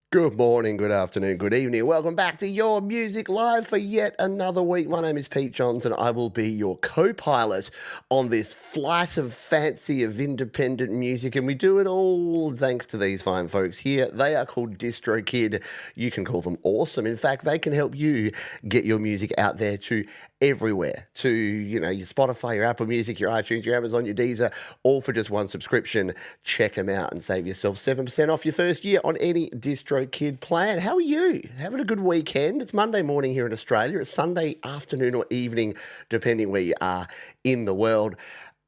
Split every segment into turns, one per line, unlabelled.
Good morning, good afternoon, good evening. Welcome back to Your Music Live for yet another week. My name is Pete Johns and I will be your co-pilot on this flight of fancy of independent music, and we do it all thanks to these fine folks here. They are called DistroKid. You can call them awesome. In fact, they can help you get your music out there to everywhere, to, you know, your Spotify, your Apple Music, your iTunes, your Amazon, your Deezer, all for just one subscription. Check them out and save yourself 7% off your first year on any DistroKid plan. How are you? Having a good weekend? It's Monday morning here in Australia. It's Sunday afternoon or evening, depending where you are in the world.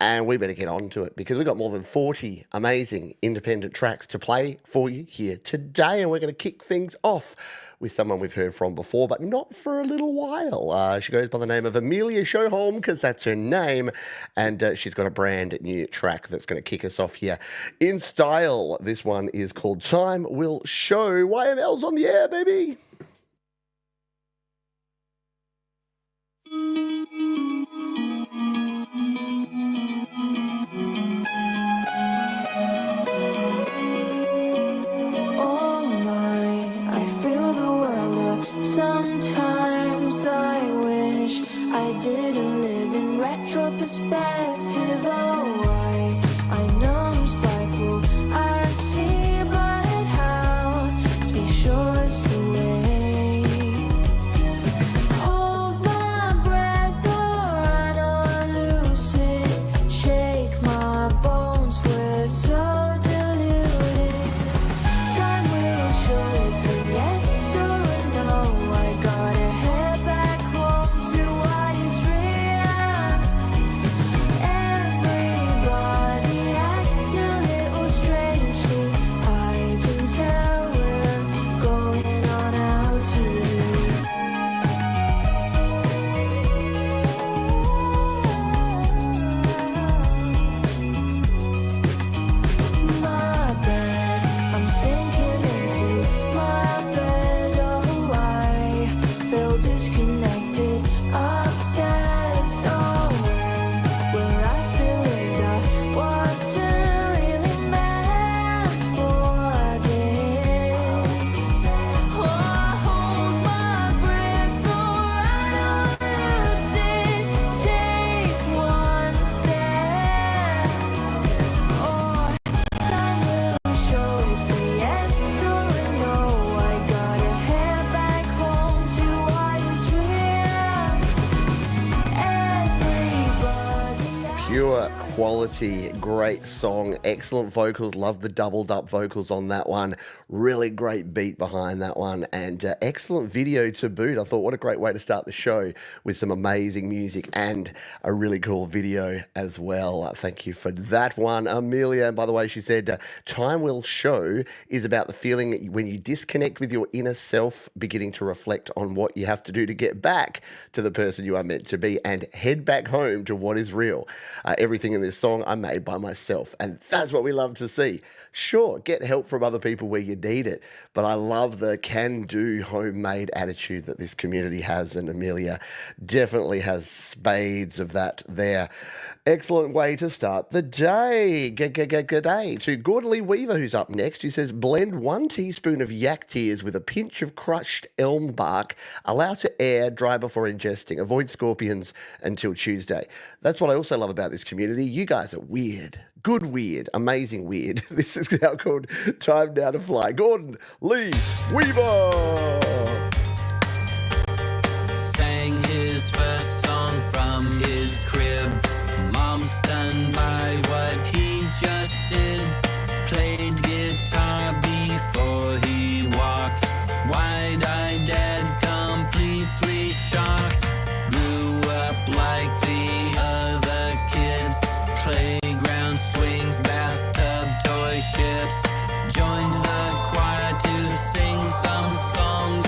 And we better get on to it because we've got more than 40 amazing independent tracks to play for you here today. And we're going to kick things off with someone we've heard from before, but not for a little while. She goes by the name of Amelia home because that's her name. And she's got a brand new track that's going to kick us off here in style. This one is called Time Will Show. YML's on the air, baby.
Sometimes I wish I didn't live in retro perspective. Oh, I know I'm spiteful, I see, but how? Please show us the way. Hold my breath or I don't lose it. Shake my bones, we're so deluded. Time will show it's a yes or a no.
Quality, great song, excellent vocals, love the doubled up vocals on that one, really great beat behind that one, and excellent video to boot. I thought what a great way to start the show with some amazing music and a really cool video as well. Thank you for that one, Amelia. And by the way, she said Time Will Show is about the feeling when you disconnect with your inner self, beginning to reflect on what you have to do to get back to the person you are meant to be and head back home to what is real. Everything in this song I made by myself, and that's what we love to see. Sure, get help from other people where you need it, but I love the can-do homemade attitude that this community has, and Amelia definitely has spades of that there. Excellent way to start the day. Good day to Gordon Lee Weaver, who's up next, who says, blend 1 teaspoon of yak tears with a pinch of crushed elm bark, allow to air, dry before ingesting, avoid scorpions until Tuesday. That's what I also love about this community. You guys are weird. Good weird. Amazing weird. This is now called Time Now to Fly. Gordon Lee Weaver.
Sang his first song from his crib. Mom stunned by what he just did. Played guitar before he walked. Wide-eyed dad completely shocked. Grew up like the other kids. Playground swings, bathtub toy ships. Joined the choir to sing some songs.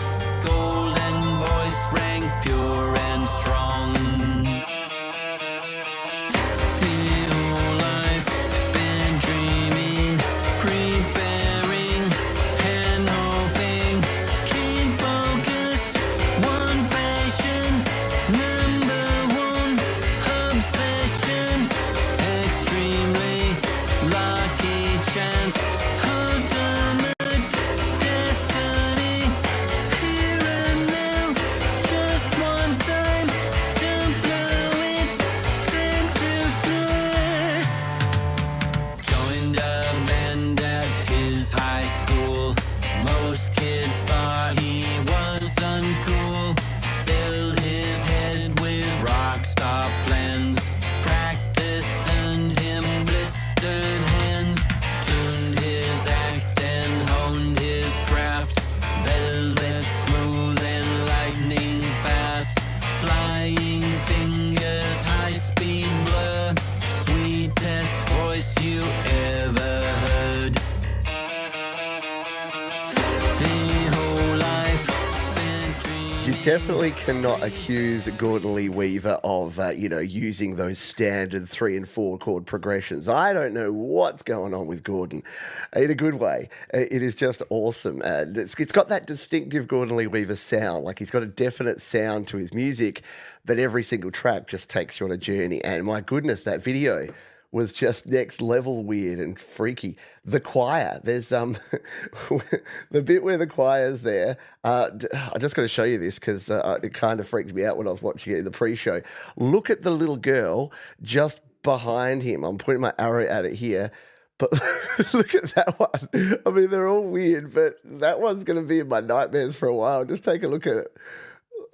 definitely cannot accuse Gordon Lee Weaver of, using those standard 3 and 4 chord progressions. I don't know what's going on with Gordon in a good way. It is just awesome. It's got that distinctive Gordon Lee Weaver sound. Like, he's got a definite sound to his music, but every single track just takes you on a journey. And my goodness, that video was just next level weird and freaky. The choir, there's the bit where the choir's there. I just got to show you this because it kind of freaked me out when I was watching it in the pre-show. Look at the little girl just behind him. I'm pointing my arrow at it here. But look at that one. I mean, they're all weird, but that one's going to be in my nightmares for a while. Just take a look at it.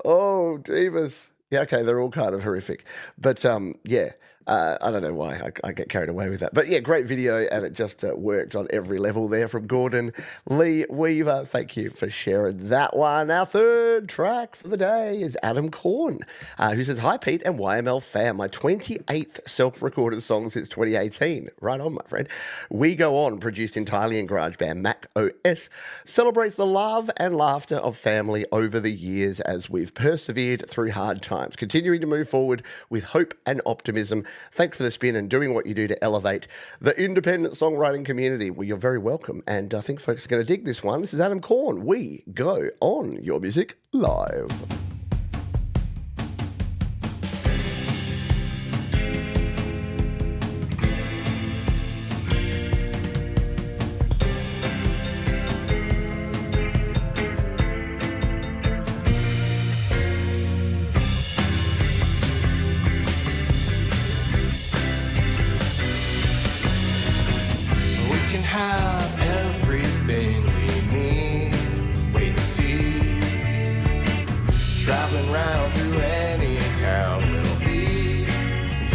Oh, Jeebus. Yeah, okay, they're all kind of horrific. But, I don't know why I get carried away with that. But, yeah, great video, and it just worked on every level there from Gordon Lee Weaver. Thank you for sharing that one. Our third track for the day is Adam Korn, who says, "Hi, Pete and YML fam. My 28th self-recorded song since 2018. Right on, my friend. We Go On, produced entirely in GarageBand Mac OS, celebrates the love and laughter of family over the years as we've persevered through hard times, continuing to move forward with hope and optimism. Thanks for the spin and doing what you do to elevate the independent songwriting community." Well, you're very welcome, and I think folks are going to dig this one. This is Adam Korn. We Go On, your music live.
Have everything we need. Wait and see. Traveling round through any town will be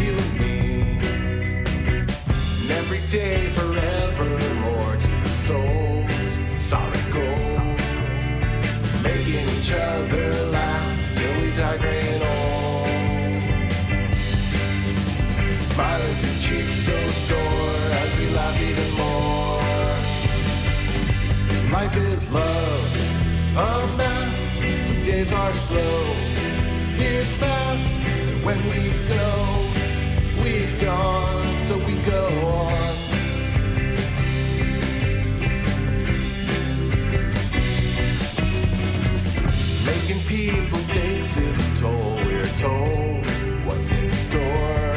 you and me. And every day forevermore to the soul's solid gold. Making each other laugh till we die graying old. Smiling through cheeks so sore as we laugh even more. Life is love, a mess. Some days are slow, years fast. And when we go, we're gone, so we go on. Making people takes its toll. We're told what's in store.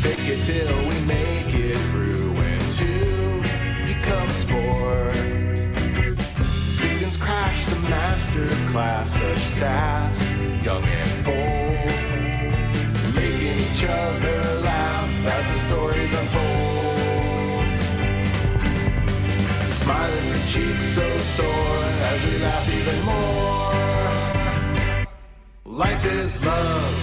Fake it till we make it through. When two becomes four. Students crash the master class, such sass, young and bold. Making each other laugh as the stories unfold. Smiling through cheeks so sore as we laugh even more. Life is love,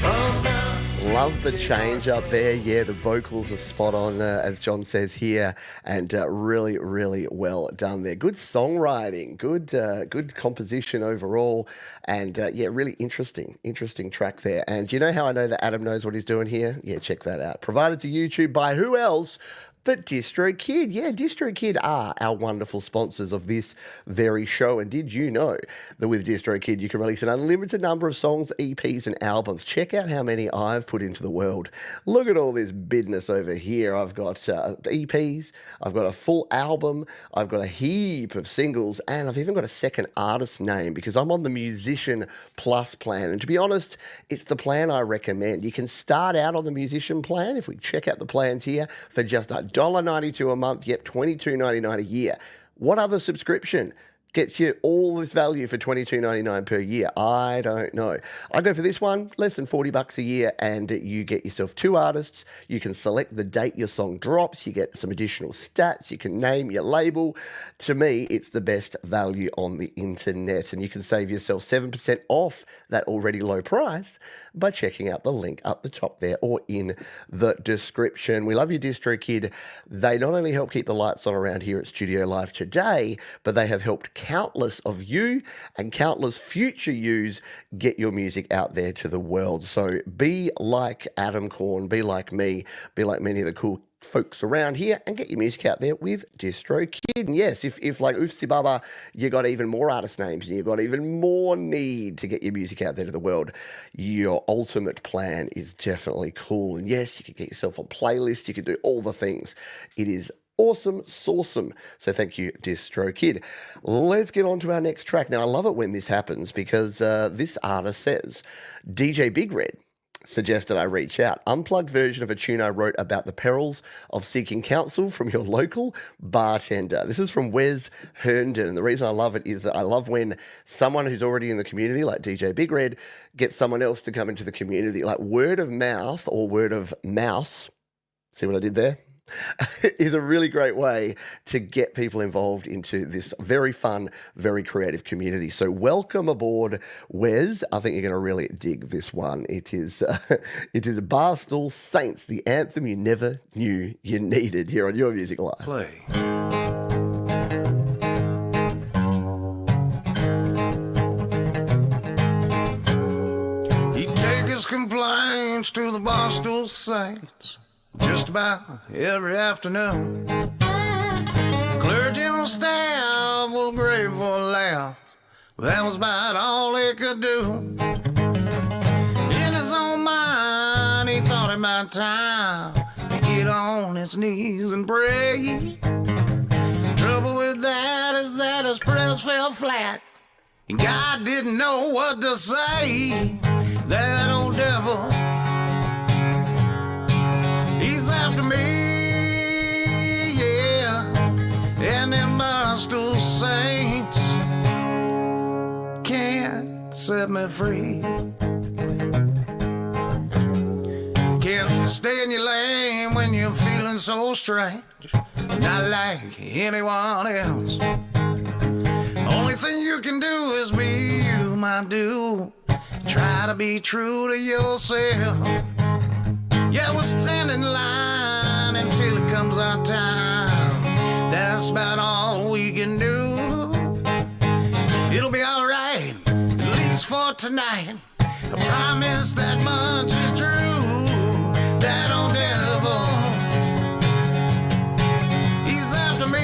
a mess.
Love the change up there. Yeah, the vocals are spot on, as John says here, and really, really well done there. Good songwriting, good composition overall, and really interesting track there. And you know how I know that Adam knows what he's doing here? Yeah, check that out. Provided to YouTube by who else? But DistroKid. Yeah, DistroKid are our wonderful sponsors of this very show. And did you know that with DistroKid, you can release an unlimited number of songs, EPs, and albums? Check out how many I've put into the world. Look at all this business over here. I've got EPs, I've got a full album, I've got a heap of singles, and I've even got a second artist name because I'm on the Musician Plus plan. And to be honest, it's the plan I recommend. You can start out on the Musician plan, if we check out the plans here, for just $1.92 a month, yep, $22.99 a year. What other subscription gets you all this value for $22.99 per year? I don't know. I go for this one, less than $40 a year, and you get yourself 2 artists. You can select the date your song drops. You get some additional stats. You can name your label. To me, it's the best value on the internet, and you can save yourself 7% off that already low price by checking out the link up the top there or in the description. We love you, DistroKid. They not only help keep the lights on around here at Studio Live today, but they have helped countless of you and countless future yous get your music out there to the world. So be like Adam Korn, be like me, be like many of the cool folks around here and get your music out there with Distro Kid. And yes, if like Oofsy Baba, you got even more artist names and you've got even more need to get your music out there to the world, your ultimate plan is definitely cool. And yes, you can get yourself on playlists, you can do all the things. It is awesome, sawsome. So thank you, Distro Kid. Let's get on to our next track. Now, I love it when this happens because this artist says, DJ Big Red suggested I reach out. Unplugged version of a tune I wrote about the perils of seeking counsel from your local bartender. This is from Wes Hon. And the reason I love it is that I love when someone who's already in the community, like DJ Big Red, gets someone else to come into the community. Like word of mouth or word of mouse. See what I did there? Is a really great way to get people involved into this very fun, very creative community. So welcome aboard, Wes. I think you're going to really dig this one. It is Barstool Saints, the anthem you never knew you needed, here on Your Music Live.
Play. He take his complaints to the Barstool Saints just about every afternoon. Clergy and staff were grave for a laugh, but that was about all they could do. In his own mind, he thought it might time to get on his knees and pray. Trouble with that is that his prayers fell flat, and God didn't know what to say. That old devil, he's after me, yeah, and them Barstool Saints can't set me free. Can't stay in your lane when you're feeling so strange, not like anyone else. Only thing you can do is be you, my dude. Try to be true to yourself. Yeah, we'll stand in line until it comes our time. That's about all we can do. It'll be all right, at least for tonight. I promise that much is true. That old devil, he's after me,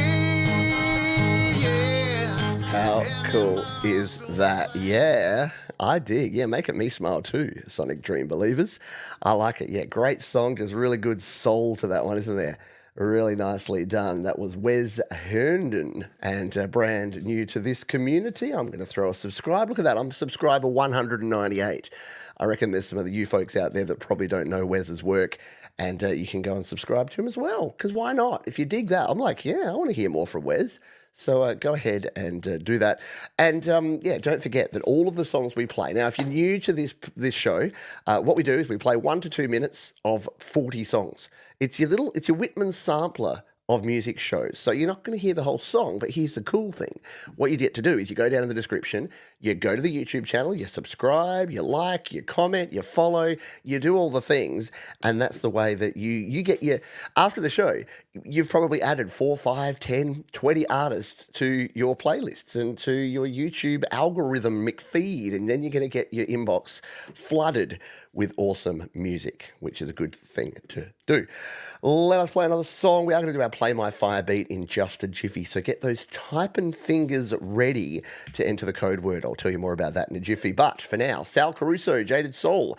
yeah.
How cool is that? Yeah, I dig. Yeah, making me smile too, Sonic Dream Believers. I like it. Yeah, great song. Just really good soul to that one, isn't there? Really nicely done. That was Wes Hon, and brand new to this community. I'm going to throw a subscribe. Look at that. I'm subscriber 198. I reckon there's some of you folks out there that probably don't know Wes's work, and you can go and subscribe to him as well, because why not? If you dig that, I'm like, yeah, I want to hear more from Wes. So go ahead and do that. And yeah, don't forget that all of the songs we play. Now, if you're new to this show, what we do is we play 1 to 2 minutes of 40 songs. It's your Whitman sampler of music shows. So you're not going to hear the whole song, but here's the cool thing. What you get to do is you go down in the description, you go to the YouTube channel, you subscribe, you like, you comment, you follow, you do all the things, and that's the way that you get your, after the show, you've probably added 4, 5, 10, 20 artists to your playlists and to your YouTube algorithmic feed, and then you're going to get your inbox flooded with awesome music, which is a good thing to do. Let us play another song. We are going to do our Play My Fire beat in just a jiffy, so get those typing fingers ready to enter the code word. I'll tell you more about that in a jiffy. But for now, Sal Caruso, Jaded Soul.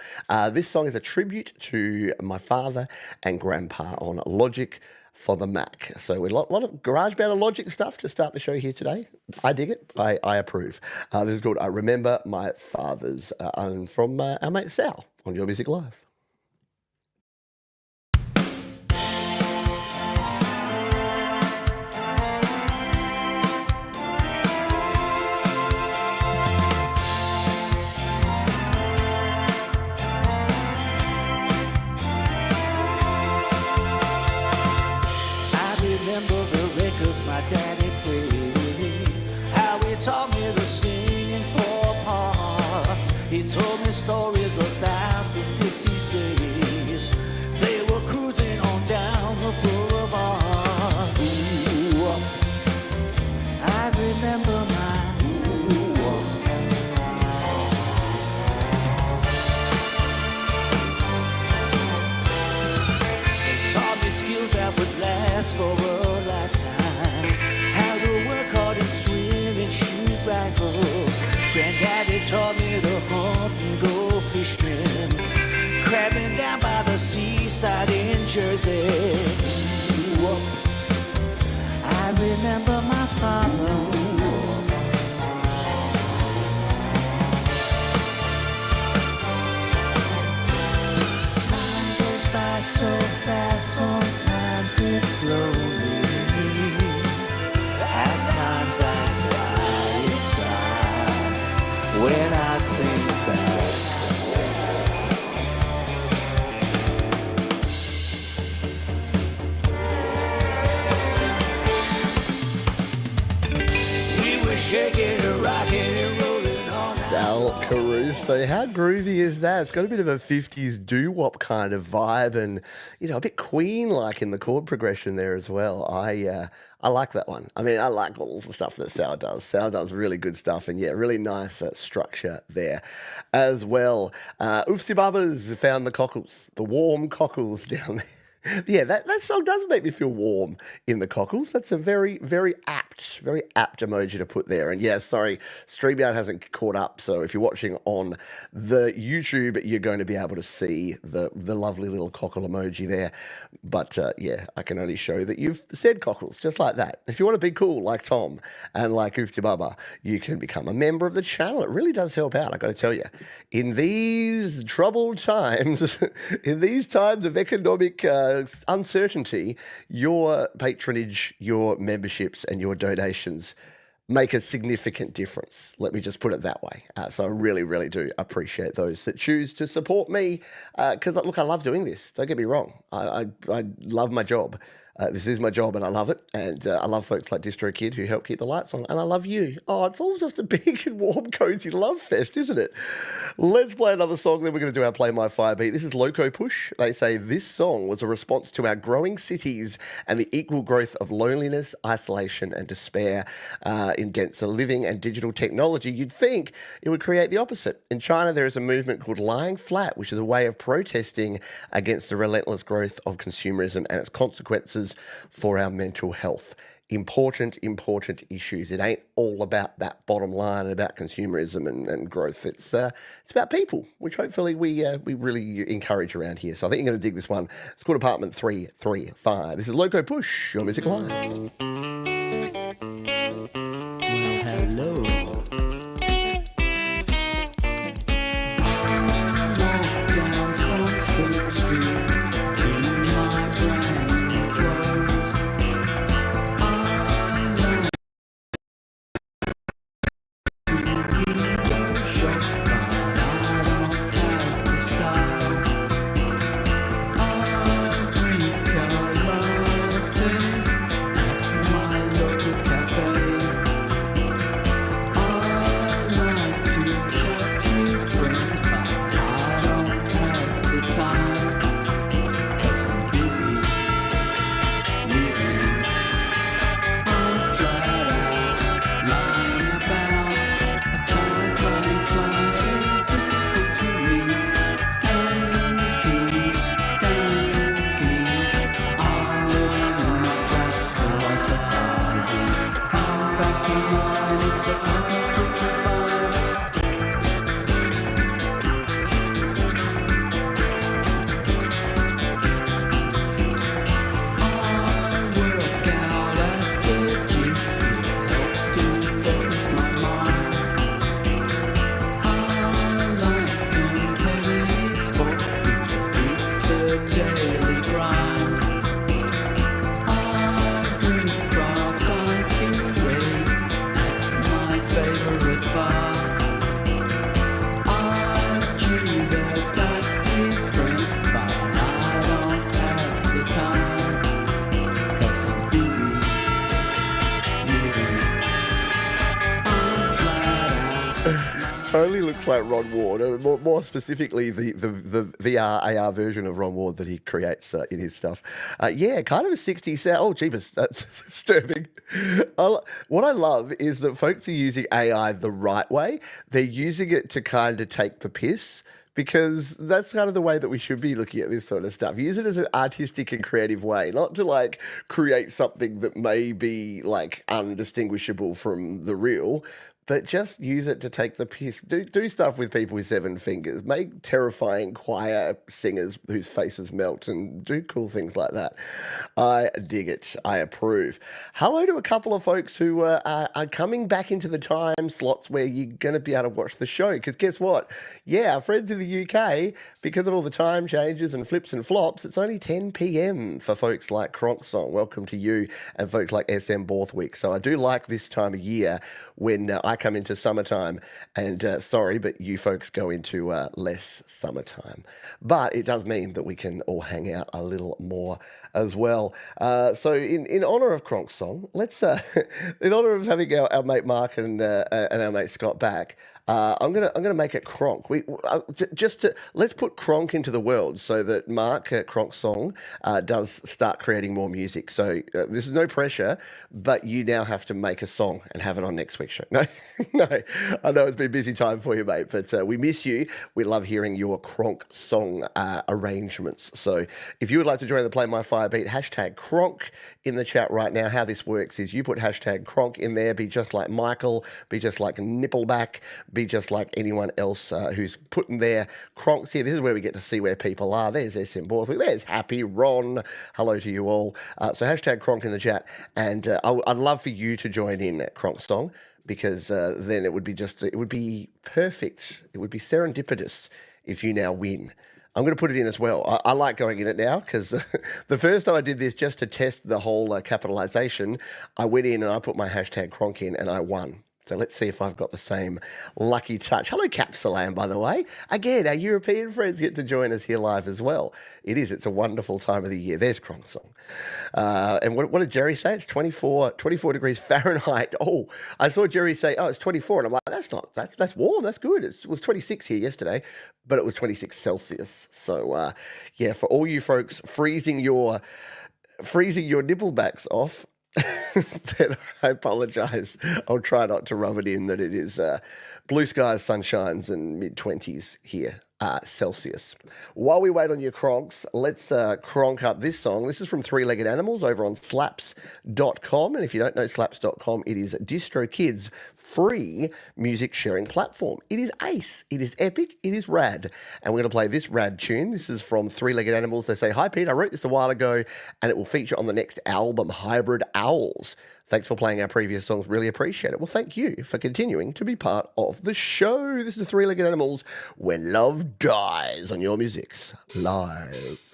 This song is a tribute to my father and grandpa on Logic for the Mac. So a lot of garage band and Logic stuff to start the show here today. I dig it. I approve. This is called I Remember My Father's, and from our mate Sal on Your Music Live.
Remember the records my daddy played, how he taught me to sing in 4 parts. He told me stories about the 50s crabbing down by the seaside in Jersey. Whoa. I remember my father. Time goes by so fast, sometimes it's slowly. At times I cry inside when I think back. Shaking and rocking and rolling all night.
Sal Caruso, how groovy is that? It's got a bit of a 50s doo-wop kind of vibe and, you know, a bit Queen-like in the chord progression there as well. I like that one. I mean, I like all the stuff that Sal does. Sal does really good stuff and, yeah, really nice structure there as well. Oofsy Bubbas found the cockles, the warm cockles down there. Yeah, that song does make me feel warm in the cockles. That's a very, very apt emoji to put there. And yeah, sorry, StreamYard hasn't caught up. So if you're watching on the YouTube, you're going to be able to see the lovely little cockle emoji there. But yeah, I can only show that you've said cockles, just like that. If you want to be cool like Tom and like Oofty Baba, you can become a member of the channel. It really does help out, I got to tell you. In these troubled times, in these times of economic uncertainty, your patronage, your memberships, and your donations make a significant difference. Let me just put it that way. So I really, really do appreciate those that choose to support me because, look, I love doing this. Don't get me wrong. I love my job. This is my job and I love it. And I love folks like Distro Kid who help keep the lights on. And I love you. Oh, it's all just a big, warm, cozy love fest, isn't it? Let's play another song. Then we're going to do our Play My Fire beat. This is Loco Push. They say this song was a response to our growing cities and the equal growth of loneliness, isolation and despair in denser living and digital technology. You'd think it would create the opposite. In China, there is a movement called Lying Flat, which is a way of protesting against the relentless growth of consumerism and its consequences for our mental health. Important issues. It ain't all about that bottom line and about consumerism and growth. It's about people, which hopefully we really encourage around here. So I think you're going to dig this one. It's called Apartment 335. This is Loco Push, your music live.
Well, hello. I walk down Swanstead Street in my brand new clothes. I like to window shop, but I don't have the style. I drink a latte at my local cafe. I like to chat with friends, but I don't have the time, 'cause I'm busy living. I'm flat out lying about. A child flying flat is difficult to read. Danky, I'm living in my flat, oh I surprise you. Come back to mine, it's apartment 335. I work out at the gym, it helps to focus my mind. I like competitive sport, it defeats the daily grind. I drink craft IPA at my favorite bar. I chew the fat with friends, but I don't have the time, 'cause I'm busy living. I'm flat out.
Totally looks like Ron Ward, more specifically the VR AR version of Ron Ward that he creates in his stuff. Yeah, kind of a 60s sound. Oh, jeepers, that's disturbing. What I love is that folks are using AI the right way. They're using it to kind of take the piss, because that's kind of the way that we should be looking at this sort of stuff. Use it as an artistic and creative way, not to like create something that may be like undistinguishable from the real, but just use it to take the piss. Do stuff with people with 7 fingers. Make terrifying choir singers whose faces melt and do cool things like that. I dig it. I approve. Hello to a couple of folks who are coming back into the time slots where you're going to be able to watch the show. Because guess what? Yeah, our friends in the UK, because of all the time changes and flips and flops, it's only 10 p.m. for folks like Cron Song. Welcome to you, and folks like SM Borthwick. So I do like this time of year when I come into summertime, and sorry, but you folks go into less summertime. But it does mean that we can all hang out a little more as well. So in honour of Cron Song, let's in honour of having our mate Mark and our mate Scott back, I'm gonna make it Cronk. Let's put Cronk into the world so that Mark at Cron Song does start creating more music. So this is no pressure, but you now have to make a song and have it on next week's show. No, no, I know it's been a busy time for you, mate, but we miss you. We love hearing your Cronk Song arrangements. So if you would like to join the Play My Fire Beat, hashtag Cronk in the chat right now. How this works is you put hashtag Cronk in there, be just like Michael, be just like Nippleback, be just like anyone else who's putting their Cronks here. This is where we get to see where people are. There's SM Borthwick, there's Happy Ron. Hello to you all. So hashtag Cronk in the chat, and I'd love for you to join in at Cronk Song, because then it would be perfect. It would be serendipitous if you now win. I'm going to put it in as well. I like going in it now because the first time I did this just to test the whole capitalisation, I went in and I put my hashtag Cronk in and I won. So let's see if I've got the same lucky touch. Hello, Capsalam, by the way. Again, our European friends get to join us here live as well. It's a wonderful time of the year. There's Cron Song. And what did Jerry say? It's 24 degrees Fahrenheit. Oh, I saw Jerry say, it's 24. And I'm like, that's warm. That's good. It was 26 here yesterday, but it was 26 Celsius. So, yeah, for all you folks freezing your nibblebacks off, then I apologise. I'll try not to rub it in that it is blue skies, sunshines, and mid-20s here, Celsius. While we wait on your Cronks, let's cronk up this song. This is from Three Legged Animals over on slaps.com. And if you don't know slaps.com, it is DistroKid's free music sharing platform. It is ace. It is epic. It is rad. And we're going to play this rad tune. This is from Three Legged Animals. They say, "Hi, Pete. I wrote this a while ago, and it will feature on the next album, Hybrid Owls. Thanks for playing our previous songs. Really appreciate it." Well, thank you for continuing to be part of the show. This is Three Legged Animals, Where Love Dies, on Your Music's Live.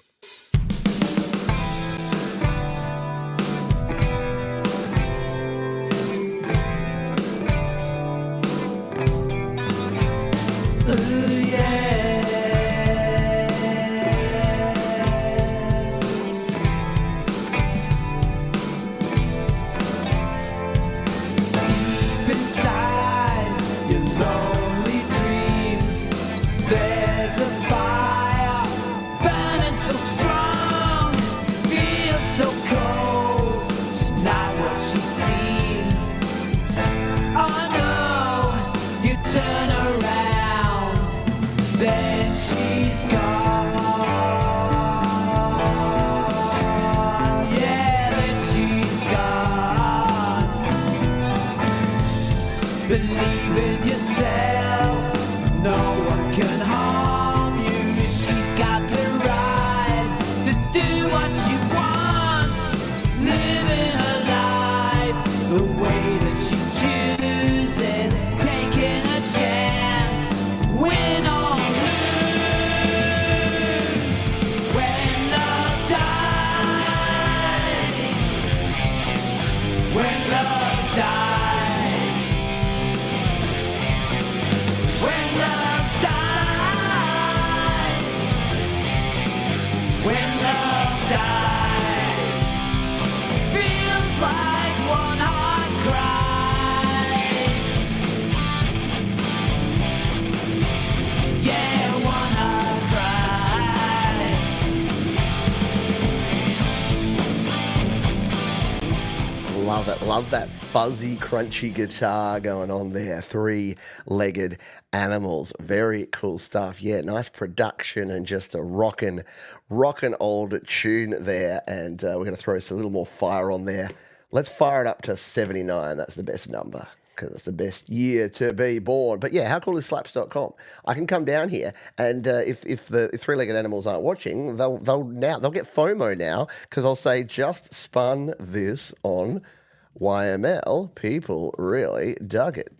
Believe in yourself, no one can harm you. She's got the right to do what she wants, living her life the way that she chooses, taking a chance, win or lose. When love dies, when love dies.
Love it. Love that fuzzy, crunchy guitar going on there. Three-legged animals. Very cool stuff. Yeah, nice production and just a rockin' old tune there. And we're going to throw us a little more fire on there. Let's fire it up to 79. That's the best number. because it's the best year to be born. But yeah, how cool is slaps.com? I can come down here, and if the three-legged animals aren't watching, they'll get FOMO now, because I'll say, just spun this on YML. People really dug it.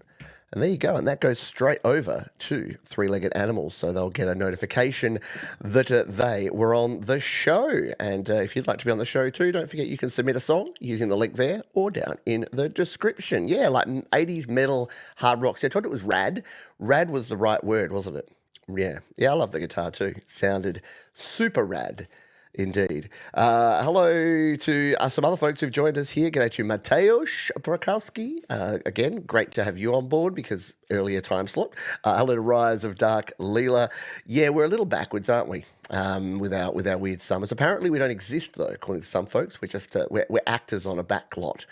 And there you go, and that goes straight over to Three-Legged Animals, so they'll get a notification that they were on the show. And if you'd like to be on the show too, don't forget you can submit a song using the link there or down in the description. Yeah, like 80s metal, hard rock. See, I told you it was rad. Rad was the right word, wasn't it? Yeah, I love the guitar too. Sounded super rad. Indeed. Hello to some other folks who've joined us here. G'day to Mateusz Brakowski. Again, great to have you on board because earlier time slot. Hello to Rise of Dark Leela. Yeah, we're a little backwards, aren't we? With our weird summers. Apparently, we don't exist though, according to some folks. We're just we're actors on a backlot.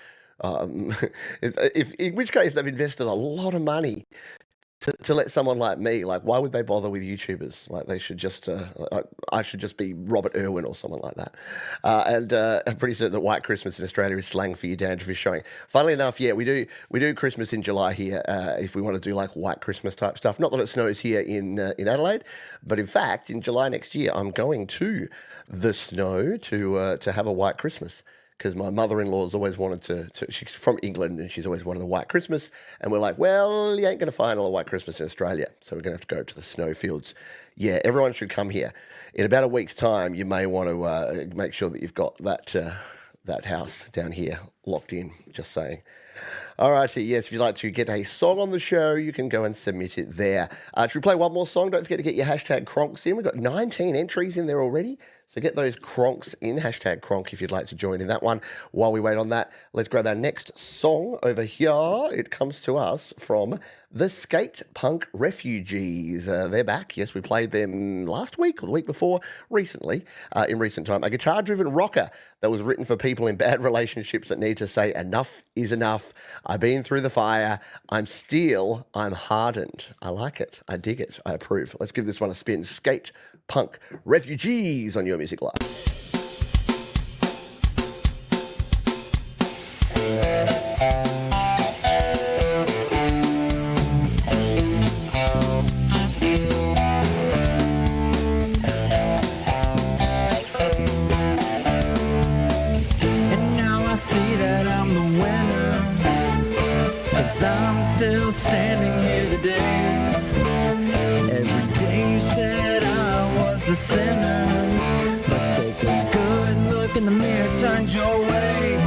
In which case, they've invested a lot of money to let someone like me, like, why would they bother with YouTubers? Like, they should just, I should just be Robert Irwin or someone like that. I'm pretty certain that White Christmas in Australia is slang for you dandruff showing. Funnily enough, yeah, we do Christmas in July here, if we want to do like White Christmas type stuff. Not that it snows here in Adelaide, but in fact, in July next year, I'm going to the snow to have a White Christmas. Because my mother-in-law has always wanted to, she's from England and she's always wanted a white Christmas. And we're like, well, you ain't going to find a white Christmas in Australia. So we're going to have to go to the snowfields. Yeah, everyone should come here. In about a week's time, you may want to make sure that you've got that house down here locked in, just saying. All right, yes, if you'd like to get a song on the show, you can go and submit it there. Should we play one more song? Don't forget to get your hashtag Cronks in. We've got 19 entries in there already. So get those Cronks in, hashtag Cronk, if you'd like to join in that one. While we wait on that, let's grab our next song over here. It comes to us from the Skate Punk Refugees. They're back. Yes, we played them last week or the week before, recently, in recent time. A guitar-driven rocker that was written for people in bad relationships that need to say, enough is enough. I've been through the fire. I'm hardened. I like it. I dig it. I approve. Let's give this one a spin. Skate Punk Refugees on Your Music Live.
And now I see that I'm the winner, 'cause I'm still standing here today. Every day you said I was the sinner, but take a good look in the mirror, turned your way.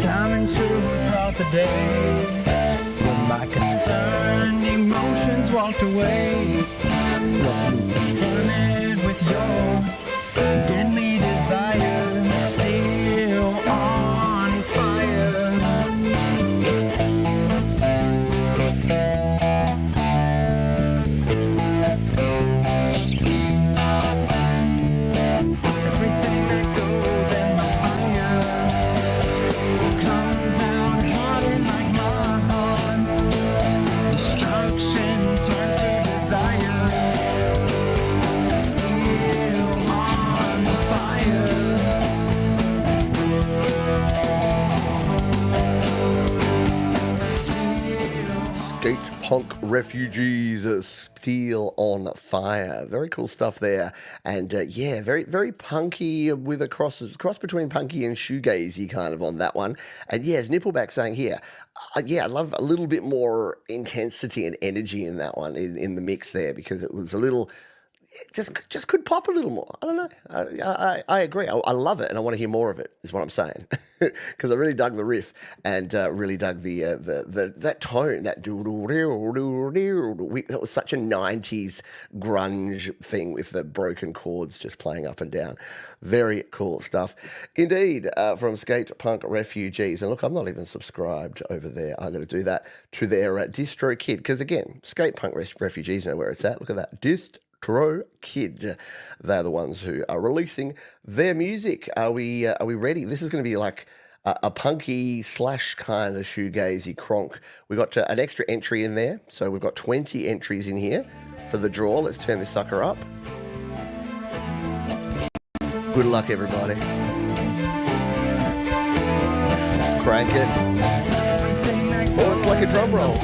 Time and truth brought the day when my concerned emotions walked away. What you confronted with your deadly desire, still on fire. Everything that goes in my fire comes out harder like my heart. Destruction turns to desire. Still on fire.
Skate Punk Refugees, Steel on Fire. Very cool stuff there. And yeah, very, very punky with a cross between punky and shoegazy kind of on that one. And yeah, as Nippleback saying here, yeah, I love a little bit more intensity and energy in that one, in the mix there, because it was a little... Just could pop a little more. I don't know. I agree. I love it, and I want to hear more of it. Is what I'm saying, because I really dug the riff and really dug the that tone. That was such a '90s grunge thing with the broken chords just playing up and down. Very cool stuff, indeed. From Skate Punk Refugees, and look, I'm not even subscribed over there. I got to do that to their Distro Kid, because again, Skate Punk Refugees know where it's at. Look at that, Distro Kid. They're the ones who are releasing their music. Are we ready? This is going to be like a punky slash kind of shoegazy cronk. We got an extra entry in there, so we've got 20 entries in here. for the draw. Let's turn this sucker up. Good luck, everybody. Let's crank it. Oh, it's like a drum roll.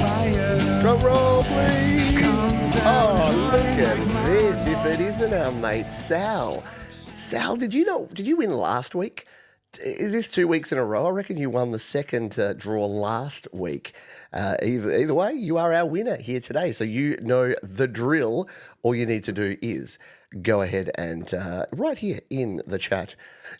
Drum roll, please. Oh, look at this. If it isn't our mate Sal. Sal, did you win last week? Is this 2 weeks in a row? I reckon you won the second draw last week. Either way, you are our winner here today. So you know the drill. All you need to do is go ahead and right here in the chat,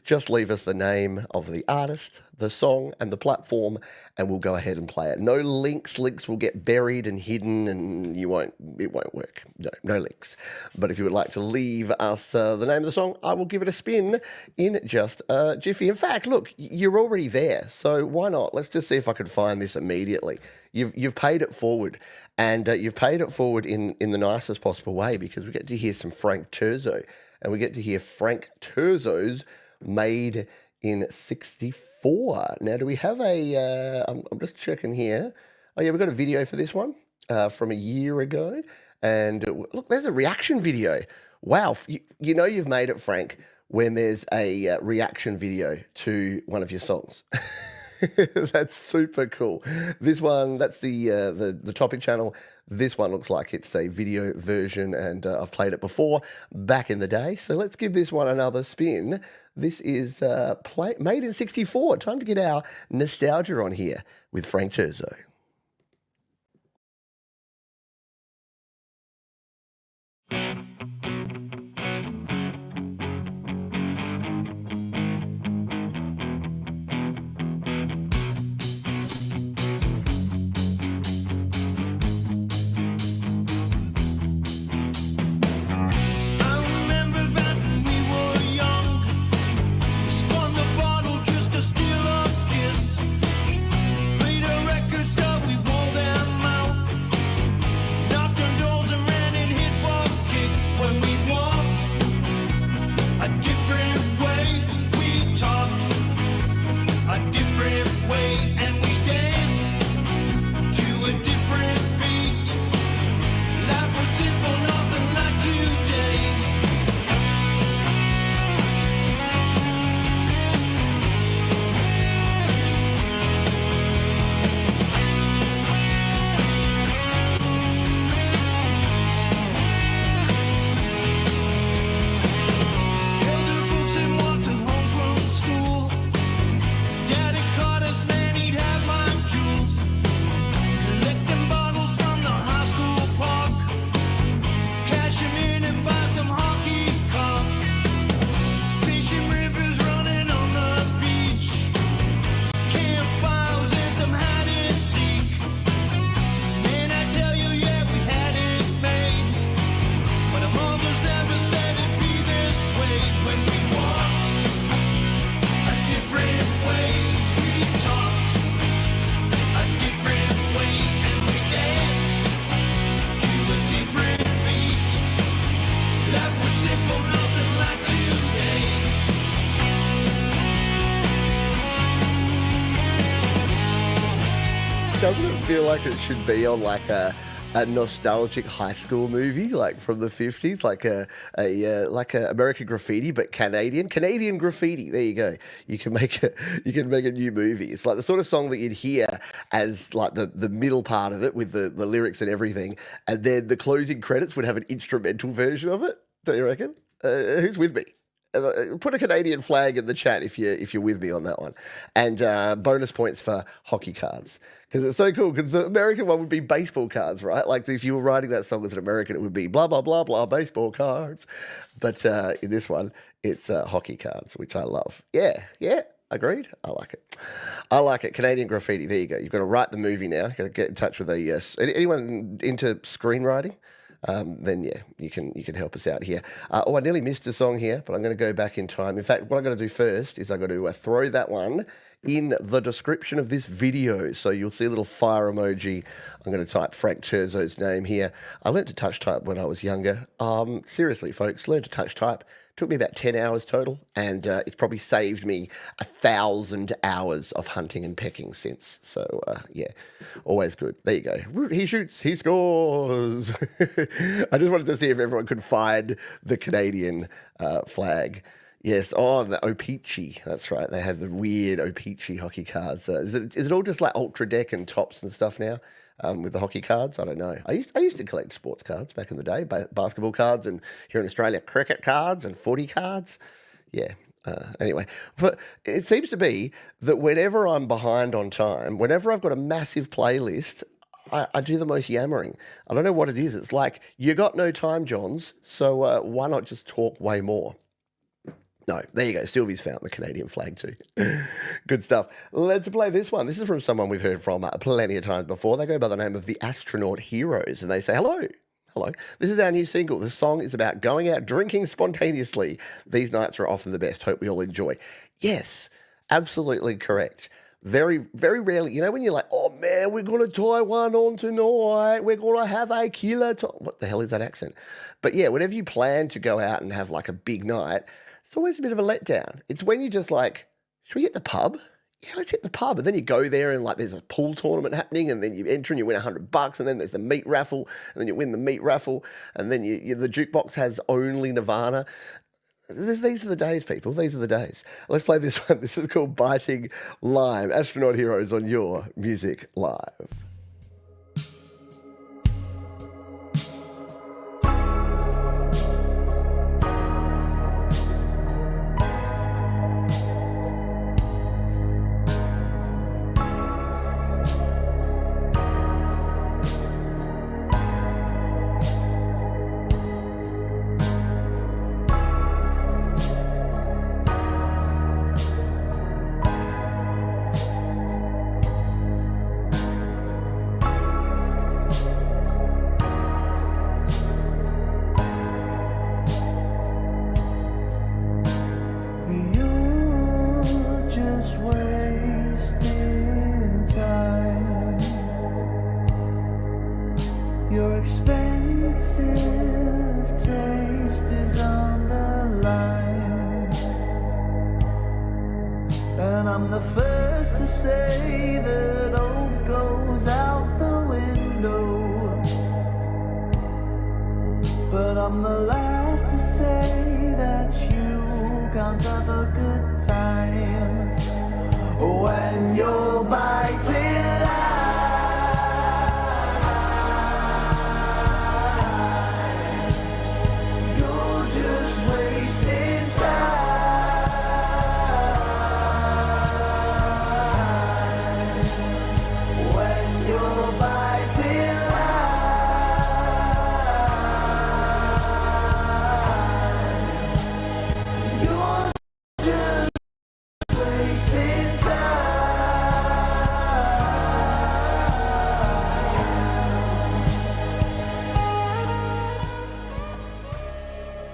just leave us the name of the artist, the song, and the platform, and we'll go ahead and play it. No links. Links will get buried and hidden, and it won't work. No links. But if you would like to leave us the name of the song, I will give it a spin in just a jiffy. In fact, look, you're already there, so why not? Let's just see if I can find this immediately. You've paid it forward, and you've paid it forward in the nicest possible way, because we get to hear some Frank Turzo, and we get to hear Frank Turzo's Made in 64. Now, do we have a, I'm just checking here. Oh yeah, we've got a video for this one from a year ago. And look, there's a reaction video. Wow, you know you've made it, Frank, when there's a reaction video to one of your songs. That's super cool. This one, that's the topic channel. This one looks like it's a video version, and I've played it before back in the day. So let's give this one another spin. This is Made in 64. Time to get our nostalgia on here with Frank Turzo. Doesn't it feel like it should be on like a nostalgic high school movie, like from the 50s, like a American Graffiti, but Canadian Graffiti? There you go. You can make a new movie. It's like the sort of song that you'd hear as like the middle part of it with the lyrics and everything, and then the closing credits would have an instrumental version of it. Don't you reckon? Who's with me? Put a Canadian flag in the chat if you're with me on that one, and bonus points for hockey cards, because it's so cool. Because the American one would be baseball cards, right? Like if you were writing that song as an American, it would be blah blah blah blah baseball cards, but in this one it's hockey cards, which I love. Yeah, agreed. I like it. Canadian Graffiti. There you go. You've got to write the movie now. You've got to get in touch with anyone into screenwriting. Then yeah, you can help us out here. I nearly missed a song here, but I'm going to go back in time. In fact, what I'm going to do first is I'm going to throw that one in the description of this video. So you'll see a little fire emoji. I'm going to type Frank Cherzo's name here. I learned to touch type when I was younger. Seriously, folks, learned to touch type. Took me about 10 hours total, and it's probably saved me 1,000 hours of hunting and pecking since. So, yeah, always good. There you go. He shoots, he scores. I just wanted to see if everyone could find the Canadian flag. Yes, oh, the O-Pee-Chee. That's right. They have the weird O-Pee-Chee hockey cards. Is it all just like Ultra Deck and Tops and stuff now? With the hockey cards, I don't know. I used to collect sports cards back in the day, basketball cards, and here in Australia, cricket cards and footy cards. Yeah. Anyway, but it seems to be that whenever I'm behind on time, whenever I've got a massive playlist, I do the most yammering. I don't know what it is. It's like, you got no time, Johns, so why not just talk way more? No, there you go. Sylvie's found the Canadian flag too. Good stuff. Let's play this one. This is from someone we've heard from plenty of times before. They go by the name of the Astronaut Heroes, and they say, hello. Hello. This is our new single. The song is about going out drinking spontaneously. These nights are often the best. Hope we all enjoy. Yes, absolutely correct. Very, very rarely, when you're like, oh man, we're going to tie one on tonight. We're going to have a killer time. What the hell is that accent? But yeah, whenever you plan to go out and have like a big night, it's always a bit of a letdown. It's when you're just like, should we hit the pub? Yeah, let's hit the pub. And then you go there and like there's a pool tournament happening, and then you enter and you win $100, and then there's a meat raffle, and then you win the meat raffle, and then the jukebox has only Nirvana. These are the days, people. These are the days. Let's play this one. This is called Biting Lime. Astronaut Heroes on Your Music Live.
You're just wasting time. Your expensive taste is on the line, and I'm the first to say that hope goes out the window, but I'm the last to say that you can't have a good time when you're biting lime. You're just wasting time when you're biting lime. You're just wasting time.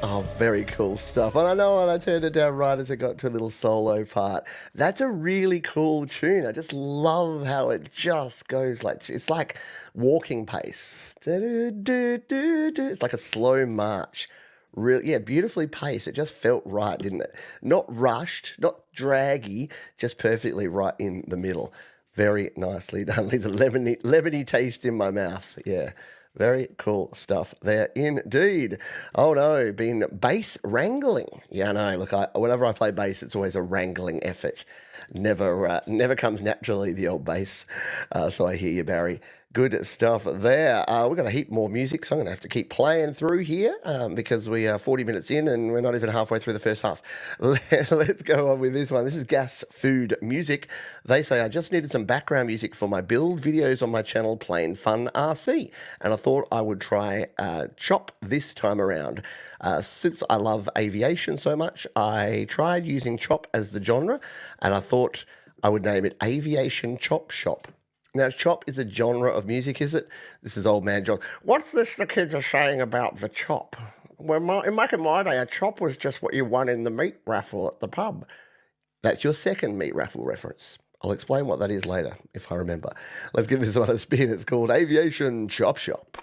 Oh, very cool stuff. And I know when I turned it down right as it got to a little solo part. That's a really cool tune. I just love how it just goes like, it's like walking pace. It's like a slow march. Really, yeah, beautifully paced. It just felt right, didn't it? Not rushed, not draggy, just perfectly right in the middle. Very nicely done. Leaves a lemony taste in my mouth. Yeah. Very cool stuff there indeed. Oh no, been bass wrangling. Yeah, no, look, whenever I play bass, it's always a wrangling effort. Never comes naturally, the old bass. So I hear you, Barry. Good stuff there. We've got a heap more music, so I'm going to have to keep playing through here because we are 40 minutes in and we're not even halfway through the first half. Let's go on with this one. This is Gas Food Music. They say, I just needed some background music for my build videos on my channel, Plain Fun RC. And I thought I would try Chop this time around. Since I love aviation so much, I tried using Chop as the genre, and I thought I would name it Aviation Chop Shop. Now, chop is a genre of music, is it? This is old man John. What's this the kids are saying about the chop? Well, back in my day, a chop was just what you won in the meat raffle at the pub. That's your second meat raffle reference. I'll explain what that is later, if I remember. Let's give this one a spin. It's called Aviation Chop Shop.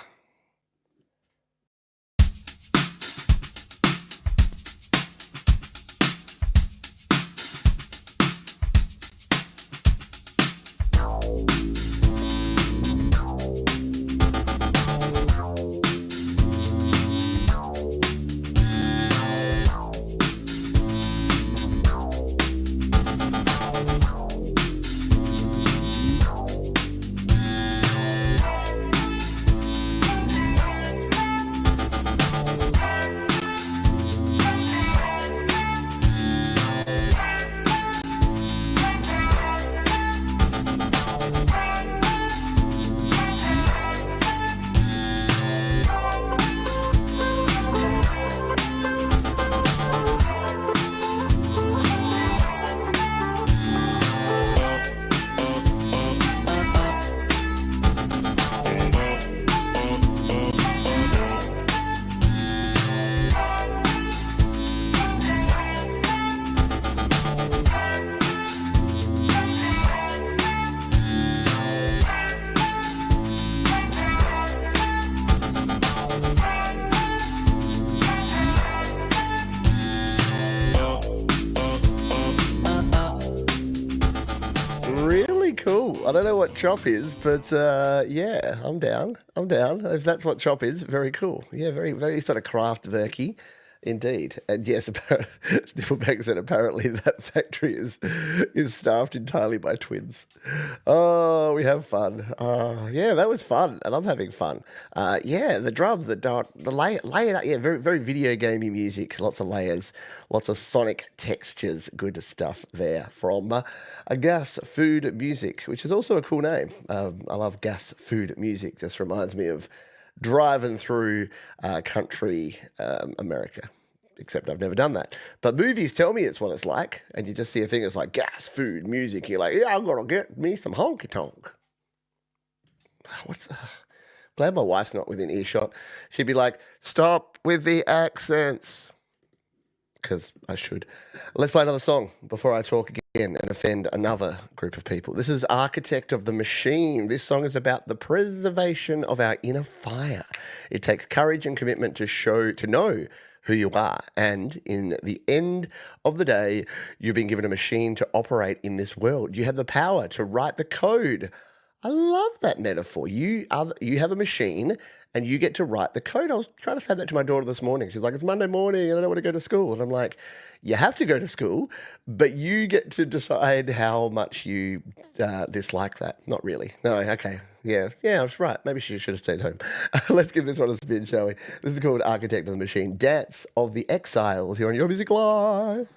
Really cool. I don't know what chop is, but yeah, I'm down. I'm down. If that's what chop is, very cool. Yeah, very, very sort of Kraftwerky. Indeed. And yes, Stippleback said apparently that factory is staffed entirely by twins. Oh, we have fun. Yeah, that was fun, and I'm having fun. Yeah, the drums, the layered up, yeah, very, very video gamey music, lots of layers, lots of sonic textures, good stuff there from Gas Food Music, which is also a cool name. I love Gas Food Music, just reminds me of driving through country America, except I've never done that. But movies tell me it's what it's like, and you just see a thing that's like gas, food, music. You're like, yeah, I'm going to get me some honky tonk. Glad my wife's not within earshot. She'd be like, stop with the accents. Because I should. Let's play another song before I talk again and offend another group of people. This is Architect of the Machine. This song is about the preservation of our inner fire. It takes courage and commitment to know who you are. And in the end of the day, you've been given a machine to operate in this world. You have the power to write the code. I love that metaphor. You have a machine and you get to write the code. I was trying to say that to my daughter this morning. She's like, it's Monday morning and I don't want to go to school. And I'm like, you have to go to school, but you get to decide how much you dislike that. Not really. No, okay. Yeah, I was right. Maybe she should have stayed home. Let's give this one a spin, shall we? This is called Architect of the Machine. Dance of the Exiles here on Your Music Live.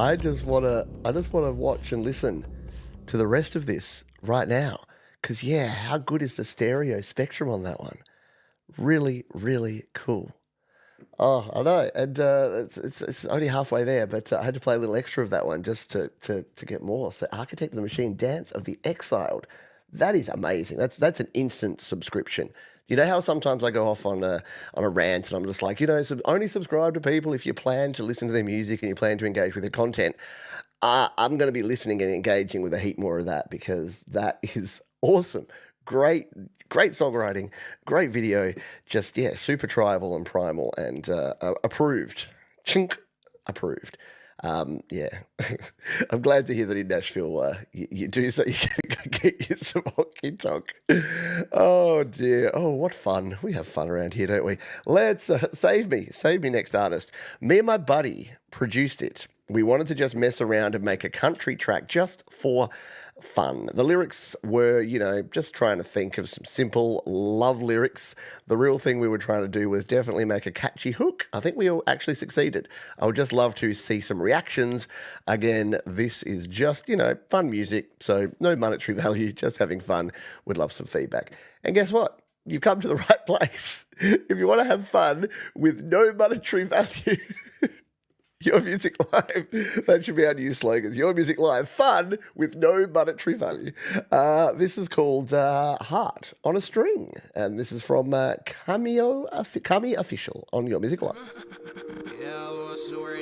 I just wanna watch and listen to the rest of this right now. Cause yeah, how good is the stereo spectrum on that one? Really, really cool. Oh, I know, and it's only halfway there, but I had to play a little extra of that one just to get more. So, Architect of the Machine, Dance of the Exiled. That is amazing. That's an instant subscription. You know how sometimes I go off on a rant and I'm just like, only subscribe to people if you plan to listen to their music and you plan to engage with their content. I'm going to be listening and engaging with a heap more of that because that is awesome. Great songwriting, great video. Just, yeah, super tribal and primal and approved. Chink, approved. Yeah, I'm glad to hear that in Nashville you do so you can get you some honky tonk. Oh dear. Oh, what fun. We have fun around here, don't we? Let's save me next artist. Me and my buddy produced it. We wanted to just mess around and make a country track just for fun. The lyrics were, just trying to think of some simple love lyrics. The real thing we were trying to do was definitely make a catchy hook. I think we all actually succeeded. I would just love to see some reactions. Again, this is just, fun music, so no monetary value, just having fun. Would love some feedback. And guess what? You've come to the right place. If you want to have fun with no monetary value, Your Music Live. That should be our new slogans. Your Music Live. Fun with no monetary value. This is called Heart on a String. And this is from Camy Official on Your Music Live.
Yeah, what's the word?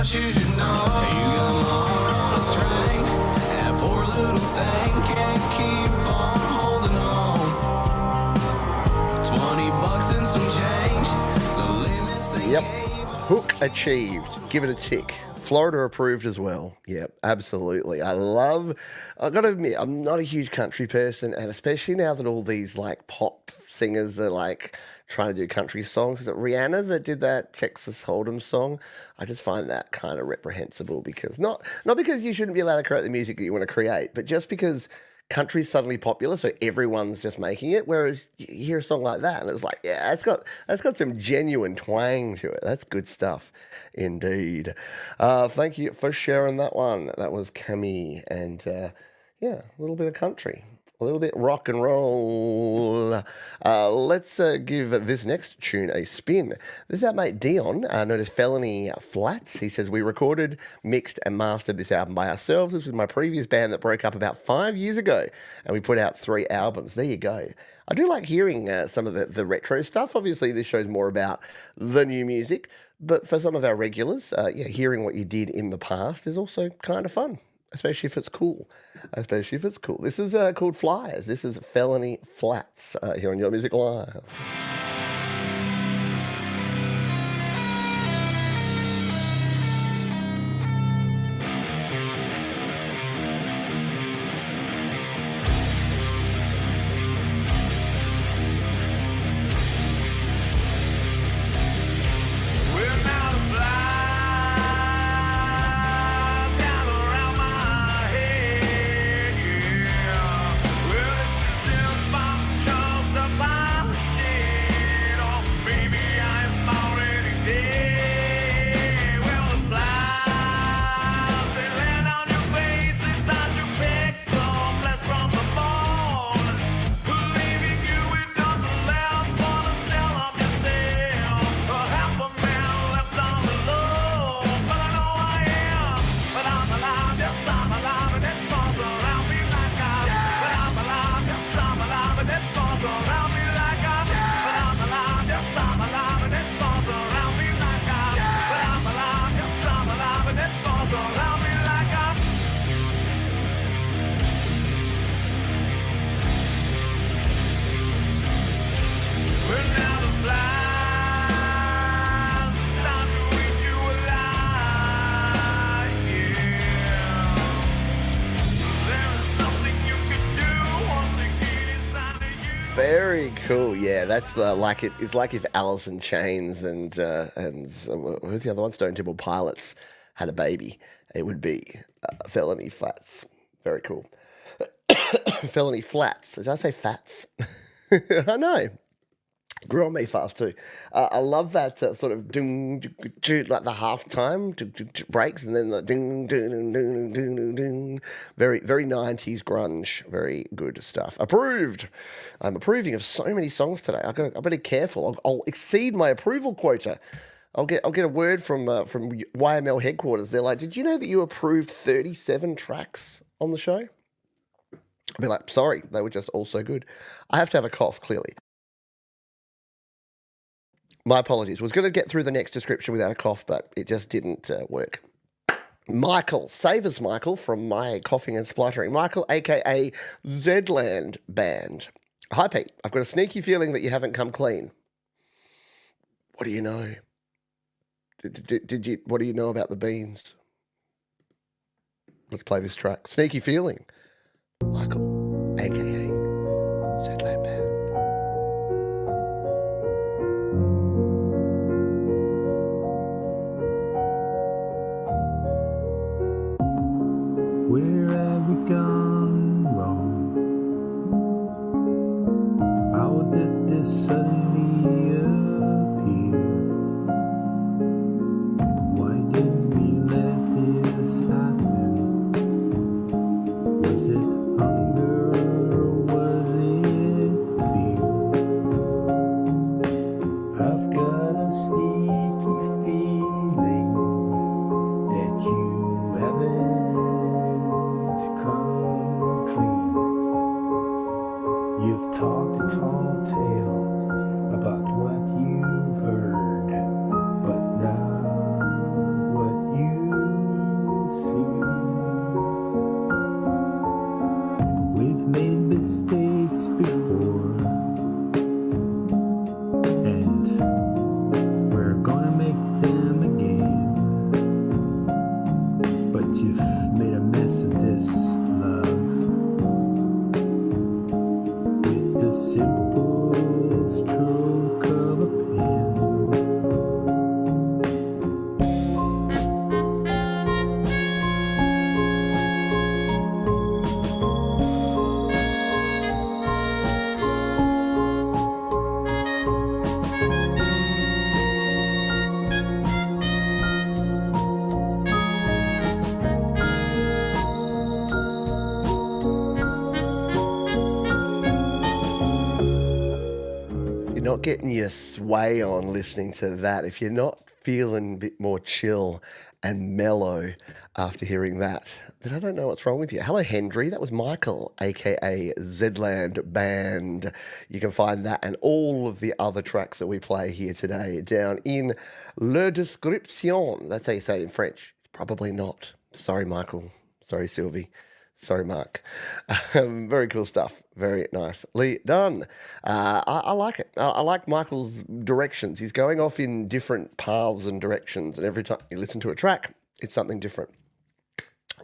You should know you got my heart on a string. That poor little thing can't keep on holding on. $20 and some change. The limits they
Yep.
gave.
Hook achieved. Give it a tick. Florida approved as well. Yep, absolutely. I've got to admit, I'm not a huge country person, and especially now that all these like pop singers are like trying to do country songs. Is it Rihanna that did that Texas Hold'em song? I just find that kind of reprehensible because not because you shouldn't be allowed to create the music that you want to create, but just because country's suddenly popular, so everyone's just making it. Whereas you hear a song like that, and it's like, yeah, that's got some genuine twang to it. That's good stuff, indeed. Thank you for sharing that one. That was Camy, and yeah, a little bit of country. A little bit rock and roll. Let's give this next tune a spin. This is our mate Dion, known as Felony Flats. He says, we recorded, mixed and mastered this album by ourselves. This was my previous band that broke up about 5 years ago, and we put out 3 albums. There you go. I do like hearing some of the retro stuff. Obviously, this show's more about the new music, but for some of our regulars, hearing what you did in the past is also kind of fun. Especially if it's cool. This is called Flyers. This is Felony Flats here on Your Music Live. Very cool. Yeah, that's like it. It's like if Alice in Chains and who's the other one? Stone Temple Pilots had a baby. It would be Felony Flats. Very cool. Felony Flats. Did I say fats? I know. Grew on me fast too. I love that sort of ding, like the halftime breaks, and then the ding, ding, ding, ding, ding. Very, very 90s grunge. Very good stuff. Approved. I'm approving of so many songs today. I better be careful. I'll exceed my approval quota. I'll get a word from YML headquarters. They're like, "Did you know that you approved 37 tracks on the show?" I'll be like, "Sorry, they were just all so good." I have to have a cough, clearly. My apologies. Was going to get through the next description without a cough, but it just didn't work. Michael. Save us, Michael, from my coughing and spluttering. Michael, a.k.a. Zedland Band. Hi, Pete. I've got a sneaky feeling that you haven't come clean. What do you know? What do you know about the beans? Let's play this track. Sneaky feeling. Michael, a.k.a. Zedland Band.
Where have we gone wrong? How did this suddenly appear? Why did we let this happen? Was it hunger or was it fear? I've got a sneaky feeling that you haven't come clean. You've talked a tall tale about what you've heard, but not what you see. We've made mistakes before, and we're gonna make them again. But you've made a mess of this, love, with the simple stroke of a pen.
You're not getting your sway on listening to that, if you're not feeling a bit more chill and mellow after hearing that, then I don't know what's wrong with you. Hello, Hendry. That was Michael, a.k.a. Zedland Band. You can find that and all of the other tracks that we play here today down in Le Description. That's how you say it in French. Probably not. Sorry, Michael. Sorry, Sylvie. Sorry, Mark. Very cool stuff. Very nicely done. I like it. I like Michael's directions. He's going off in different paths and directions, and every time you listen to a track, it's something different.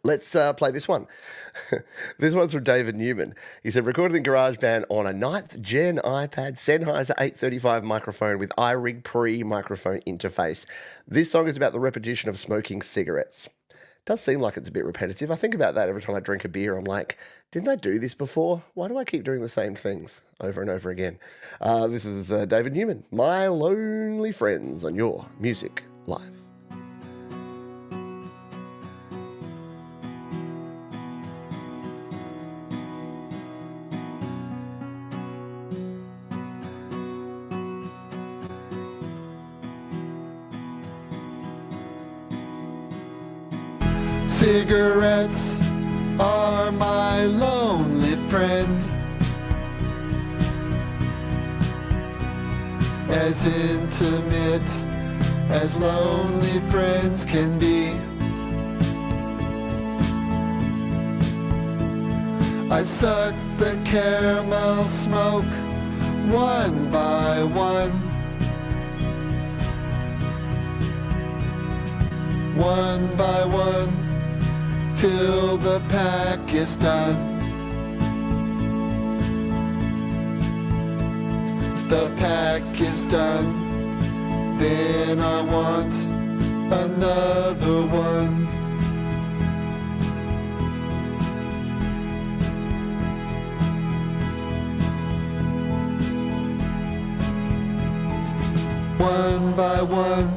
Let's play this one. This one's from David Newman. He said, recorded in GarageBand on a 9th gen iPad, Sennheiser 835 microphone with iRig Pre microphone interface. This song is about the repetition of smoking cigarettes. Does seem like it's a bit repetitive. I think about that every time I drink a beer. I'm like, didn't I do this before? Why do I keep doing the same things over and over again? This is David Newman, My Lonely Friends on Your Music Live.
Cigarettes are my lonely friend, as intimate as lonely friends can be. I suck the caramel smoke one by one, one by one, till the pack is done. the pack is done, then I want another one. One by one,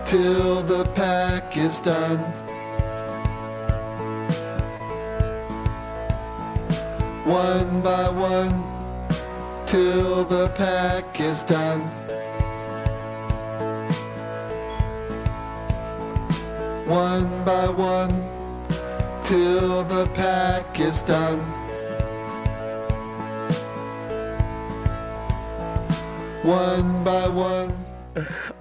till the pack is done. One by one, till the pack is done. One by one, till the pack is done. One by one.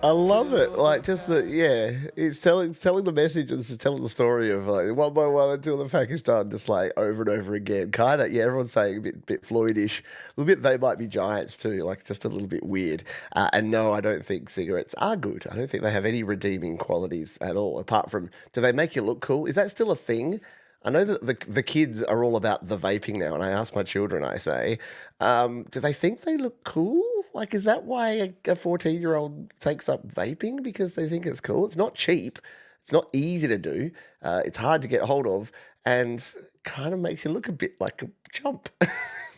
I love it. Like, just it's telling the message and it's telling the story of like one by one until the pack is done, just like over and over again. Kind of, everyone's saying a bit Floydish, a little bit. They might be giants too, like just a little bit weird. And no, I don't think cigarettes are good. I don't think they have any redeeming qualities at all. Apart from, do they make you look cool? Is that still a thing? I know that the kids are all about the vaping now, and I ask my children, I say, do they think they look cool? Like, is that why a 14-year-old takes up vaping? Because they think it's cool? It's not cheap. It's not easy to do. It's hard to get hold of, and kind of makes you look a bit like a chump.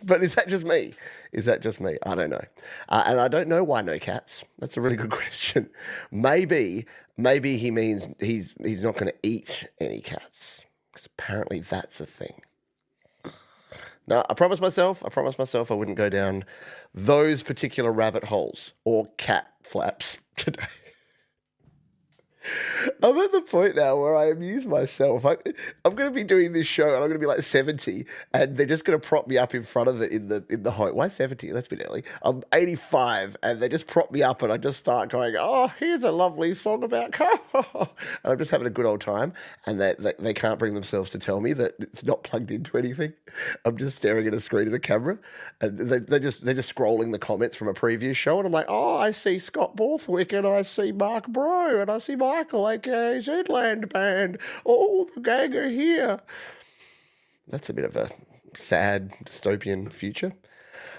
But is that just me? Is that just me? I don't know. And I don't know why no cats. That's a really good question. Maybe he means he's not going to eat any cats. Because apparently that's a thing. No, I promised myself I wouldn't go down those particular rabbit holes or cat flaps today. I'm at the point now where I amuse myself. I'm going to be doing this show and I'm going to be like 70 and they're just going to prop me up in front of it in the home. Why 70? That's a bit early. I'm 85 and they just prop me up and I just start going, oh, here's a lovely song about car. And I'm just having a good old time and they can't bring themselves to tell me that it's not plugged into anything. I'm just staring at a screen of the camera and they're just scrolling the comments from a previous show and I'm like, oh, I see Scott Borthwick and I see Mark Bro and I see Michael, aka Zedland Band. Oh, the gang are here. That's a bit of a sad dystopian future.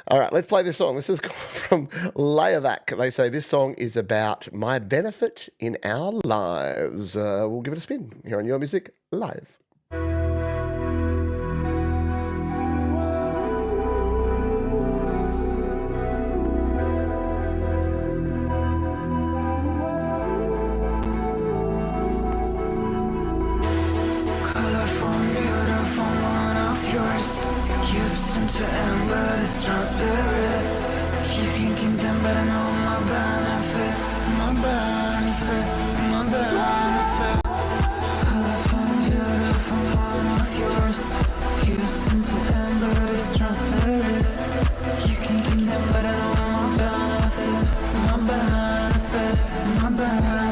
All right, let's play this song. This is from Layavac. They say this song is about my benefit in our lives. We'll give it a spin here on Your Music Live.
To amber is transparent. You can keep them, but I know my benefit, my benefit, my benefit. Colorful, beautiful, one of yours. Houston to amber is transparent. You can keep them, but I know my benefit, my benefit, my benefit.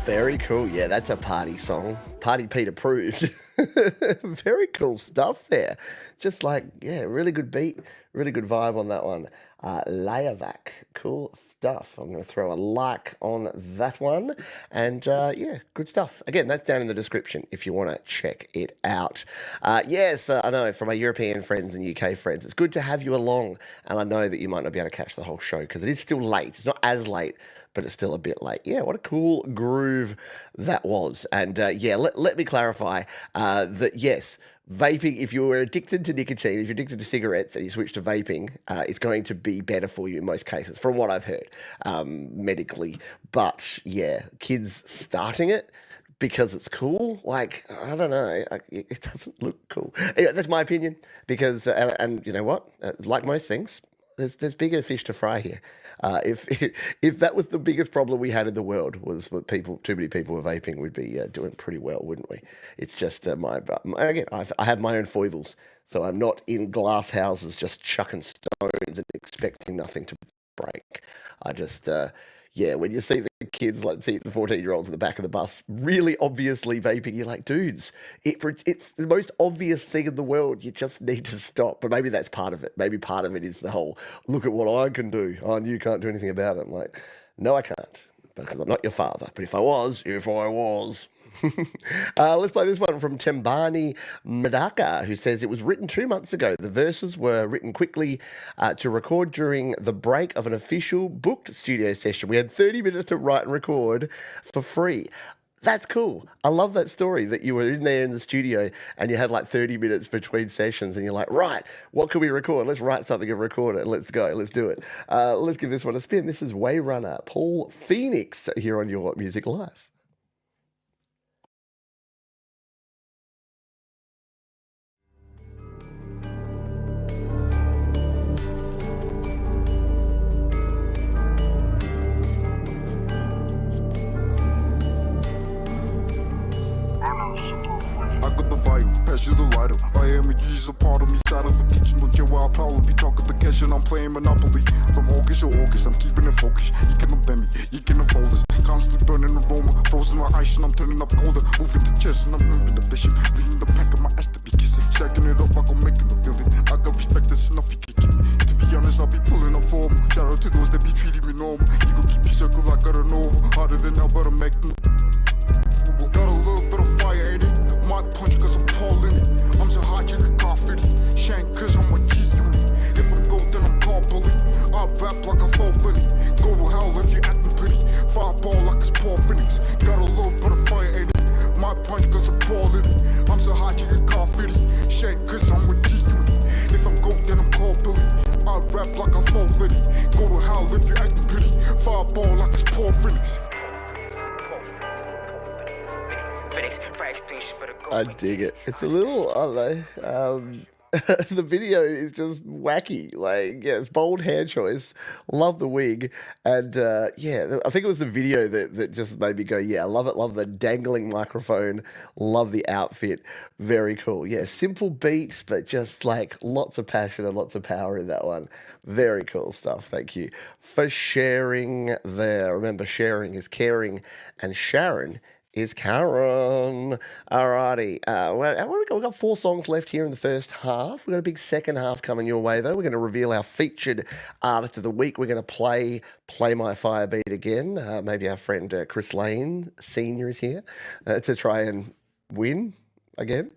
Very cool. Yeah, that's a party song. Party Pete approved. Very cool stuff there. Just like, yeah, really good beat, really good vibe on that one. Layavac, cool stuff. I'm going to throw a like on that one. And yeah, good stuff. Again, that's down in the description if you want to check it out. Yes, I know from my European friends and UK friends, it's good to have you along. And I know that you might not be able to catch the whole show because it is still late. It's not as late, but it's still a bit late. Yeah, what a cool groove that was. And yeah, let me clarify that yes, vaping, if you're addicted to nicotine, if you're addicted to cigarettes and you switch to vaping, it's going to be better for you in most cases, from what I've heard medically. But yeah, kids starting it because it's cool, like, I don't know, it doesn't look cool. Anyway, that's my opinion because, and you know what, like most things, there's bigger fish to fry here. If that was the biggest problem we had in the world was that too many people were vaping, we'd be doing pretty well, wouldn't we? It's just again, I have my own foibles, so I'm not in glass houses just chucking stones and expecting nothing to break. I just yeah, when you see the kids, like see the 14-year-olds in the back of the bus, really obviously vaping, you're like, dudes, it's the most obvious thing in the world. You just need to stop. But maybe that's part of it. Maybe part of it is the whole, look at what I can do. Oh, and you can't do anything about it. I'm like, no, I can't, because I'm not your father. But if I was. Let's play this one from Tembani Madaka, who says it was written 2 months ago. The verses were written quickly to record during the break of an official booked studio session. We had 30 minutes to write and record for free. That's cool. I love that story that you were in there in the studio and you had like 30 minutes between sessions and you're like, right, what can we record? Let's write something and record it. Let's go. Let's do it. Let's give this one a spin. This is Wayrunner, Paul Phoenix, here on Your Music Live.
I got the vibe, passion the lighter. I am a Jesus, a part of me, side of the kitchen. Don't care where I'll probably be talking the cash and I'm playing Monopoly. From August to August, I'm keeping it focused. You can bend me, you can fold this. Constantly burning aroma, frozen like ice and I'm turning up colder. Moving the chest and I'm moving the bishop. Leaving the pack of my ass to be kissing. Stacking it up like I'm making a building. I got respect, that's enough, you can keep it. To be honest, I'll be pulling up formal. Shout out to those that be treating me normal. You gon' keep your circle like I don't know. Harder than hell, but I'm making it. Got a little bit of fire in it. My punch cause I'm Paul in it. I'm so hot you can graffiti. Shank cause I'm a G unit. If I'm gold then I'm called bully. I rap like I'm full in it. Go to hell if you acting pretty. Fireball like it's Paul Phoenix. Got a little bit of fire in it. My punch cause I'm Paul in it. I'm so hot you can graffiti. Shank cause I'm a G unit. If I'm gold then I'm called bully. I rap like I'm full in it. Go to hell if you acting pretty. Fireball like it's Paul Phoenix.
I dig it. It's a little, I don't know, the video is just wacky. Like, yeah, it's bold hair choice. Love the wig. And yeah, I think it was the video that just made me go, yeah, I love it. Love the dangling microphone. Love the outfit. Very cool. Yeah, simple beats, but just like lots of passion and lots of power in that one. Very cool stuff. Thank you for sharing there. Remember, sharing is caring and Sharon is Karen. Alrighty. We've got 4 songs left here in the first half. We've got a big second half coming your way, though. We're going to reveal our featured artist of the week. We're going to play My Fire Beat again. Maybe our friend Chris Lane Sr. is here to try and win again.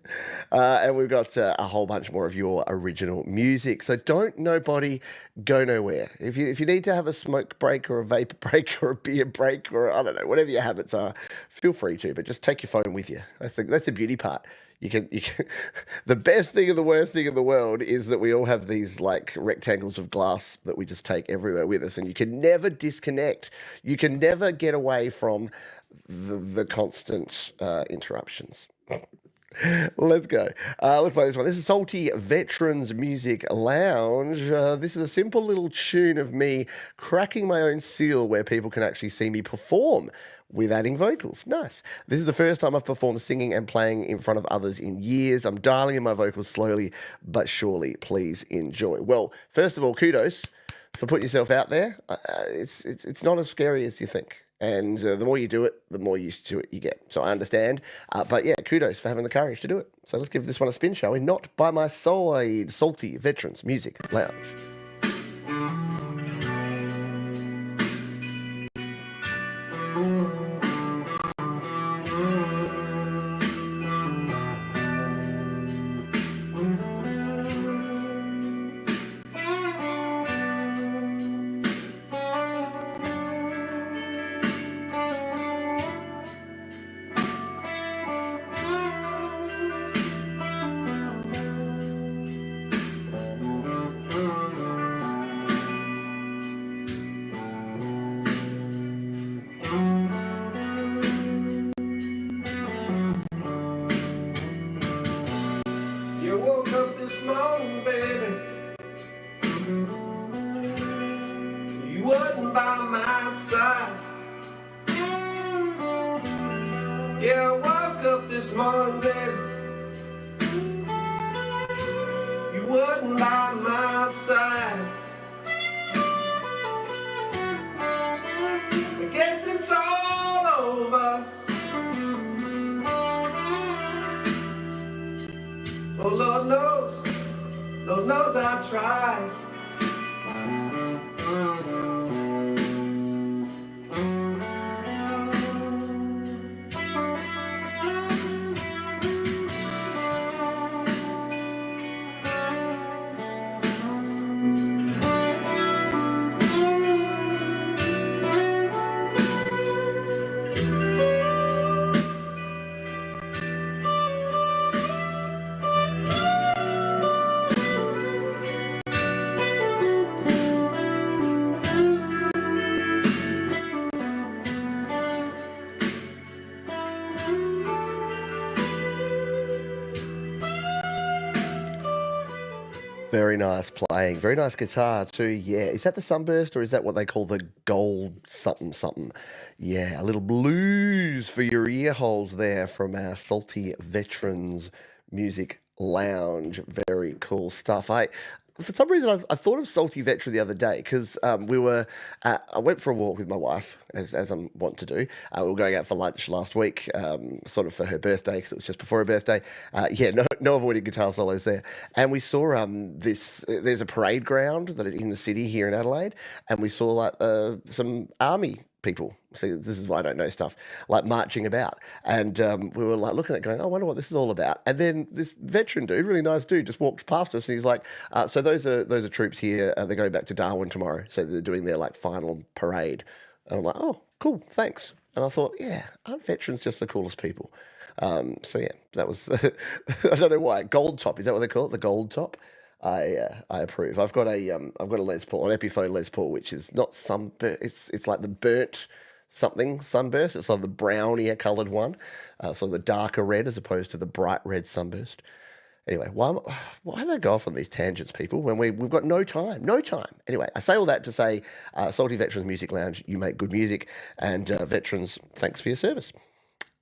And we've got a whole bunch more of your original music. So don't nobody go nowhere. If you need to have a smoke break or a vapor break or a beer break or I don't know, whatever your habits are, feel free to, but just take your phone with you. That's the beauty part. You can the best thing and the worst thing in the world is that we all have these like rectangles of glass that we just take everywhere with us and you can never disconnect. You can never get away from the constant interruptions. Let's go. Let's play this one. This is Salty Veterans Music Lounge. This is a simple little tune of me cracking my own seal where people can actually see me perform with adding vocals. Nice. This is the first time I've performed singing and playing in front of others in years. I'm dialing in my vocals slowly but surely. Please enjoy. Well, first of all, kudos for putting yourself out there. It's not as scary as you think. And the more you do it, the more used to it you get. So I understand. But yeah, kudos for having the courage to do it. So let's give this one a spin, shall we? Not by my side. Salty Veterans Music Lounge.
You woke up this morning, baby. You wasn't by my side. Yeah, I woke up this morning, baby. You wasn't by my side. I guess it's all over. Oh, Lord knows I tried.
Very nice playing. Very nice guitar too. Yeah. Is that the Sunburst or is that what they call the gold something something? Yeah. A little blues for your ear holes there from our Salty Veterans Music Lounge. Very cool stuff. For some reason, I thought of Salty Veteran the other day because I went for a walk with my wife, as I'm wont to do. We were going out for lunch last week, sort of for her birthday, because it was just before her birthday. No avoiding guitar solos there. And we saw there's a parade ground that in the city here in Adelaide, and we saw like some army people. See, this is why I don't know stuff, like marching about. And we were like looking at it going, I wonder what this is all about. And then this veteran dude, really nice dude, just walked past us and he's like, so those are troops here. They're going back to Darwin tomorrow. So they're doing their like final parade. And I'm like, oh, cool, thanks. And I thought, yeah, aren't veterans just the coolest people? So yeah, that was, I don't know why, gold top, is that what they call it? The gold top? I approve. I've got a Les Paul, an Epiphone Les Paul, which is not it's like the burnt something sunburst. It's like the brownier coloured one, so the darker red as opposed to the bright red sunburst. Anyway, why do I go off on these tangents, people, when we've got no time? No time. Anyway, I say all that to say, Salty Veterans Music Lounge, you make good music, and veterans, thanks for your service.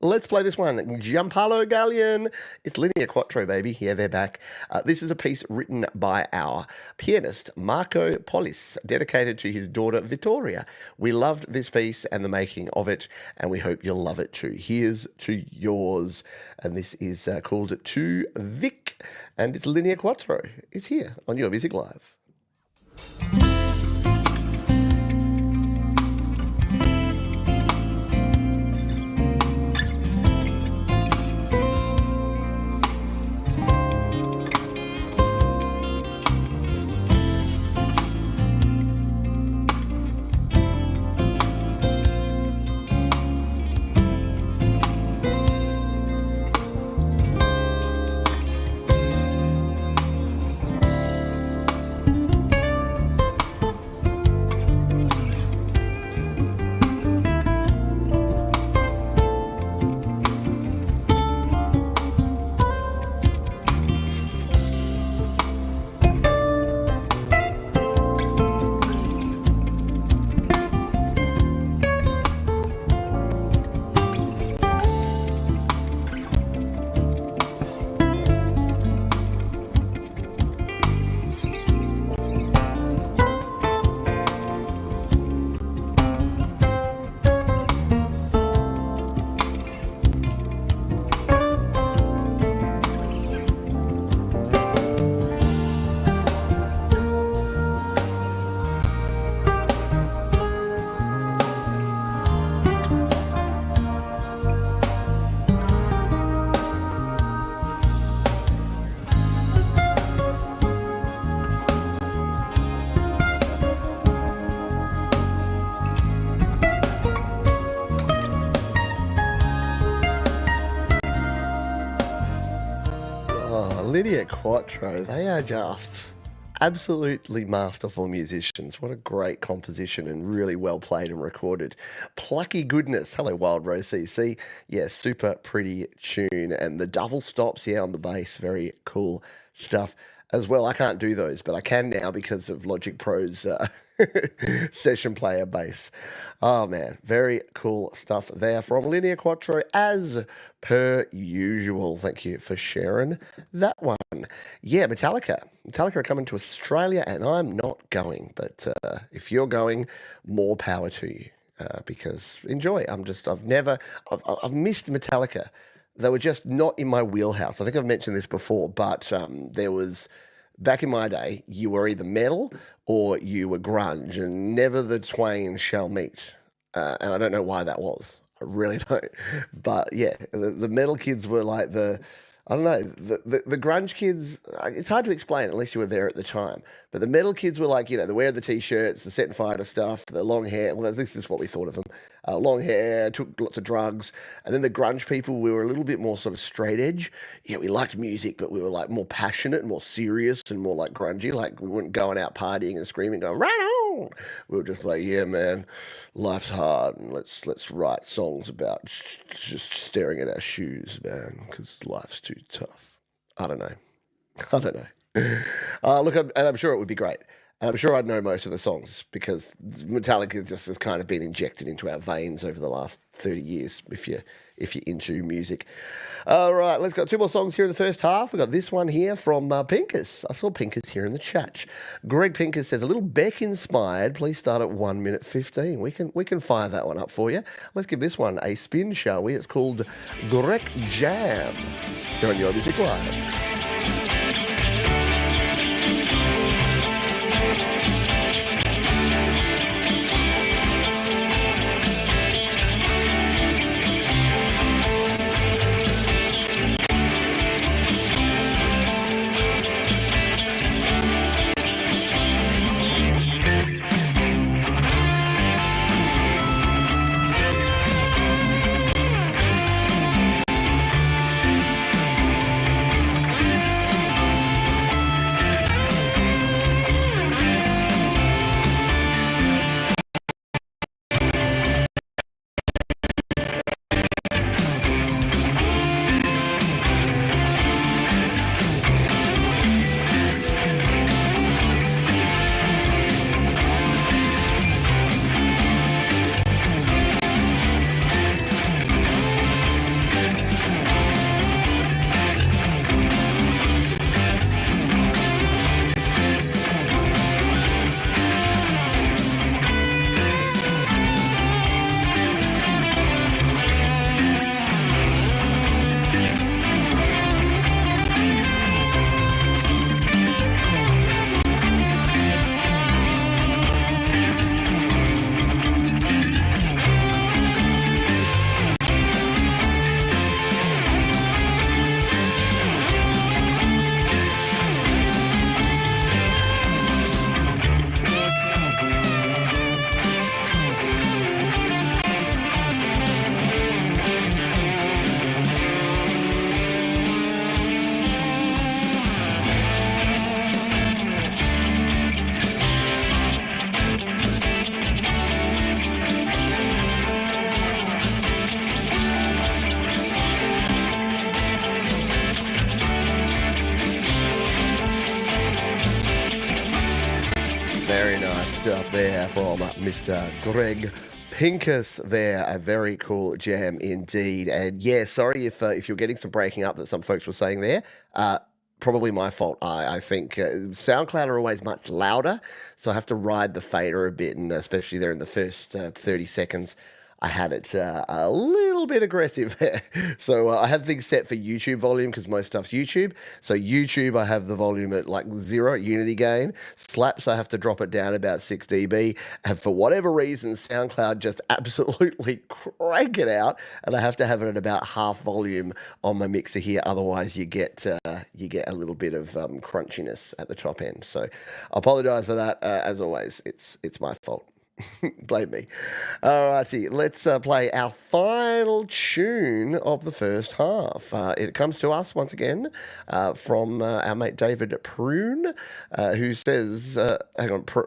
Let's play this one. Giampaolo Gallian. It's Linea Quattro, baby. Yeah, they're back. This is a piece written by our pianist, Marco Polis, dedicated to his daughter, Vittoria. We loved this piece and the making of it, and we hope you'll love it too. Here's to yours. And this is called To Vic, and it's Linea Quattro. It's here on Your Music Live. Linnea Quattro, they are just absolutely masterful musicians. What a great composition and really well played and recorded. Plucky goodness. Hello, Wild Rose CC. Yeah, super pretty tune. And the double stops, on the bass, very cool stuff as well. I can't do those, but I can now because of Logic Pro's session player bass. Oh man, very cool stuff there from Linnea Quattro as per usual. Thank you for sharing that one. Yeah, Metallica. Metallica are coming to Australia and I'm not going, but if you're going, more power to you. Because enjoy. I've missed Metallica. They were just not in my wheelhouse. I think I've mentioned this before, but there was, back in my day, you were either metal or you were grunge, and never the twain shall meet. And I don't know why that was. I really don't. But yeah, the metal kids were like I don't know, the grunge kids, it's hard to explain unless you were there at the time. But the metal kids were like, they wear the T-shirts, the Set and Fighter stuff, the long hair. Well, this is what we thought of them. Long hair, took lots of drugs. And then the grunge people, we were a little bit more sort of straight edge. Yeah, we liked music, but we were like more passionate and more serious and more like grungy. Like we weren't going out partying and screaming, going, right on. We were just like, yeah, man, life's hard and let's write songs about just staring at our shoes, man, because life's too tough. I don't know. Look, I'm sure it would be great. I'm sure I'd know most of the songs because Metallica just has kind of been injected into our veins over the last 30 years, if you're into music. All right, let's go. 2 more songs here in the first half. We've got this one here from Pincus. I saw Pincus here in the chat. Greg Pincus says, a little Beck inspired. Please start at 1 minute 15. We can fire that one up for you. Let's give this one a spin, shall we? It's called Greg Jam. Here on Your Music Live. Very nice stuff there from Mr. Greg Pincus there. A very cool jam indeed. And yeah, sorry if you're getting some breaking up that some folks were saying there. Probably my fault. I think SoundCloud are always much louder, so I have to ride the fader a bit, and especially there in the first 30 seconds. I had it a little bit aggressive there. So I have things set for YouTube volume because most stuff's YouTube. So YouTube, I have the volume at like 0 unity gain. Slaps, I have to drop it down about 6 dB. And for whatever reason, SoundCloud just absolutely crank it out. And I have to have it at about half volume on my mixer here. Otherwise, you get a little bit of crunchiness at the top end. So I apologize for that. As always, it's my fault. Blame me. All righty, let's play our final tune of the first half. It comes to us once again from our mate David Prune, who says,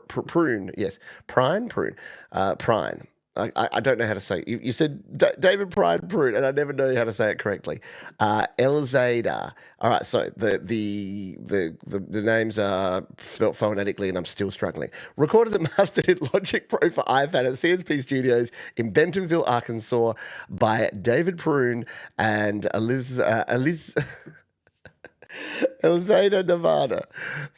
Prune, yes, Prine. I don't know how to say it. You said David Prune, and I never know how to say it correctly. Elzada. All right, so the names are spelt phonetically, and I'm still struggling. Recorded and mastered in Logic Pro for iPad at CSP Studios in Bentonville, Arkansas, by David Prune and Elzada, Nevada.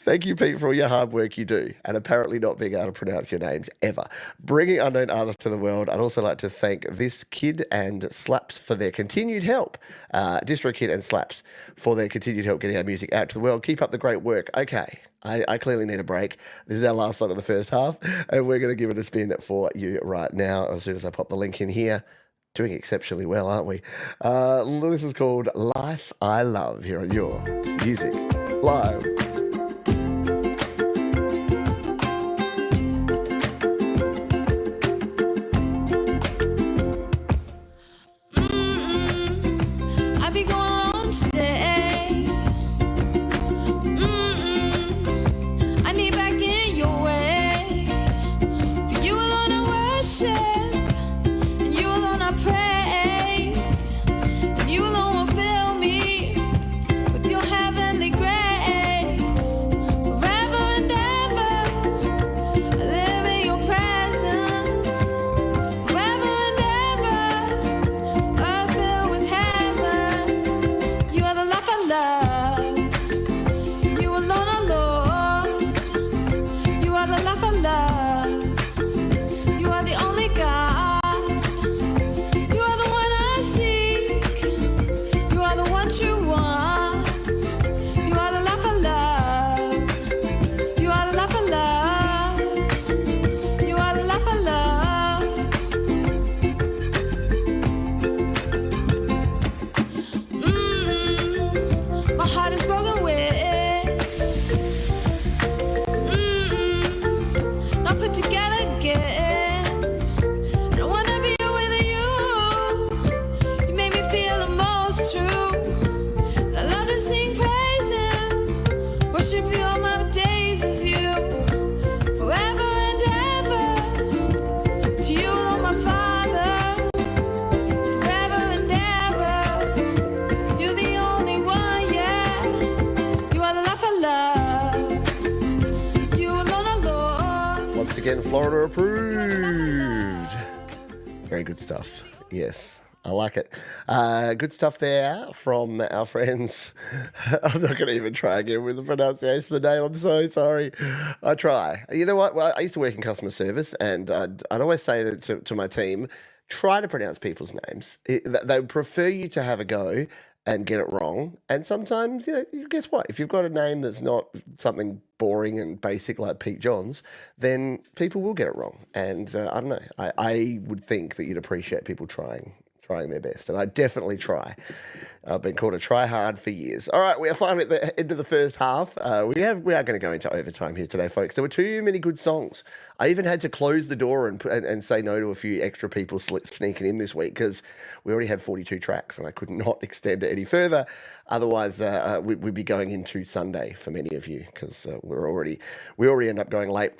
Thank you, Pete, for all your hard work you do, and apparently not being able to pronounce your names ever. Bringing unknown artists to the world. I'd also like to thank this kid and Slaps for their continued help. Distro Kid and Slaps for their continued help getting our music out to the world. Keep up the great work. Okay, I clearly need a break. This is our last song of the first half, and we're going to give it a spin for you right now as soon as I pop the link in here. Doing exceptionally well, aren't we? This is called Life I Love here on Your Music Live.
I be going on today. I need back in your way. For you alone I worship, and you alone I praise, and you alone will fill me with your heavenly grace. Forever and ever, I live in your presence. Forever and ever, earth filled with heaven. You are the life I love. You alone are Lord. You are the life I love. You are the only God. You are the one I seek. You are the one true one. You are the life I love. You are the life I love. You are the life I love. My heart is broken with. Not put together again. And I wanna be with you. You made me feel the most true. And I love to sing praise Him. Worship you all my days as you. Forever and ever. To you, Lord, my Father. Forever and ever. You're the only one, yeah. You are the life I love. You alone are Lord.
Once again, Florida approved. Very good stuff. Yes, I like it. Good stuff there from our friends. I'm not going to even try again with the pronunciation of the name. I'm so sorry. I try. You know what? Well, I used to work in customer service, and I'd always say to my team, try to pronounce people's names. They would prefer you to have a go and get it wrong. And sometimes, guess what? If you've got a name that's not something boring and basic like Pete Johns, then people will get it wrong. And I don't know. I would think that you'd appreciate people trying their best, and I definitely try. I've been called a try hard for years. All right, we are finally at the end of the first half. We are going to go into overtime here today, folks. There were too many good songs. I even had to close the door and say no to a few extra people sneaking in this week because we already had 42 tracks, and I could not extend it any further. Otherwise, we'd be going into Sunday for many of you because we already end up going late.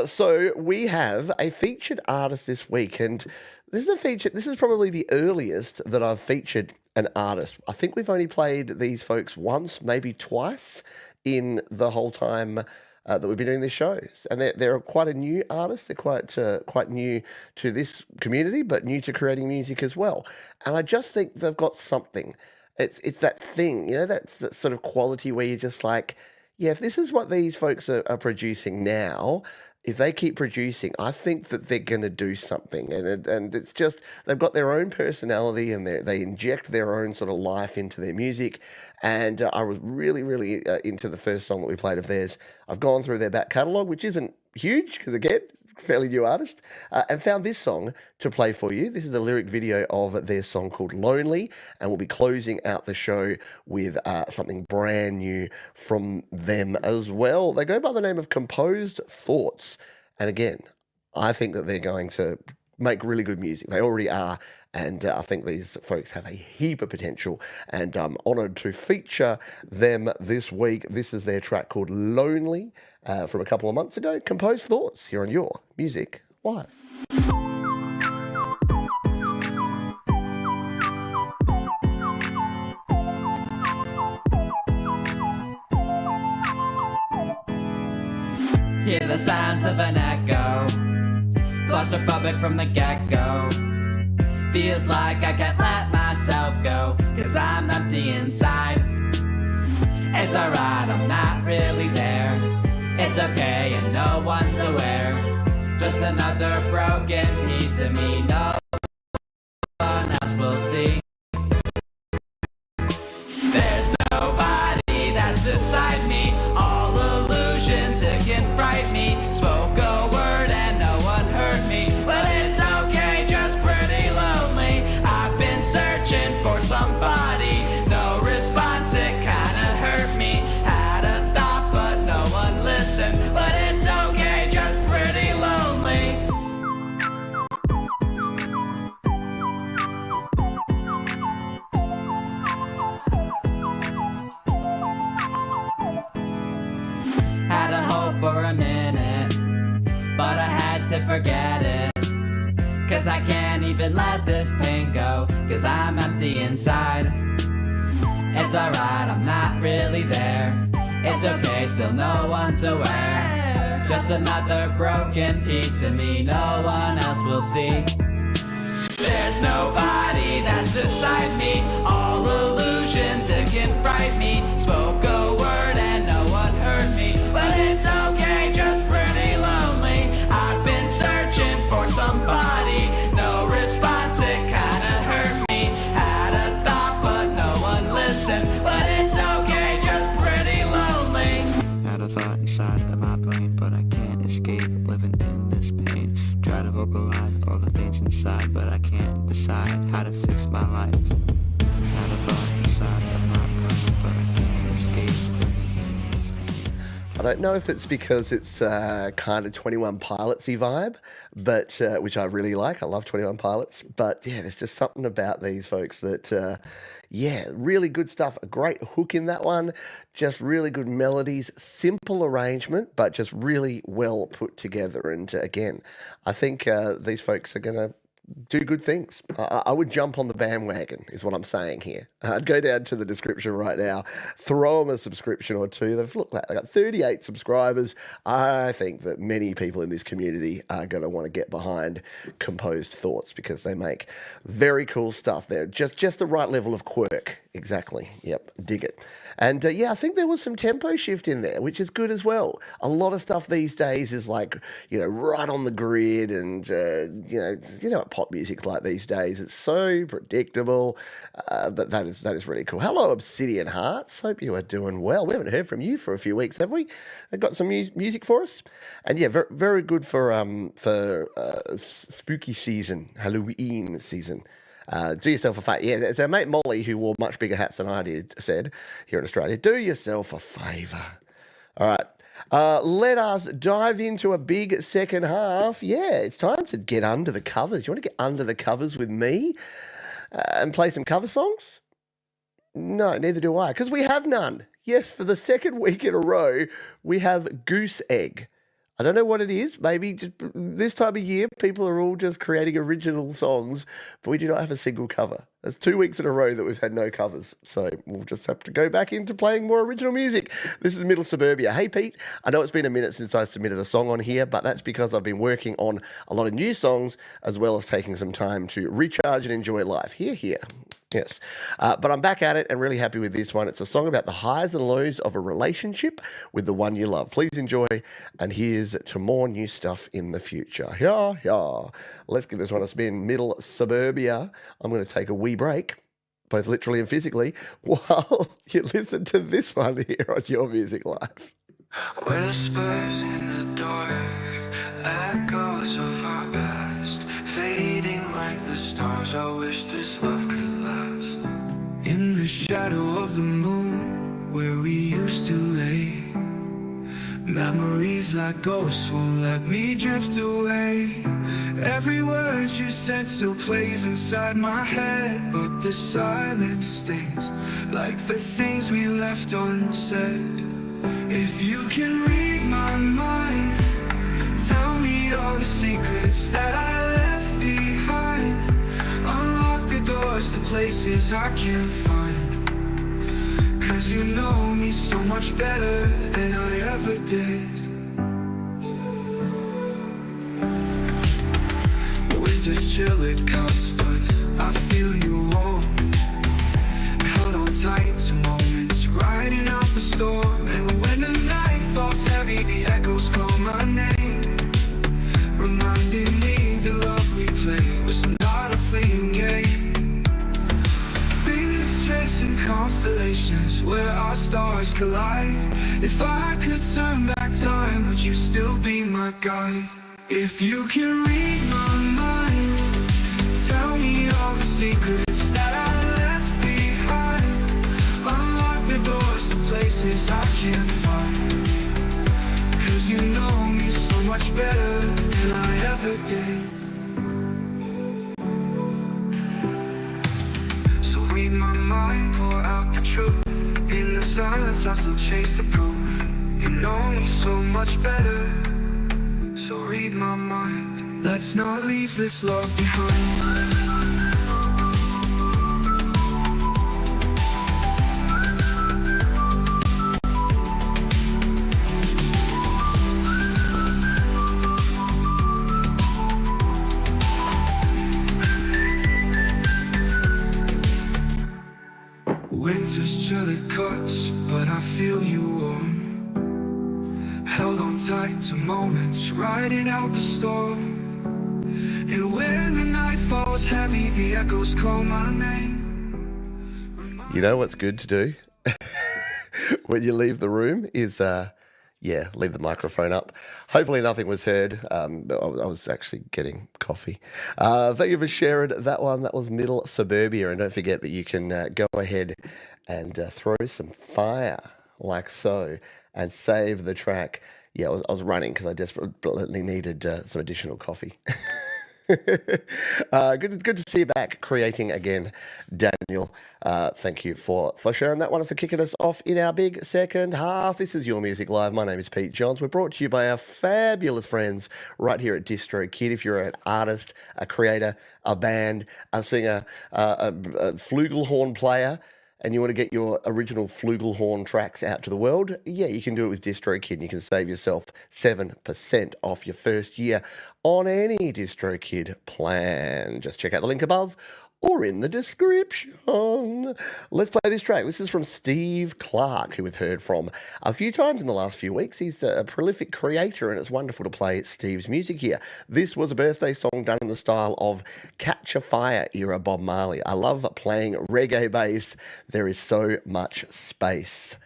So we have a featured artist this week, and this is probably the earliest that I've featured an artist. I think we've only played these folks once, maybe twice in the whole time that we've been doing these shows. And they're quite a new artist. They're quite new to this community, but new to creating music as well. And I just think they've got something. It's that thing, that's that sort of quality where you're just like, yeah, if this is what these folks are producing now, if they keep producing, I think that they're going to do something. And it's just, they've got their own personality and they inject their own sort of life into their music. And I was really, really into the first song that we played of theirs. I've gone through their back catalogue, which isn't huge because, again, fairly new artist, and found this song to play for you. This is a lyric video of their song called Lonely, and we'll be closing out the show with something brand new from them as well. They go by the name of Composed Thoughts, and again, I think that they're going to make really good music. They already are, and I think these folks have a heap of potential, and I'm honoured to feature them this week. This is their track called Lonely from a couple of months ago. Composed Thoughts here on Your Music Live.
Hear the sounds of an echo, claustrophobic from the get-go. Feels like I can't let myself go, 'cause I'm empty inside. It's alright, I'm not really there. It's okay and no one's aware. Just another broken piece of me, no one else will see. There's nobody that's beside me, all illusions, it can fright me. Spoke a word and no one heard me, but it's okay, just pretty lonely. I've been searching for somebody, no response, it kinda hurt me. Had a thought but no one listened, but it's okay, just pretty lonely. Had a hope for a minute, but I had to forget it. 'Cause I can't even let this pain go, 'cause I'm empty inside. It's alright, I'm not really there. It's okay, still no one's aware. Just another broken piece of me, no one else will see. There's nobody that's beside me, all illusions, it can fright me. Spoke a word and no one heard me, but it's okay, just pretty lonely. I've been searching for somebody, no response, it kinda hurt me. Had a thought but no one listened, but it's okay, just pretty lonely.
Had a thought inside of my brain, but I can't escape living in this pain. Try to vocalize all the things inside, but I can't decide how to fix my life. Had a thought inside of my brain, but I can't escape living in this pain.
I don't know if it's because it's kind of 21 Pilots-y vibe, but which I really like. I love 21 Pilots. But yeah, there's just something about these folks that, yeah, really good stuff. A great hook in that one. Just really good melodies. Simple arrangement, but just really well put together. And again, I think these folks are going to do good things. I would jump on the bandwagon, is what I'm saying here. I'd go down to the description right now, throw them a subscription or two. They've got 38 subscribers. I think that many people in this community are going to want to get behind Composed Thoughts because they make very cool stuff. They're just the right level of quirk. Exactly. Yep. Dig it. And yeah, I think there was some tempo shift in there, which is good as well. A lot of stuff these days is like, right on the grid, and you know what pop music's like these days. It's so predictable, but that is really cool. Hello, Obsidian Hearts. Hope you are doing well. We haven't heard from you for a few weeks, have we? Got some music for us? And yeah, very, very good for spooky season, Halloween season. Do yourself a favour. Yeah, there's our mate Molly, who wore much bigger hats than I did, said here in Australia. Do yourself a favour. All right. Let us dive into a big second half. Yeah, it's time to get under the covers. You want to get under the covers with me and play some cover songs? No, neither do I, because we have none. Yes, for the second week in a row, we have Goose Egg. I don't know what it is. Maybe just this time of year, people are all just creating original songs, but we do not have a single cover. There's 2 weeks in a row that we've had no covers, so we'll just have to go back into playing more original music. This is Middle Suburbia. Hey, Pete, I know it's been a minute since I submitted a song on here, but that's because I've been working on a lot of new songs, as well as taking some time to recharge and enjoy life. Here. Yes. But I'm back at it and really happy with this one. It's a song about the highs and lows of a relationship with the one you love. Please enjoy, and here's to more new stuff in the future. Yeah. Let's give this one a spin. Middle Suburbia. I'm going to take a wee break, both literally and physically, while you listen to this one here on Your Music Live.
Whispers in the dark, echoes of our past, fading like the stars. I wish this love could last. In the shadow of the moon, where we used to lay, now Memories like ghosts won't let me drift away. Every word you said still plays inside my head, but the silence stings like the things we left unsaid. If you can read my mind, tell me all the secrets that I left behind. Unlock the doors to places I can't find. 'Cause you know me so much better than I ever did. Winter's chill, it cuts, but I feel you warm. Held on tight to moments, riding out the storm. And when the night falls heavy, the echoes call my name, reminding me the love we played was not a fleeting game. Fingers tracing constellations where our stars collide. If I could turn back time, would you still be my guide? If you can read my mind, tell me all the secrets that I left behind. Unlock the doors to places I can't find. 'Cause you know me so much better than I ever did. So read my mind, pour out the truth. In the silence I still chase the proof. You know me so much better. So read my mind. Let's not leave this love behind. Winter's chill, it cuts, but I feel you warm. Held on tight to moments, riding out the storm. And when the night falls heavy, the echoes call my name.
You know what's good to do when you leave the room is, leave the microphone up. Hopefully nothing was heard, but I was actually getting coffee. Thank you for sharing that one. That was Middle Suburbia. And don't forget that you can go ahead and throw some fire like so and save the track. Yeah, I was running because I desperately needed some additional coffee. Good to see you back creating again, Daniel. Thank you for sharing that one and for kicking us off in our big second half. This is Your Music Live. My name is Pete Johns. We're brought to you by our fabulous friends right here at Distro Kid. If you're an artist, a creator, a band, a singer, a flugelhorn player, and you want to get your original flugelhorn tracks out to the world, yeah, you can do it with DistroKid. You can save yourself 7% off your first year on any DistroKid plan. Just check out the link above or in the description. Let's play this track. This is from Steve Clark, who we've heard from a few times in the last few weeks. He's a prolific creator, and it's wonderful to play Steve's music here. This was a birthday song done in the style of Catch a Fire era Bob Marley. I love playing reggae bass. There is so much space.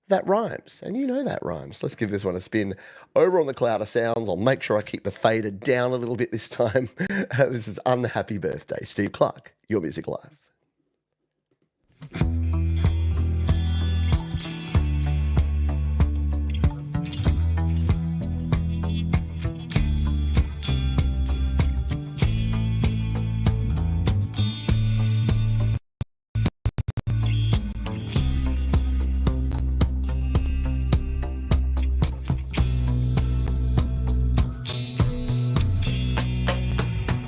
That rhymes, and you know that rhymes. Let's give this one a spin. Over on the Cloud of Sounds, I'll make sure I keep the fader down a little bit this time. This is Unhappy Birthday. Steve Clark, Your Music Live.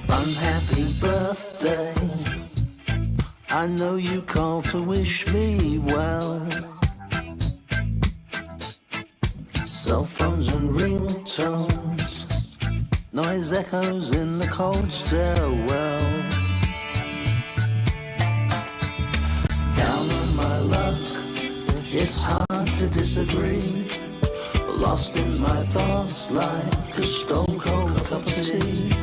Unhappy birthday. I know you called to wish me well. Cell phones and ringtones, noise echoes in the cold stairwell. Down on my luck, it's hard to disagree. Lost in my thoughts like a stone cold cup of tea.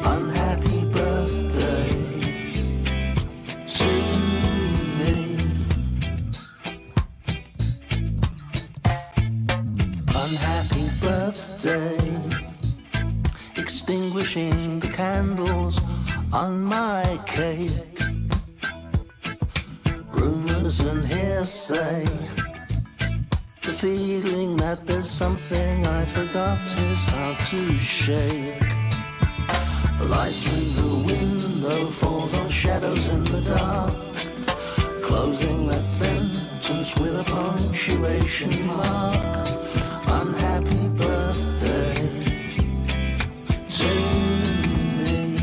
Unhappy birthday to me. Unhappy birthday. Extinguishing the candles on my cake. Rumors and hearsay
The feeling that there's something I forgot is hard to shake. Light through the window falls on shadows in the dark. Closing that sentence with a punctuation mark. Unhappy birthday to me.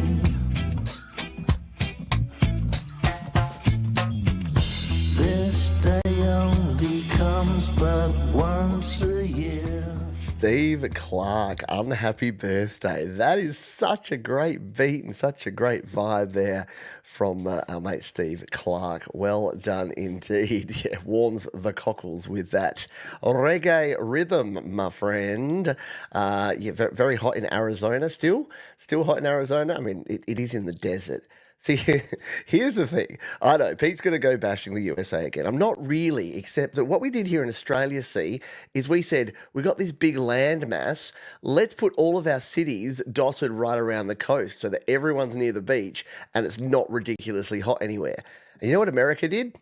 This day only comes but once a year.
Steve Clark, Unhappy Birthday. That is such a great beat and such a great vibe there from our mate Steve Clark. Well done indeed. Yeah, warms the cockles with that reggae rhythm, my friend. Yeah, very hot in Arizona still. Still hot in Arizona. I mean, it is in the desert. See, here's the thing. I know, Pete's going to go bashing the USA again. I'm not really, except that what we did here in Australia, is we said, we got this big land mass, let's put all of our cities dotted right around the coast so that everyone's near the beach and it's not ridiculously hot anywhere. And you know what America did?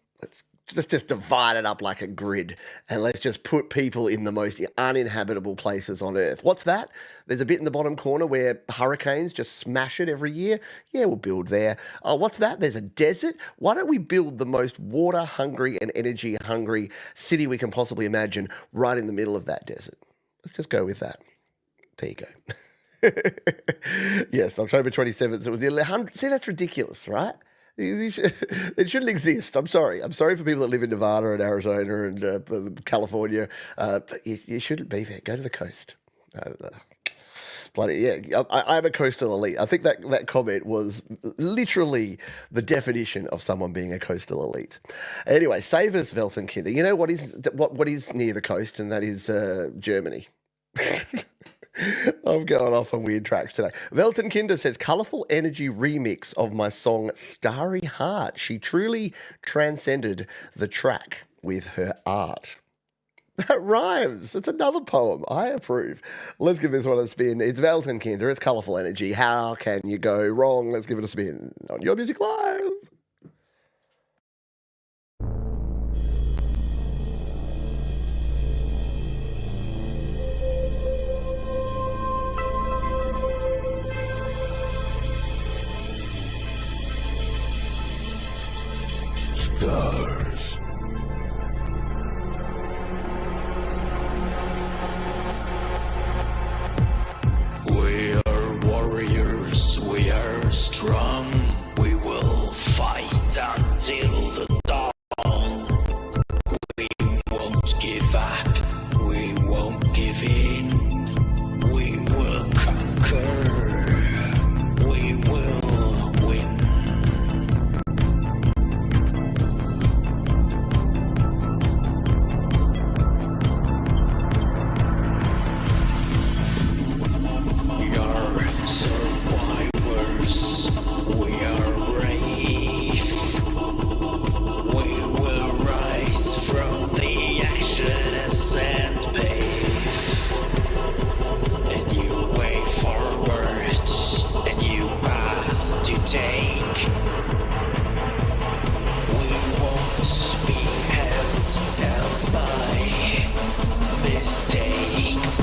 Let's just divide it up like a grid and let's just put people in the most uninhabitable places on Earth. What's that? There's a bit in the bottom corner where hurricanes just smash it every year. Yeah, we'll build there. Oh, what's that? There's a desert. Why don't we build the most water-hungry and energy-hungry city we can possibly imagine right in the middle of that desert? Let's just go with that. There you go. Yes, October 27th. It was the 100. See, that's ridiculous, right? It shouldn't exist. I'm sorry. I'm sorry for people that live in Nevada and Arizona and California, but you shouldn't be there. Go to the coast. Bloody yeah! I'm a coastal elite. I think that comment was literally the definition of someone being a coastal elite. Anyway, save us, Weltenkinder. You know what is near the coast, and that is Germany. I'm going off on weird tracks today. Weltenkinder says, colourful energy remix of my song Starry Heart. She truly transcended the track with her art. That rhymes. That's another poem. I approve. Let's give this one a spin. It's Weltenkinder. It's colourful energy. How can you go wrong? Let's give it a spin on Your Music Live.
Stars. We are warriors, we are strong. We will fight until the dawn. We won't give up, we won't give in. We will conquer, we will win. We are survivors, we are brave. We will rise from the ashes and pave a new way forward, a new path to take. We won't be held down by mistakes.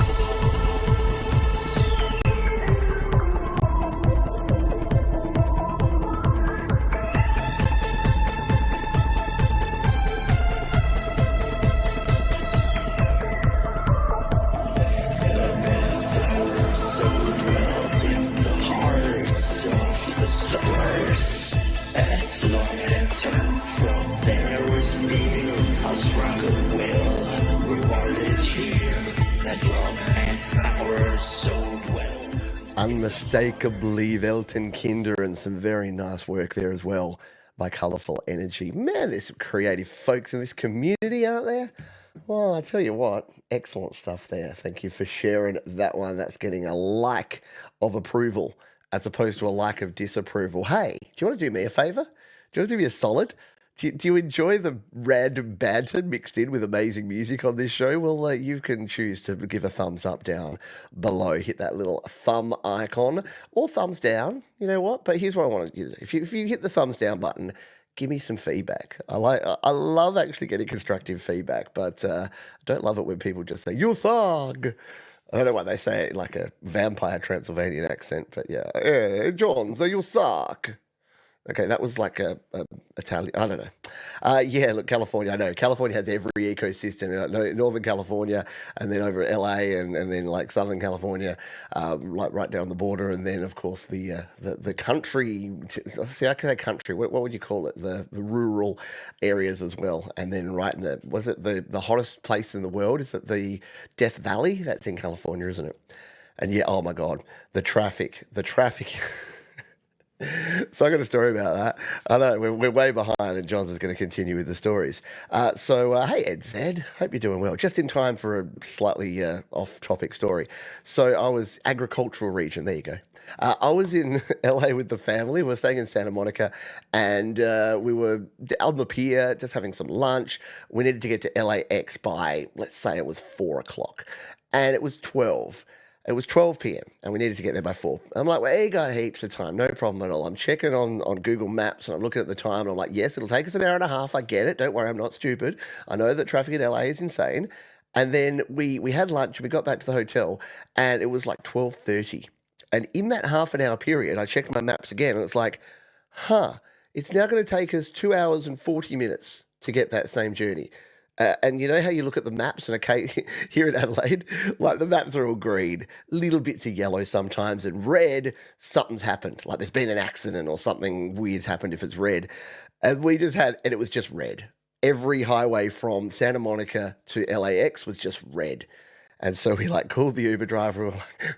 So dwells in the hearts of the stars. As long as hope from there is near, our struggle will reward it here. As long as our soul dwells.
Unmistakably Weltenkinder, and some very nice work there as well by Colourful Energy. Man, there's some creative folks in this community, aren't there? Well, I tell you what, excellent stuff there. Thank you for sharing that one. That's getting a like of approval as opposed to a like of disapproval. Hey, do you want to do me a favour? Do you want to do me a solid? Do you enjoy the random banter mixed in with amazing music on this show? Well, you can choose to give a thumbs up down below. Hit that little thumb icon or thumbs down. You know what? But here's what I want you to do. If you hit the thumbs down button, give me some feedback. I love actually getting constructive feedback, but I don't love it when people just say, "You suck." I don't know why they say it like a vampire Transylvanian accent, but yeah, John, so you suck. Okay, that was like a Italian. I don't know. Yeah, look, California. I know California has every ecosystem. Northern California, and then over LA, and then like Southern California, like right down the border, and then of course the country. See, I can say country. What would you call it? The rural areas as well, and then right in the hottest place in the world? Is it the Death Valley? That's in California, isn't it? And yeah, oh my God, the traffic. So I got a story about that. I know we're way behind, and Johnson's going to continue with the stories. Hey, Ed Zed, hope you're doing well. Just in time for a slightly off-topic story. So I was agricultural region. There you go. I was in LA with the family. We were staying in Santa Monica, and we were on the pier just having some lunch. We needed to get to LAX by, let's say it was 4 o'clock, and it was 12. It was 12 p.m. and we needed to get there by 4. I'm like, well, you got heaps of time, no problem at all. I'm checking on Google Maps and I'm looking at the time and I'm like, yes, it'll take us an hour and a half. I get it. Don't worry, I'm not stupid. I know that traffic in LA is insane. And then we had lunch and we got back to the hotel and it was like 12:30. And in that half an hour period, I checked my maps again and it's like, it's now going to take us 2 hours and 40 minutes to get that same journey. And you know how you look at the maps, and okay, here in Adelaide, like the maps are all green, little bits of yellow sometimes, and red, something's happened. Like there's been an accident or something weird's happened if it's red. And it was just red. Every highway from Santa Monica to LAX was just red. And so we like called the Uber driver.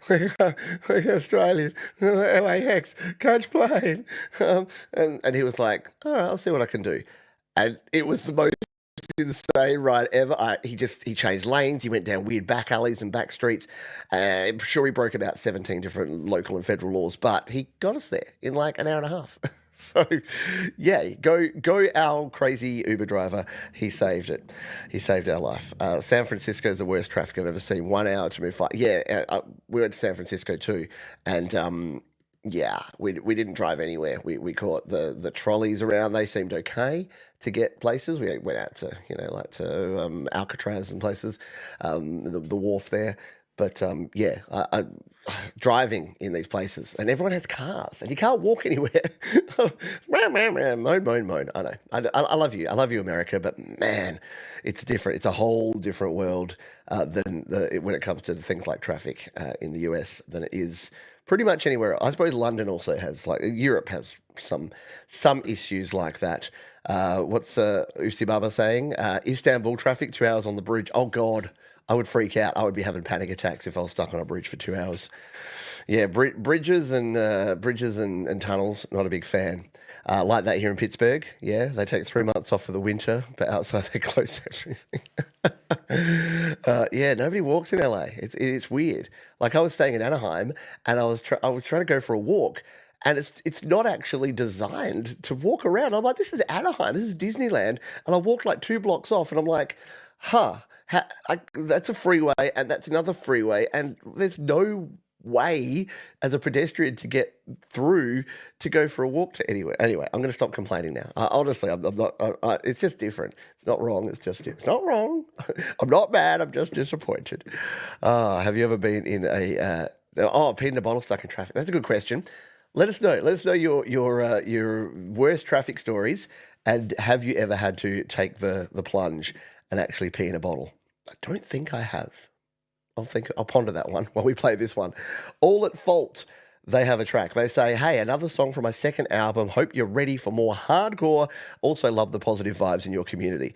We're like, we're Australian, LAX, catch plane. And he was like, all right, I'll see what I can do. And it was the most insane ride ever. He changed lanes. He went down weird back alleys and back streets. I'm sure he broke about 17 different local and federal laws, but he got us there in like an hour and a half. So, yeah, go our crazy Uber driver. He saved it. He saved our life. San Francisco is the worst traffic I've ever seen. 1 hour to move 5. Yeah, we went to San Francisco too, and yeah, we didn't drive anywhere. We caught the trolleys around. They seemed okay to get places. We went out to Alcatraz and places, the wharf there. But yeah, driving in these places, and everyone has cars, and you can't walk anywhere. Moan. I know. I love you. I love you, America. But man, it's different. It's a whole different world than when it comes to things like traffic in the US than it is pretty much anywhere else. I suppose London also has, like, Europe has some issues like that. What's Usi Baba saying? Istanbul traffic, 2 hours on the bridge. Oh God, I would freak out. I would be having panic attacks if I was stuck on a bridge for 2 hours. Yeah, bridges and tunnels, not a big fan. Like that here in Pittsburgh. Yeah, they take 3 months off for the winter, but outside they close everything. Yeah, nobody walks in LA. It's weird. Like I was staying in Anaheim, and I was trying to go for a walk, and it's not actually designed to walk around. I'm like, this is Anaheim. This is Disneyland, and I walked like 2 blocks off, and I'm like, that's a freeway, and that's another freeway, and there's no way as a pedestrian to get through to go for a walk to anywhere. Anyway, I'm going to stop complaining now. Honestly, I'm not. It's just different. It's not wrong. It's just different. It's not wrong. I'm not mad. I'm just disappointed. Have you ever been in a pee in a bottle stuck in traffic? That's a good question. Let us know. Let us know your worst traffic stories, and have you ever had to take the plunge and actually pee in a bottle? I don't think I have. I'll ponder that one while we play this one. All at Fault, they have a track. They say, hey, another song from my second album. Hope you're ready for more hardcore. Also love the positive vibes in your community.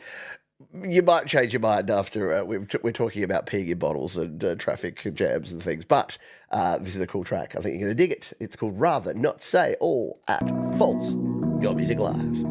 You might change your mind after we're talking about peeing in bottles and traffic jams and things, but this is a cool track. I think you're going to dig it. It's called Rather Not Say. All at Fault. Your Music Live.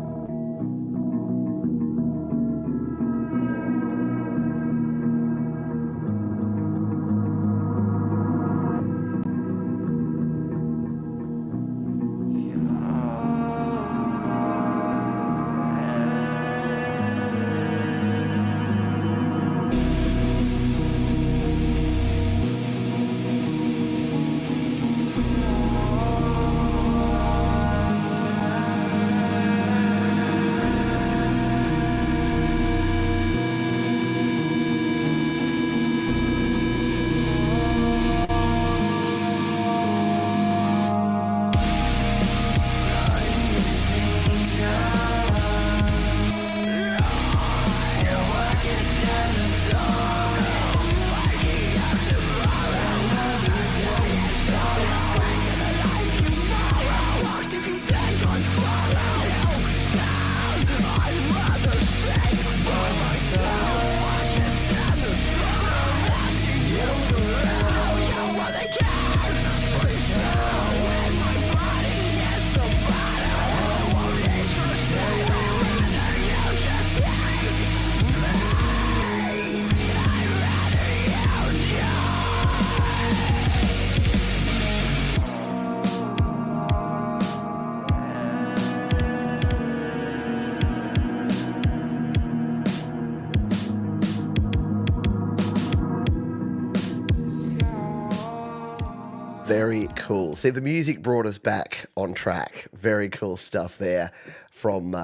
cool. See, the music brought us back on track. Very cool stuff there from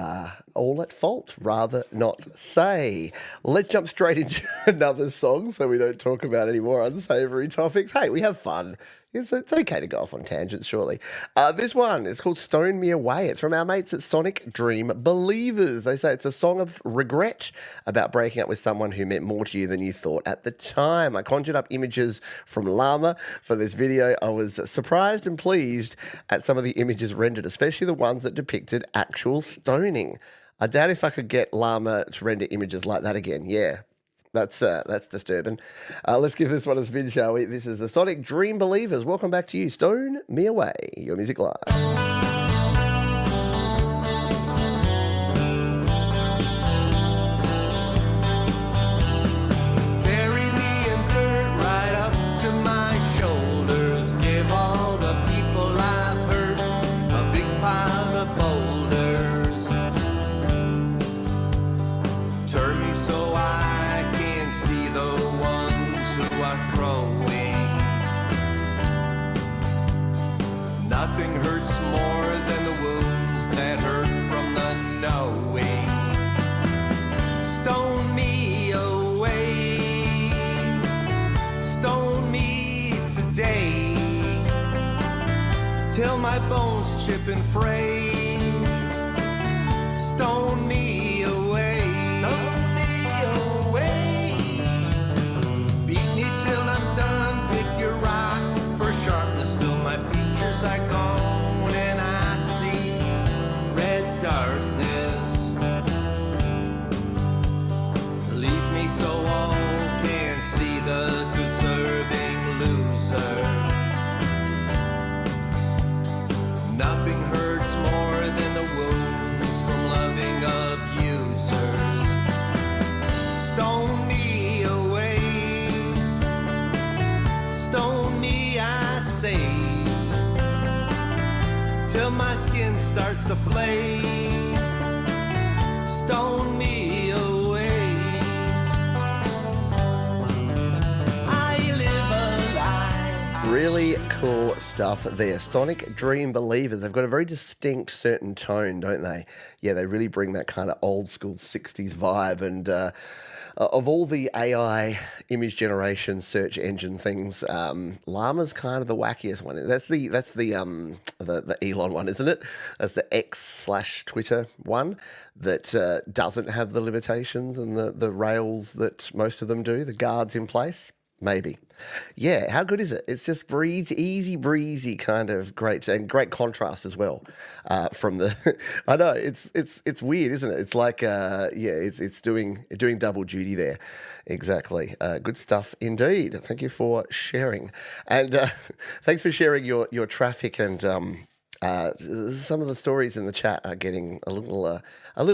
All at Fault, Rather Not Say. Let's jump straight into another song so we don't talk about any more unsavory topics. Hey, we have fun. It's okay to go off on tangents, surely. This one is called Stone Me Away. It's from our mates at Sonic Dream Believers. They say it's a song of regret about breaking up with someone who meant more to you than you thought at the time. I conjured up images from Llama for this video. I was surprised and pleased at some of the images rendered, especially the ones that depicted actual stoning. I doubt if I could get Llama to render images like that again. Yeah. That's disturbing. Let's give this one a spin, shall we? This is the Sonic Dream Believers. Welcome back to you, Stone Me Away, your music live.
Bury me in dirt right up to my shoulders. Give all the people I've hurt a big pile of boulders. Turn me so I can see the ones who are throwing. Nothing hurts more than the wounds that hurt from the knowing. Stone me away, stone me today, till my bones chip and fray. Stone me away, stone me away. Beat me till I'm done, pick your rock for sharpness till my features are gone and I see red darkness. Leave me so all can see the deserving loser. Nothing hurts more than the wounds from loving abusers. Stone me away, stone me, I say, till my skin starts to flame. Stone me away. I live a lie.
Really cool stuff there. Sonic Dream Believers. They've got a very distinct certain tone, don't they? Yeah, they really bring that kind of old school 60s vibe. And of all the AI image generation search engine things, Llama's kind of the wackiest one. That's the Elon one, isn't it? That's the X/Twitter one that doesn't have the limitations and the rails that most of them do, the guards in place. Maybe. Yeah, how good is it? It's just easy breezy kind of great, and great contrast as well from the I know it's weird, isn't it? It's like it's doing double duty there. Exactly. Good stuff indeed. Thank you for sharing. And thanks for sharing your traffic and some of the stories in the chat are getting a little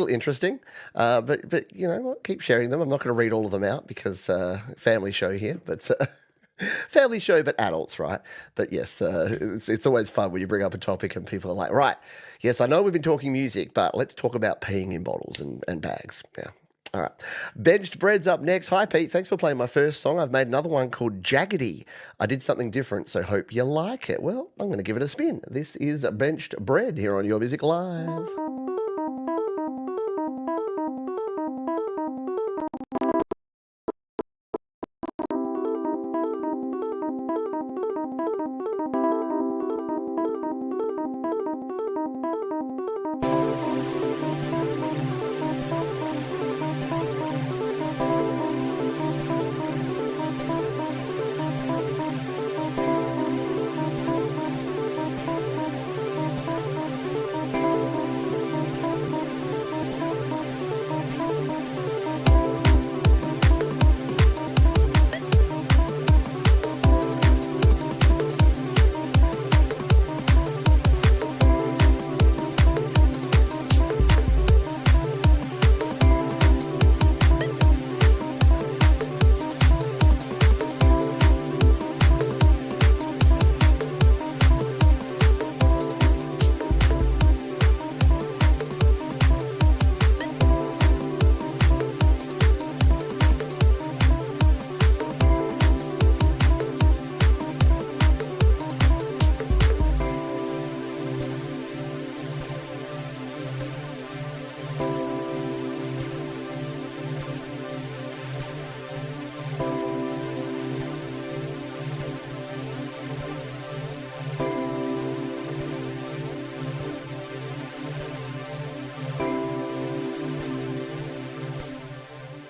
interesting, but you know what? Keep sharing them. I'm not going to read all of them out because family show here, but family show, but adults, right? But yes, it's always fun when you bring up a topic and people are like, right, yes, I know we've been talking music, but let's talk about peeing in bottles and bags. Yeah. All right. Benched Bread's up next. Hi, Pete. Thanks for playing my first song. I've made another one called Jaggedy. I did something different, so hope you like it. Well, I'm going to give it a spin. This is Benched Bread here on Your Music Live.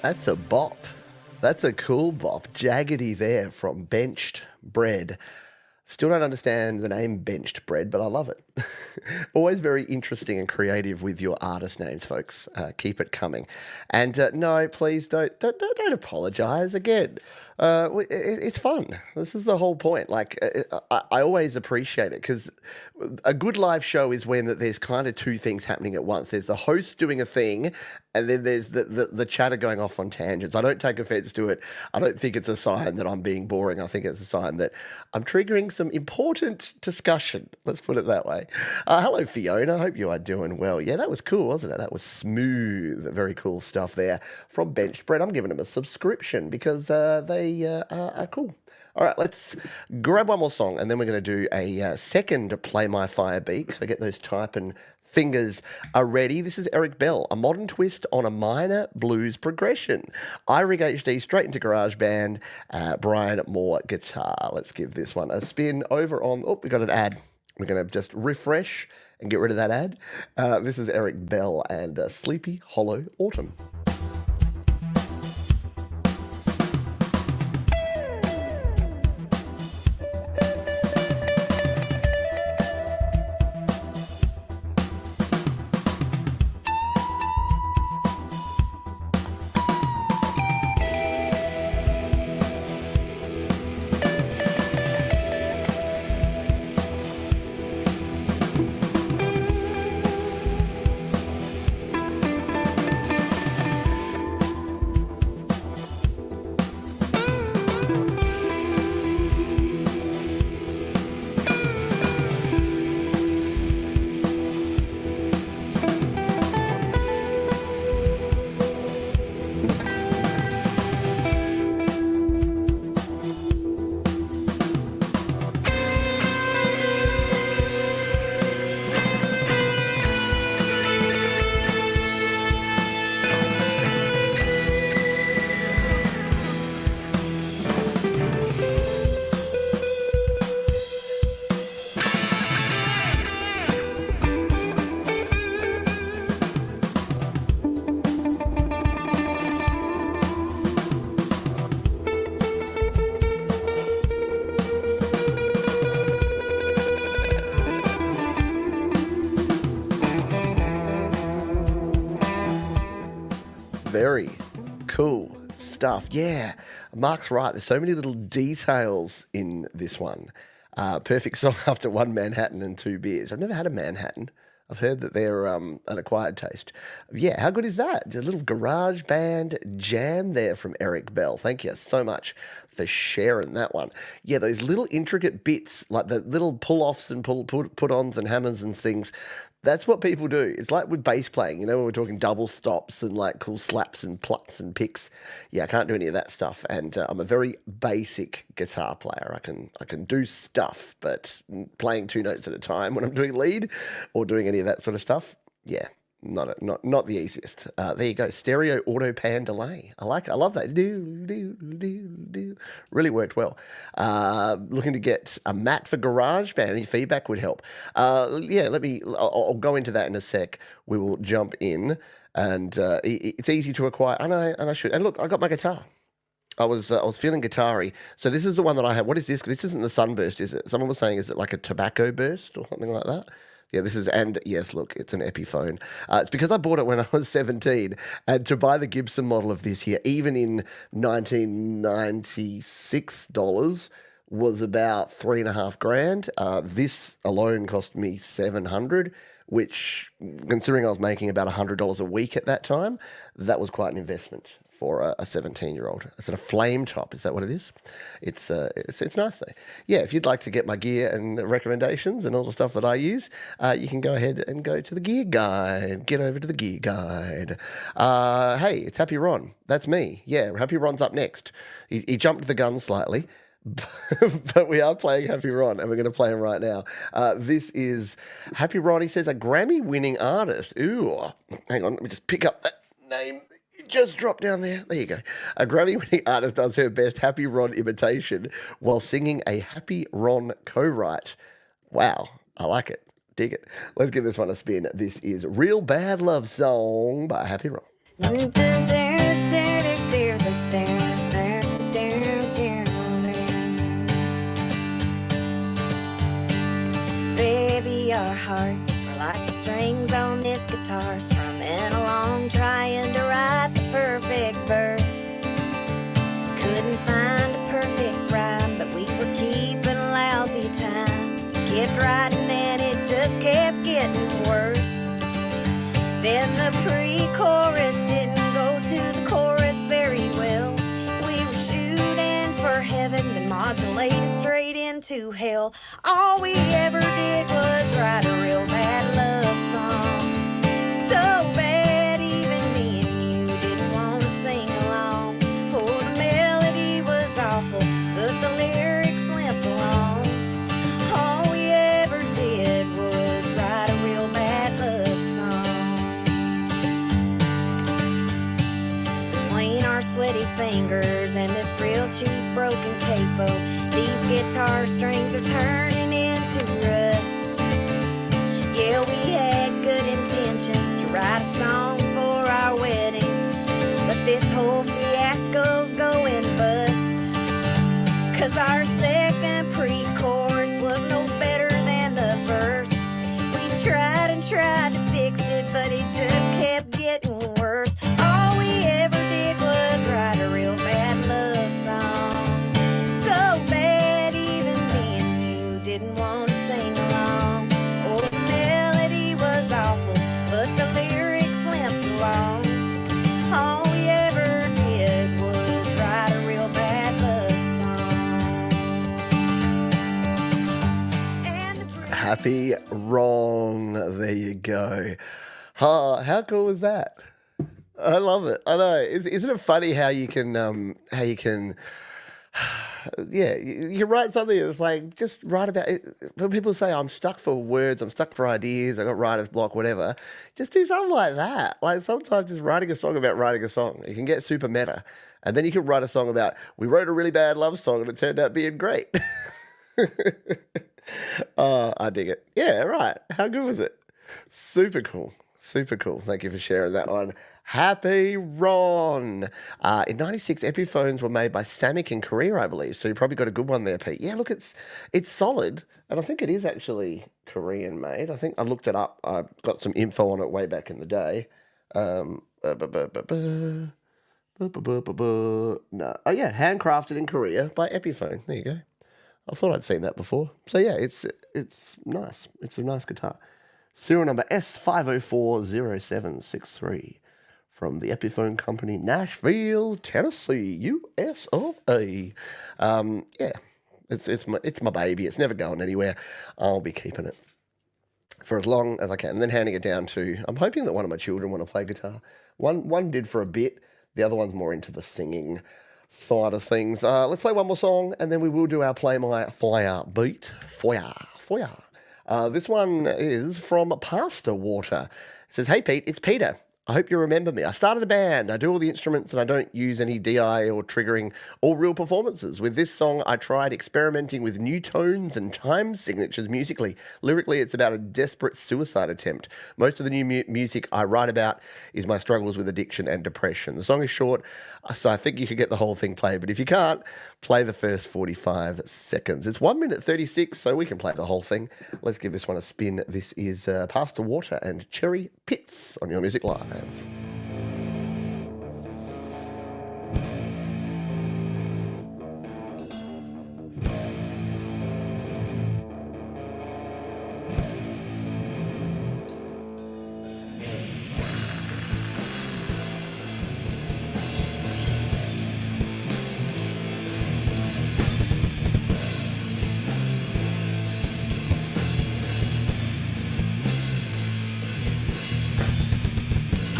That's a bop. That's a cool bop. Jaggedy there from Benched Bread. Still don't understand the name Benched Bread, but I love it. Always very interesting and creative with your artist names, folks. Keep it coming. And no, please don't apologise again. It's fun. This is the whole point. Like I always appreciate it because a good live show is when there's kind of two things happening at once. There's the host doing a thing, and then there's the chatter going off on tangents. I don't take offense to it. I don't think it's a sign that I'm being boring. I think it's a sign that I'm triggering some important discussion. Let's put it that way. Hello, Fiona. Hope you are doing well. Yeah, that was cool, wasn't it? That was smooth. Very cool stuff there from Benched Bread. I'm giving them a subscription because they are cool. All right, let's grab one more song, and then we're going to do a second Play My Fire beat. So get those typing fingers are ready. This is Eric Bell, a modern twist on a minor blues progression. iRig HD straight into GarageBand, Brian Moore guitar. Let's give this one a spin over on, oh, we got an ad. We're going to just refresh and get rid of that ad. This is Eric Bell and Sleepy Hollow Autumn. Very cool stuff. Yeah, Mark's right. There's so many little details in this one. Perfect song after one Manhattan and two beers. I've never had a Manhattan. I've heard that they're an acquired taste. Yeah, how good is that? Just a little garage band jam there from Eric Bell. Thank you so much for sharing that one. Yeah, those little intricate bits, like the little pull-offs and put-ons and hammers and things, that's what people do. It's like with bass playing, you know, when we're talking double stops and like cool slaps and plucks and picks. Yeah, I can't do any of that stuff. And I'm a very basic guitar player. I can do stuff, but playing two notes at a time when I'm doing lead or doing any of that sort of stuff, yeah, not the easiest. There you go. Stereo auto pan delay. I like it. I love that. Do. Really worked well. Looking to get a mat for GarageBand. Any feedback would help. Yeah, I'll go into that in a sec. We will jump in, and it's easy to acquire. And I should. And look, I got my guitar. I was feeling guitar-y. So this is the one that I have. What is this? This isn't the Sunburst, is it? Someone was saying, is it like a tobacco burst or something like that? Yeah, this is, and yes, look, it's an Epiphone. It's because I bought it when I was 17, and to buy the Gibson model of this here, even in $1996, was about $3,500. This alone cost me $700, which, considering I was making about $100 a week at that time, that was quite an investment for a 17-year-old. Is it a flame top? Is that what it is? It's nice though. Yeah, if you'd like to get my gear and recommendations and all the stuff that I use, you can go ahead and go to the gear guide. Get over to the gear guide. Hey, it's Happy Ron. That's me. Yeah, Happy Ron's up next. He jumped the gun slightly. But we are playing Happy Ron, and we're going to play him right now. This is Happy Ron. He says a Grammy-winning artist. Ooh, hang on, let me just pick up that name. It just dropped down there. There you go. A Grammy-winning artist does her best Happy Ron imitation while singing a Happy Ron co-write. Wow, I like it. Dig it. Let's give this one a spin. This is Real Bad Love Song by Happy Ron.
Baby, our hearts are like the strings on this guitar, strumming along, trying to write the perfect verse. Couldn't find a perfect rhyme, but we were keeping lousy time. Kept writing and it just kept getting worse. Then the pre-chorus didn't go to the chorus very well. We were shooting for heaven and modulated straight into hell. All we ever did was write a real bad love song. So bad even me and you didn't want to sing along. Oh, the melody was awful, but the lyrics limp along. All we ever did was write a real bad love song. Between our sweaty fingers and this real cheap broken capo, these guitar strings are turning into rust. Yeah, we had good intentions to write a song for our wedding, but this whole fiasco's going bust. 'Cause our second pre-chorus was no better than the first. We tried and tried to fix it, but it just kept getting worse. All we ever did was write a real bad love song. So bad even me and you didn't want to sing along. Oh, the melody was awful, but the lyrics limped along. All we ever did was write a real bad love song. And the
Happy Wrong. There you go. How cool was that? I love it. I know. Isn't it funny how you can, yeah, you write something that's like, just write about it. When people say, I'm stuck for words, I'm stuck for ideas, I got writer's block, whatever, just do something like that. Like sometimes just writing a song about writing a song, you can get super meta. And then you can write a song about, we wrote a really bad love song and it turned out being great. Oh, I dig it. Yeah, right. How good was it? Super cool. Super cool. Thank you for sharing that one. Happy Ron. In 96, Epiphones were made by Samick in Korea, I believe. So you probably got a good one there, Pete. Yeah, look, it's solid. And I think it is actually Korean made. I think I looked it up. I got some info on it way back in the day. No. Oh, yeah, handcrafted in Korea by Epiphone. There you go. I thought I'd seen that before. So, yeah, it's nice. It's a nice guitar. Serial number S5040763 from the Epiphone Company, Nashville, Tennessee, US of A. Yeah, it's my baby. It's never going anywhere. I'll be keeping it for as long as I can, and then handing it down to. I'm hoping that one of my children want to play guitar. One did for a bit. The other one's more into the singing side of things. Let's play one more song, and then we will do our Play My Fire beat. Foyer. This one is from Pastor Water. It says, hey, Pete, it's Peter. I hope you remember me. I started a band. I do all the instruments and I don't use any DI or triggering or real performances. With this song, I tried experimenting with new tones and time signatures musically. Lyrically, it's about a desperate suicide attempt. Most of the new music I write about is my struggles with addiction and depression. The song is short, so I think you could get the whole thing played. But if you can't, play the first 45 seconds. It's 1 minute 36, so we can play the whole thing. Let's give this one a spin. This is Pastor Water and Cherry Pits on Your Music Live.
I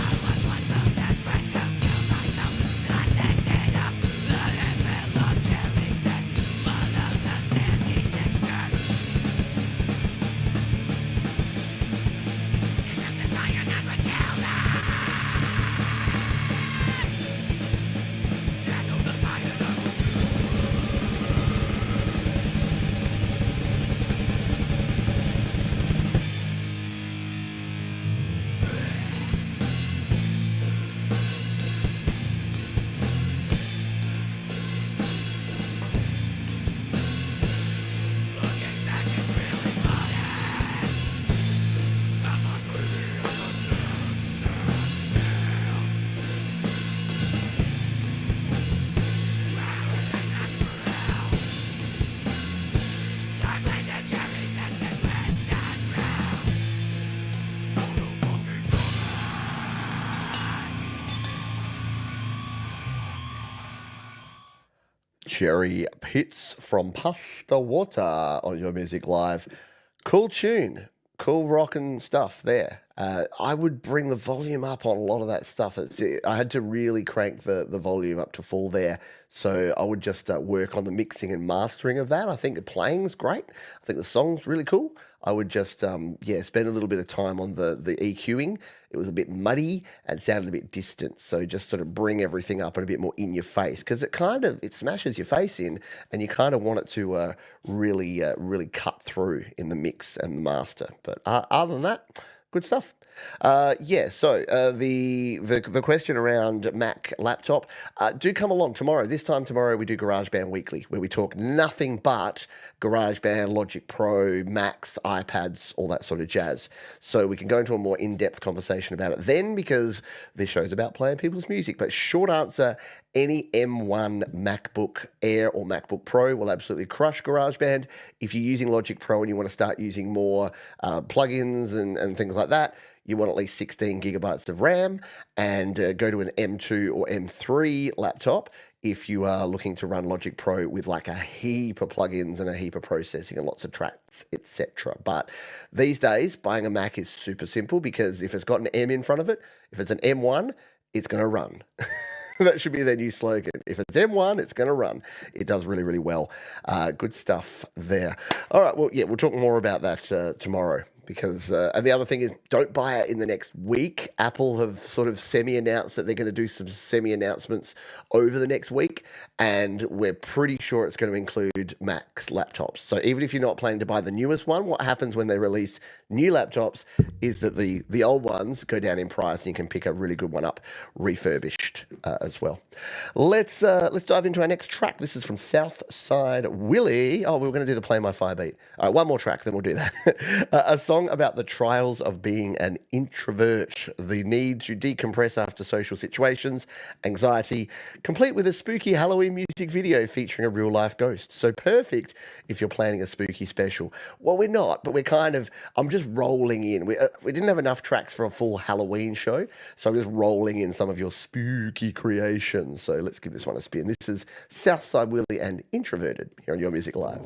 Cherry Pits from Pasta Water on Your Music Live. Cool tune, cool rockin' stuff there. I would bring the volume up on a lot of that stuff. I had to really crank the volume up to full there. So I would just work on the mixing and mastering of that. I think the playing's great. I think the song's really cool. I would just, spend a little bit of time on the EQing. It was a bit muddy and sounded a bit distant. So just sort of bring everything up and a bit more in your face, because it smashes your face in, and you kind of want it to really cut through in the mix and the master. But other than that, good stuff. So the question around Mac laptop, do come along tomorrow. This time tomorrow we do GarageBand Weekly, where we talk nothing but GarageBand, Logic Pro, Macs, iPads, all that sort of jazz. So we can go into a more in-depth conversation about it then, because this show's about playing people's music. But short answer, any M1 MacBook Air or MacBook Pro will absolutely crush GarageBand. If you're using Logic Pro and you want to start using more plugins and things like that, you want at least 16 gigabytes of RAM, and go to an M2 or M3 laptop if you are looking to run Logic Pro with like a heap of plugins and a heap of processing and lots of tracks, etc. But these days, buying a Mac is super simple, because if it's got an M in front of it, if it's an M1, it's going to run. That should be their new slogan. If it's M1, it's going to run. It does really, really well. Good stuff there. All right, well, yeah, we'll talk more about that tomorrow. Because, and the other thing is, don't buy it in the next week. Apple have sort of semi-announced that they're going to do some semi-announcements over the next week, and we're pretty sure it's going to include Macs laptops. So even if you're not planning to buy the newest one, what happens when they release new laptops is that the old ones go down in price, and you can pick a really good one up refurbished as well. Let's dive into our next track. This is from Southside Willie. Oh, we were going to do the Play My Fire beat. All right, one more track, then we'll do that. A song about the trials of being an introvert, the need to decompress after social situations, anxiety, complete with a spooky Halloween music video featuring a real-life ghost. So perfect if you're planning a spooky special. Well, we're not, but I'm just rolling in. We didn't have enough tracks for a full Halloween show, so I'm just rolling in some of your spooky creations. So let's give this one a spin. This is Southside Willie and Introverted here on Your Music Live.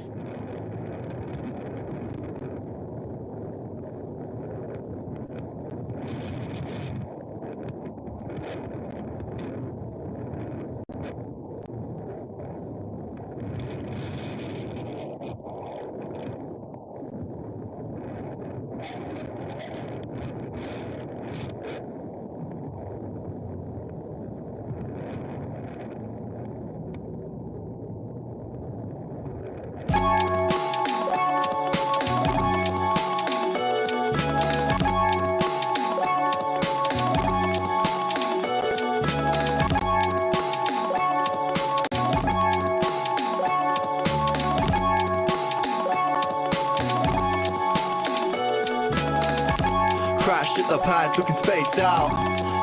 Crashed at the pad, looking spaced out.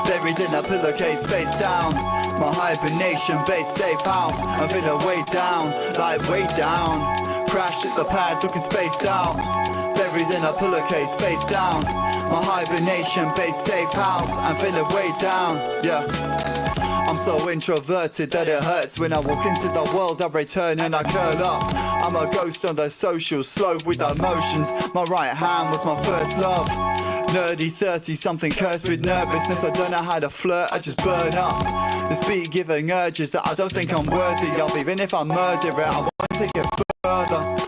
Buried in a pillowcase, face down. My hibernation base, safe house. I'm feeling way down, like way down. Crashed at the pad, looking spaced out. Buried in a pillowcase, face down. My hibernation base, safe house. I'm feeling way down, yeah. I'm so introverted that it hurts. When I walk into the world, I return and I curl up. I'm a ghost on the social slope with emotions. My right hand was my first love. Nerdy 30-something cursed with nervousness. I don't know how to flirt, I just burn up. This beat giving urges that I don't think I'm worthy of. Even if I murder it, I want to take it further.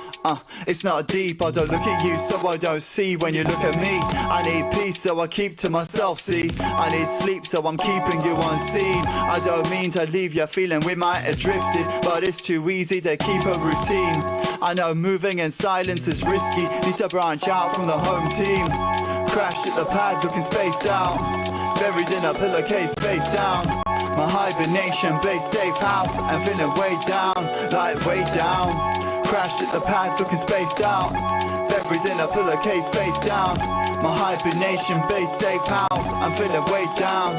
It's not deep, I don't look at you, so I don't see when you look at me. I need peace, so I keep to myself, see. I need sleep, so I'm keeping you unseen. I don't mean to leave you feeling we might have drifted, but it's too easy to keep a routine. I know moving in silence is risky, need to branch out from the home team. Crashed at the pad, looking spaced out. Buried in a pillowcase, face down. My hibernation base, safe house. I'm feeling way down, like way down. Crashed at the pad, looking spaced out. Buried in a pillowcase, face down. My hibernation base, safe house. I'm feeling way down.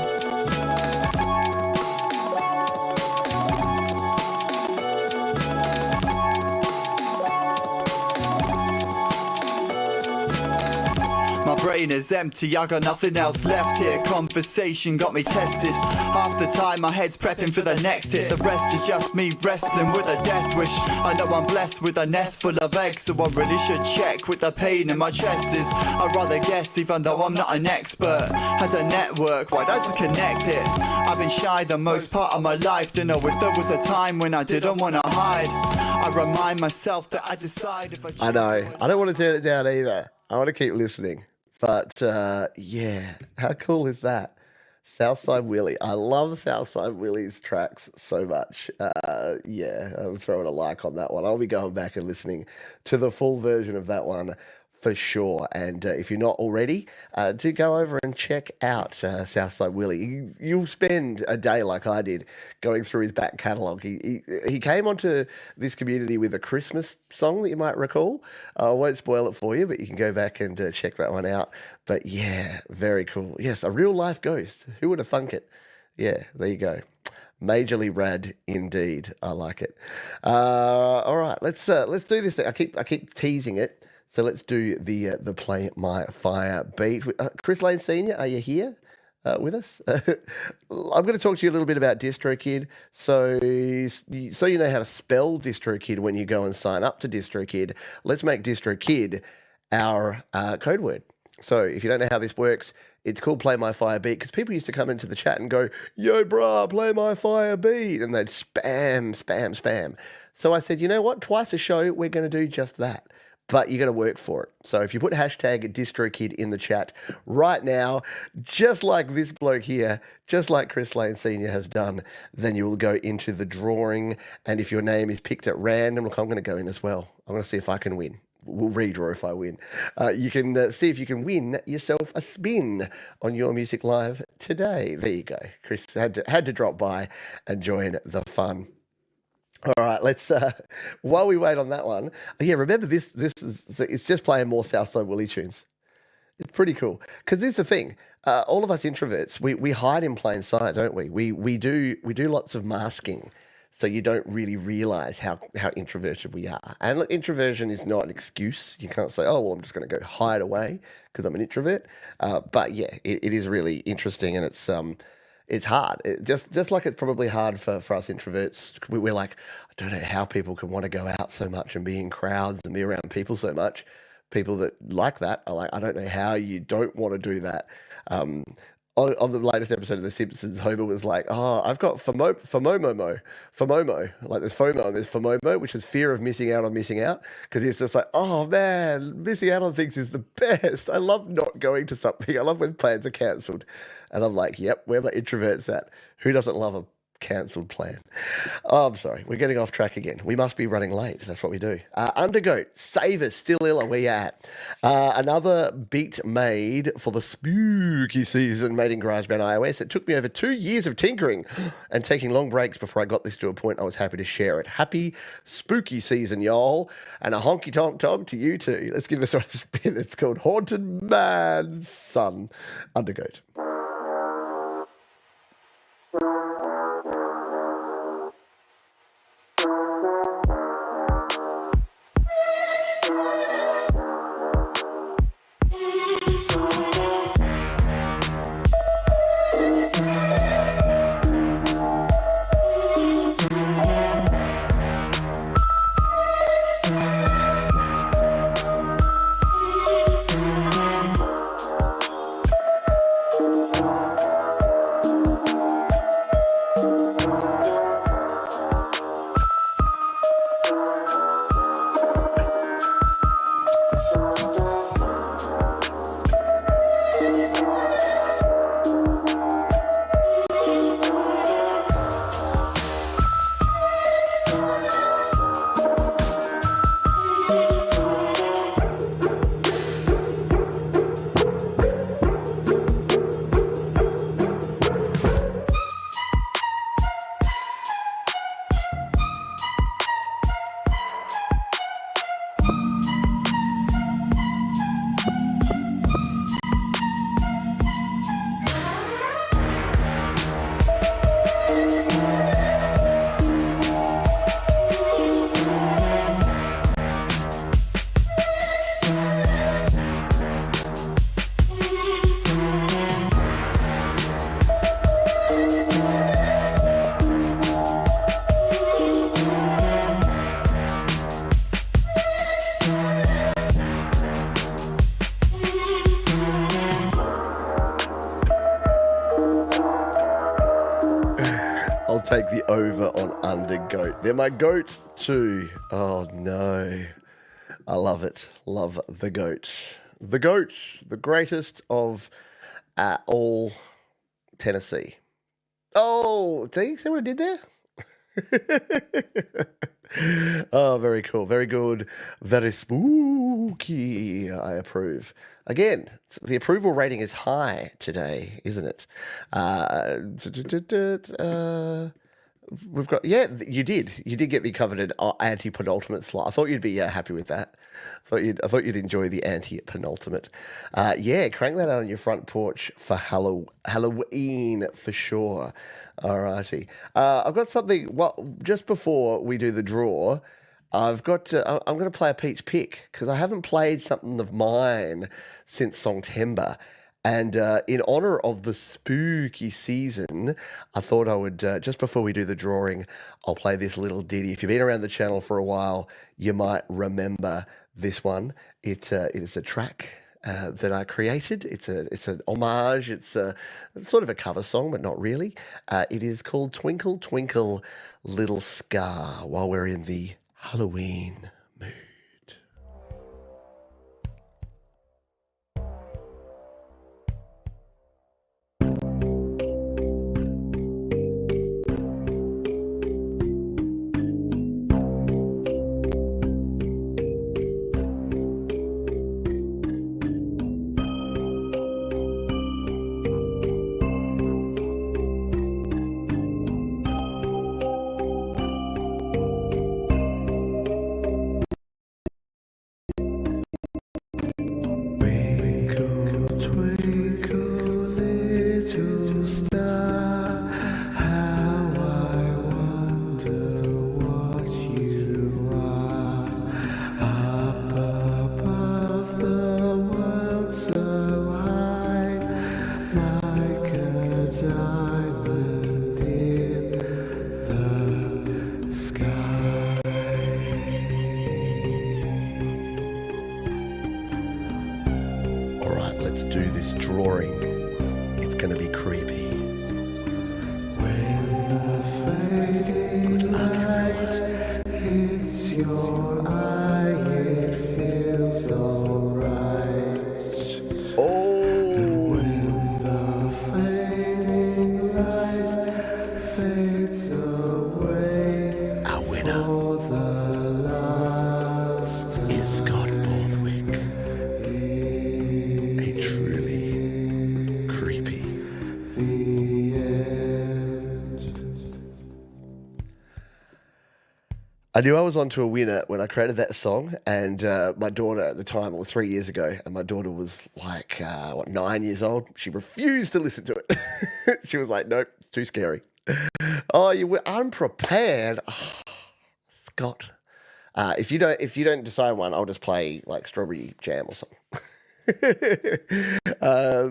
My brain is empty, I got nothing else left here. Conversation got me tested. Half the time my head's prepping for the next hit. The rest is just me wrestling with a death wish. I know I'm blessed with a nest full of eggs, so I really should check what the pain in my chest is. I'd rather guess even though I'm not an expert. Had a network, why'd I disconnect it? I've been shy the most part of my life. Don't know if there was a time when I didn't want to hide. I remind myself that I decide if
I know. I don't want to turn it down either. I want to keep listening. But yeah, how cool is that? Southside Willie. I love Southside Willie's tracks so much. Yeah, I'm throwing a like on that one. I'll be going back and listening to the full version of that one for sure. And if you're not already, do go over and check out Southside Willie. You'll spend a day like I did going through his back catalogue. He came onto this community with a Christmas song that you might recall. I won't spoil it for you, but you can go back and check that one out. But yeah, very cool. Yes, a real life ghost. Who would have thunk it? Yeah, there you go. Majorly rad indeed. I like it. All right, let's do this thing. I keep teasing it. So let's do the Play My Fire beat. Chris Lane Sr., are you here with us? I'm going to talk to you a little bit about DistroKid. So you know how to spell DistroKid when you go and sign up to DistroKid. Let's make DistroKid our code word. So if you don't know how this works, it's called Play My Fire Beat because people used to come into the chat and go, yo, brah, play my fire beat. And they'd spam. So I said, you know what? Twice a show, we're going to do just that. But you got to work for it. So if you put hashtag DistroKid in the chat right now, just like this bloke here, just like Chris Lane Sr. has done, then you will go into the drawing. And if your name is picked at random, look, I'm going to go in as well. I'm going to see if I can win. We'll redraw if I win. You can see if you can win yourself a spin on Your Music Live today. There you go. Chris had to drop by and join the fun. All right, let's, while we wait on that one, yeah, remember this it's just playing more Southside Willie tunes. It's pretty cool. Because here's the thing, all of us introverts, we hide in plain sight, don't we? We do lots of masking, so you don't really realise how introverted we are. And look, introversion is not an excuse. You can't say, oh, well, I'm just going to go hide away because I'm an introvert. But yeah, it is really interesting, and it's hard. Just like it's probably hard for us introverts. We're like, I don't know how people can want to go out so much and be in crowds and be around people so much. People that like that are like, I don't know how you don't want to do that. On the latest episode of The Simpsons, Homer was like, oh, I've got FOMO. Like there's FOMO and there's FOMO, which is fear of missing out on missing out. Because he's just like, oh man, missing out on things is the best. I love not going to something. I love when plans are cancelled. And I'm like, yep, where my introverts at? Who doesn't love a cancelled plan? Oh, I'm sorry. We're getting off track again. We must be running late. That's what we do. Undergoat, Save Us, Still Ill, where you at? Another beat made for the spooky season made in GarageBand iOS. It took me over 2 years of tinkering and taking long breaks before I got this to a point I was happy to share it. Happy spooky season, y'all. And a honky tonk tonk to you too. Let's give this one a spin. It's called Haunted Man's Son. Undergoat. take the over on Under Goat. They're my goat too. Oh no. I love it. Love the goat. The goat, the greatest of all Tennessee. Oh, see what I did there? Oh, very cool. Very good. Very spooky. I approve. Again, the approval rating is high today, isn't it? We've got, yeah, you did get the coveted anti-penultimate slot. I thought you'd be happy with that. I thought you'd enjoy the anti-penultimate. Yeah, crank that out on your front porch for Halloween for sure. Alrighty. I've got something. Well, just before we do the draw, I'm going to play a Pete's pick because I haven't played something of mine since Songtember. And in honor of the spooky season, I thought I would, just before we do the drawing, I'll play this little ditty. If you've been around the channel for a while, you might remember this one. It is a track that I created. It's an homage. It's sort of a cover song, but not really. It is called Twinkle, Twinkle, Little Star, while we're in the Halloween mood. I knew I was onto a winner when I created that song, and my daughter at the time, it was 3 years ago, and my daughter was like, 9 years old. She refused to listen to it. She was like, nope, it's too scary. Oh, you were unprepared. Oh, Scott. If you don't decide one, I'll just play like Strawberry Jam or something.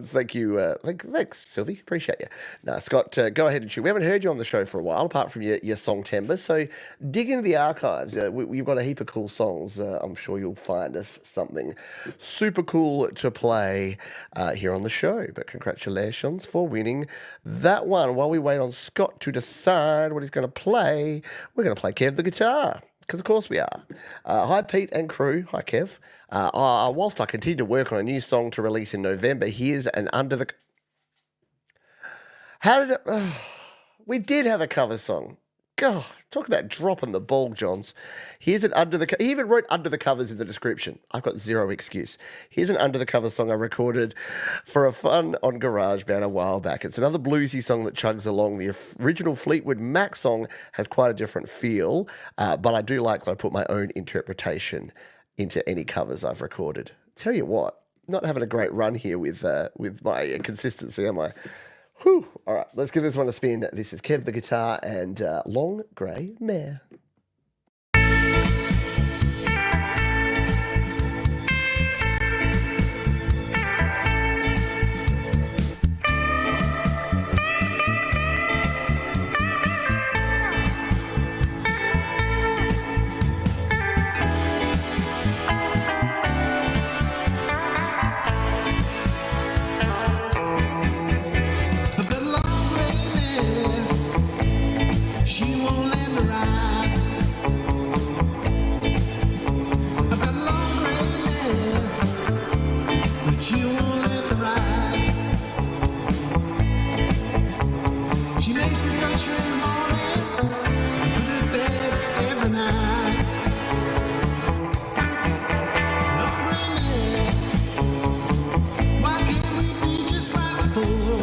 Thank you. Thanks, Sylvie. Appreciate you. No, Scott, go ahead and shoot. We haven't heard you on the show for a while, apart from your Songtember. So dig into the archives. We've got a heap of cool songs. I'm sure you'll find us something super cool to play here on the show. But congratulations for winning that one. While we wait on Scott to decide what he's going to play, we're going to play Kev the guitar. Because of course we are. Hi, Pete and crew. Hi, Kev. Whilst I continue to work on a new song to release in November, here's an under the... How did it... we did have a cover song. God, talk about dropping the ball, Johns. Here's an under the... He even wrote under the covers in the description. I've got zero excuse. Here's an under the cover song I recorded for a fun on GarageBand a while back. It's another bluesy song that chugs along. The original Fleetwood Mac song has quite a different feel, but I do like that I put my own interpretation into any covers I've recorded. Tell you what, not having a great run here with my consistency, am I? Whew. All right, let's give this one a spin. This is Kev the guitar and Long Grey Mare.
She won't let me ride. She makes me touch her in the morning, put her to bed every night. No granny, why can't we be just like before?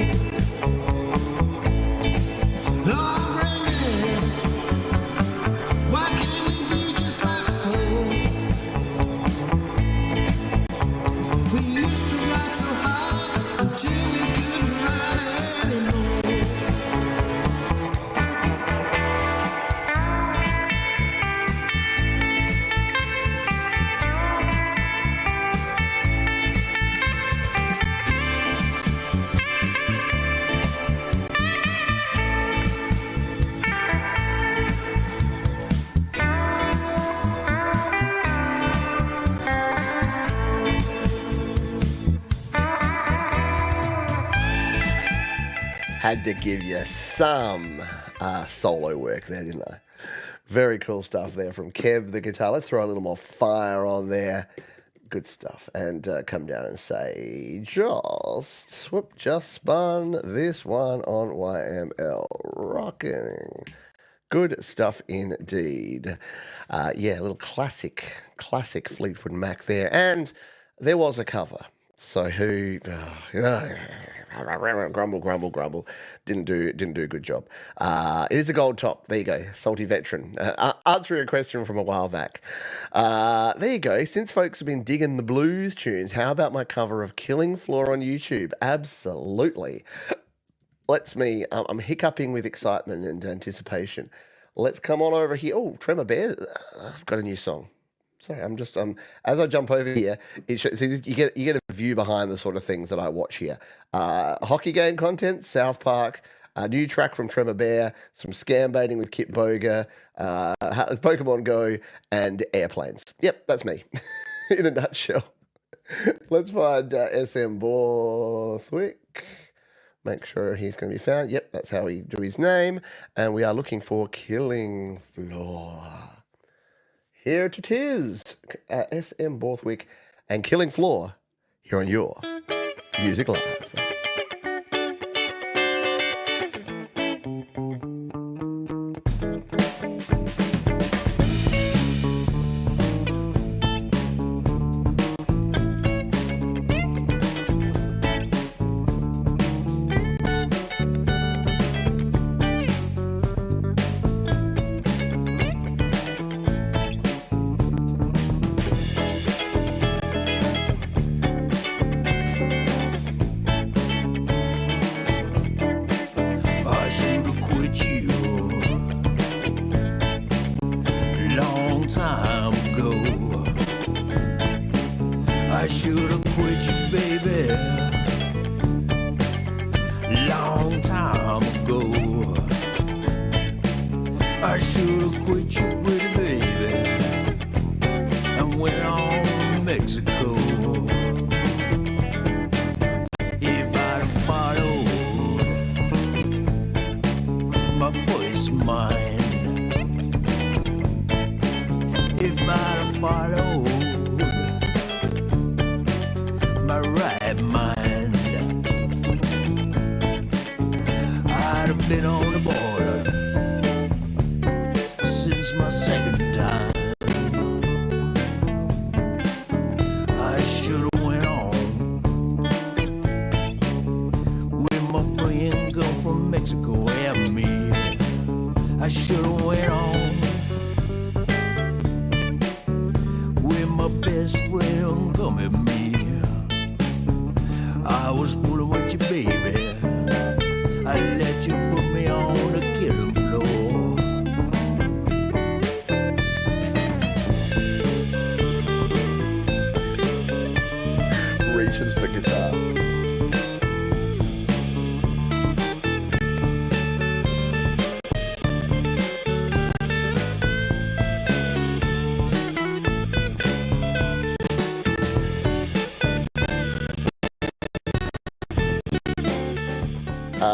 No granny, why can't we be just like before? We used to ride so hard until we couldn't ride anymore.
Had to give you some solo work there, didn't I? Very cool stuff there from Kev, the guitar. Let's throw a little more fire on there. Good stuff. And come down and say, just spun this one on YML. Rocking. Good stuff indeed. Yeah, a little classic Fleetwood Mac there. And there was a cover. So who... grumble. Didn't do a good job. It is a gold top. There you go. Salty veteran. Answering a question from a while back. There you go. Since folks have been digging the blues tunes, how about my cover of Killing Floor on YouTube? Absolutely. I'm hiccuping with excitement and anticipation. Let's come on over here. Oh, Tremor Bear. I've got a new song. Sorry, I'm just as I jump over here, you get a view behind the sort of things that I watch here. Hockey game content, South Park, a new track from Tremor Bear, some scam baiting with Kit Boga, Pokemon Go, and airplanes. Yep, that's me in a nutshell. Let's find SM Borthwick. Make sure he's going to be found. Yep, that's how we do his name. And we are looking for Killing Floor. Here it is, SM Borthwick and Killing Floor here on Your Music Live.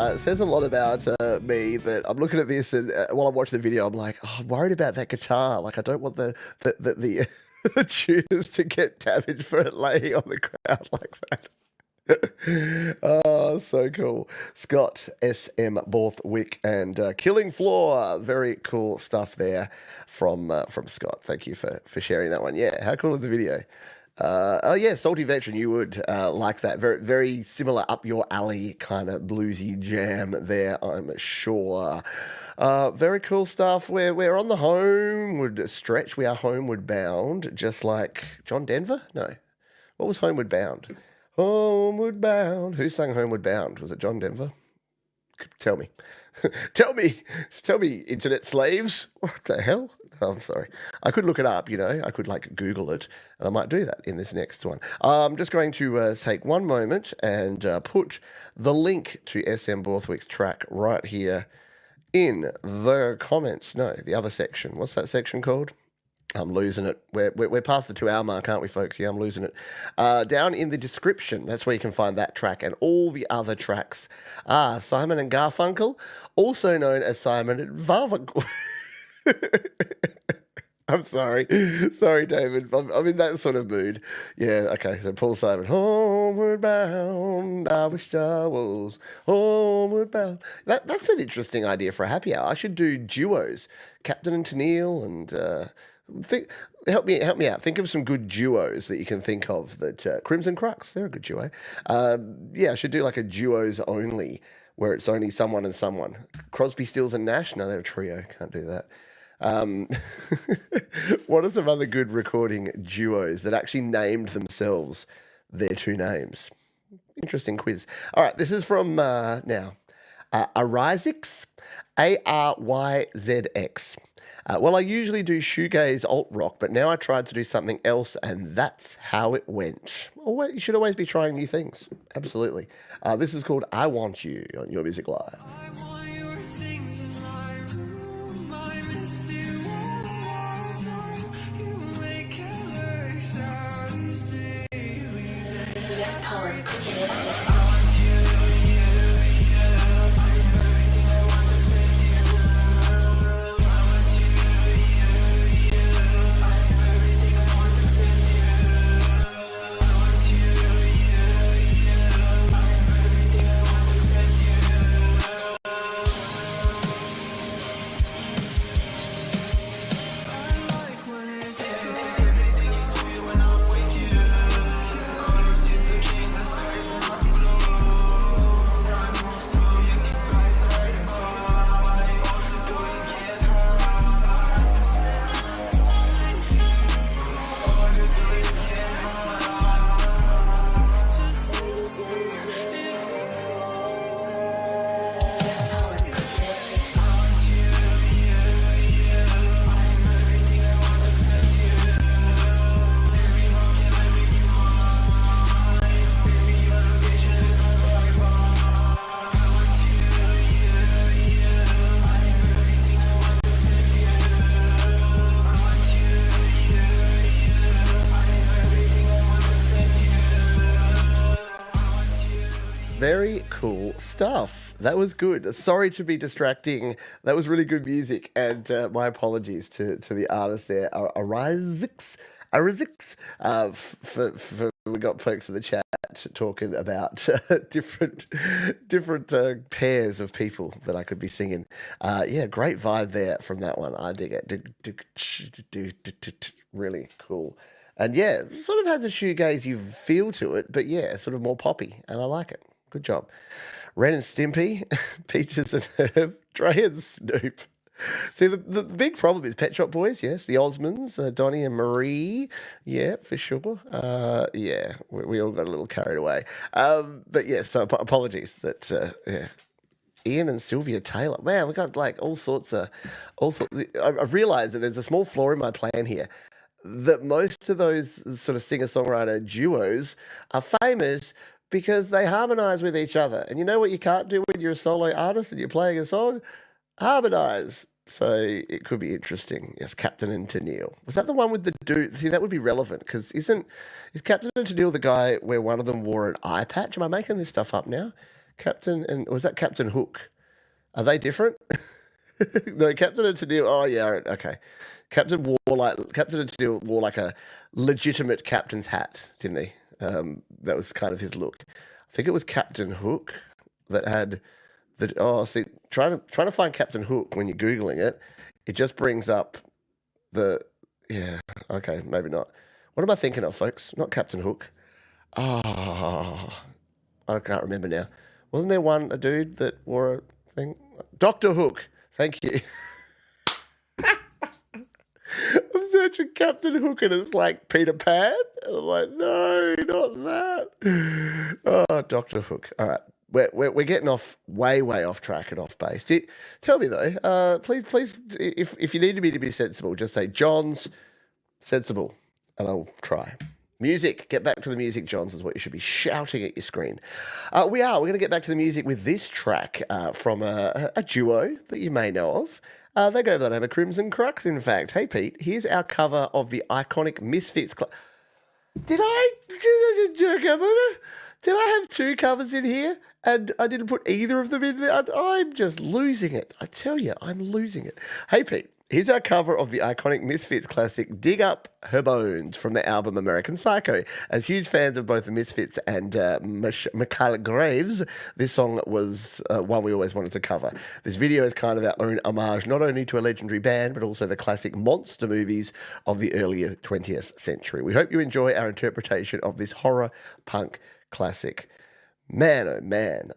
It says a lot about me that I'm looking at this and while I'm watching the video, I'm like, oh, I'm worried about that guitar. Like, I don't want the tuners to get damaged for it laying on the ground like that. Oh, so cool. Scott SM Borthwick and Killing Floor. Very cool stuff there from Scott. Thank you for sharing that one. Yeah, how cool is the video? Oh yeah, Salty Veteran, you would like that. Very very similar up your alley kind of bluesy jam there, I'm sure. Very cool stuff. We're on the homeward stretch. We are homeward bound, just like John Denver. No, what was Homeward Bound? Homeward Bound. Who sang Homeward Bound? Was it John Denver? Tell me. Tell me, internet slaves. What the hell? Oh, I'm sorry. I could look it up, I could like Google it, and I might do that in this next one. I'm just going to take one moment and put the link to SM Borthwick's track right here in the comments. No, the other section. What's that section called? I'm losing it. We're past the 2 hour mark, aren't we, folks? Yeah, I'm losing it. Down in the description, that's where you can find that track and all the other tracks. Simon and Garfunkel, also known as Simon and Garfunkel. I'm sorry. Sorry, David. I'm in that sort of mood. Yeah, okay. So Paul Simon, homeward bound, I wish I was homeward bound. That's an interesting idea for a happy hour. I should do duos. Captain and Tennille and... help me out. Think of some good duos that you can think of. That Crimson Crux, they're a good duo. Yeah, I should do like a duos only, where it's only someone and someone. Crosby, Stills and Nash, no, they're a trio. Can't do that. What are some other good recording duos that actually named themselves their two names? Interesting quiz. All right, this is from now. Aryzix, Aryzx. Well, I usually do shoegaze alt rock, but now I tried to do something else, and that's how it went. Well, you should always be trying new things. Absolutely. This is called I Want You on Your Music Live. Very cool stuff. That was good. Sorry to be distracting. That was really good music, and my apologies to the artist there. Aryzix. For we got folks in the chat talking about different pairs of people that I could be singing. Yeah, great vibe there from that one. I dig it. Really cool. And yeah, sort of has a shoegazy feel to it, but yeah, sort of more poppy, and I like it. Good job. Ren and Stimpy, Peaches and Herb, Dre and Snoop. See, the big problem is Pet Shop Boys, yes. The Osmonds, Donnie and Marie, yeah, for sure. Yeah, we all got a little carried away. But yeah, so apologies that, yeah. Ian and Sylvia Taylor. Man, we got like all sorts. I've realised that there's a small flaw in my plan here. That most of those sort of singer-songwriter duos are famous because they harmonise with each other. And you know what you can't do when you're a solo artist and you're playing a song? Harmonise. So it could be interesting. Yes, Captain and Tennille. Was that the one with the dude? See, that would be relevant because is Captain and Tennille the guy where one of them wore an eye patch? Am I making this stuff up now? Was that Captain Hook? Are they different? No, Captain and Tennille. Oh yeah, okay. Captain and Tennille wore like a legitimate captain's hat, didn't he? That was kind of his look. I think it was Captain Hook that had the. Oh, see, trying to find Captain Hook when you're googling it, it just brings up the. Yeah, okay, maybe not. What am I thinking of, folks? Not Captain Hook. Oh, I can't remember now. Wasn't there a dude that wore a thing? Doctor Hook. Thank you. I'm searching Captain Hook and it's like Peter Pan. And I'm like, no, not that. Oh, Doctor Hook. All right. We're getting way off track and off base. Tell me though, please, if you need me to be sensible, just say John's sensible, and I'll try. Music. Get back to the music, Johns, is what you should be shouting at your screen. We're going to get back to the music with this track from a duo that you may know of. They go by the name of Crimson Crux, in fact. Hey, Pete, here's our cover of the iconic Misfits. Did I have two covers in here and I didn't put either of them in there? I'm just losing it. I tell you, I'm losing it. Hey, Pete, here's our cover of the iconic Misfits classic Dig Up Her Bones from the album American Psycho. As huge fans of both the Misfits and Michael Graves, this song was one we always wanted to cover. This video is kind of our own homage, not only to a legendary band, but also the classic monster movies of the earlier 20th century. We hope you enjoy our interpretation of this horror punk classic. Man, oh man,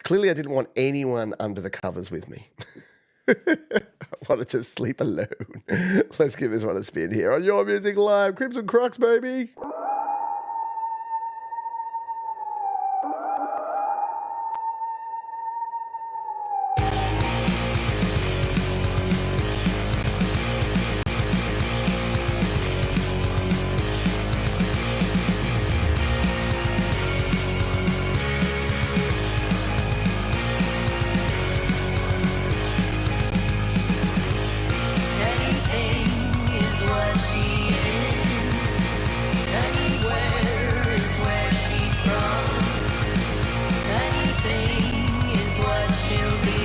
clearly I didn't want anyone under the covers with me. I wanted to sleep alone. Let's give this one a spin here on Your Music Live. Crimson Crux, baby.
Anything is what she is. Anywhere is where she's from. Anything is what she'll be.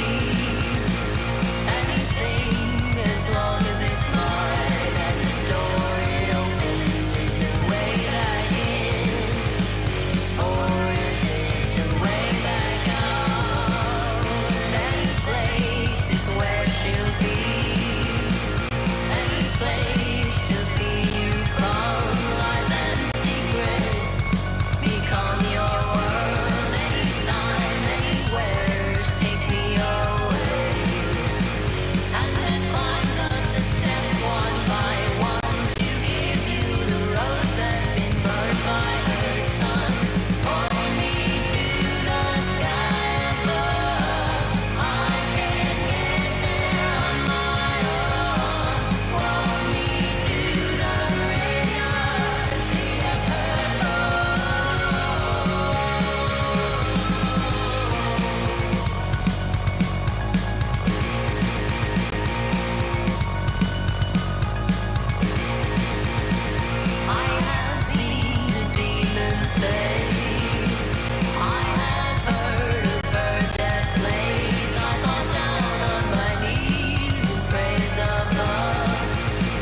Anything as long as it's mine. And the door it opens is the way back in. Or is it the way back out? Any place is where she'll be. Any place she'll see you from. Lies and secrets become your world. Anytime, anywhere, she takes me away. And then climbs up the steps one by one to give you the rose that's been burned by her sun. Pulling me to the sky above. I can't get there on my own. Pull me to the graveyard, dig up her bones. I have seen the demon's face. I have heard of her death place. I fall down on my knees and praise above.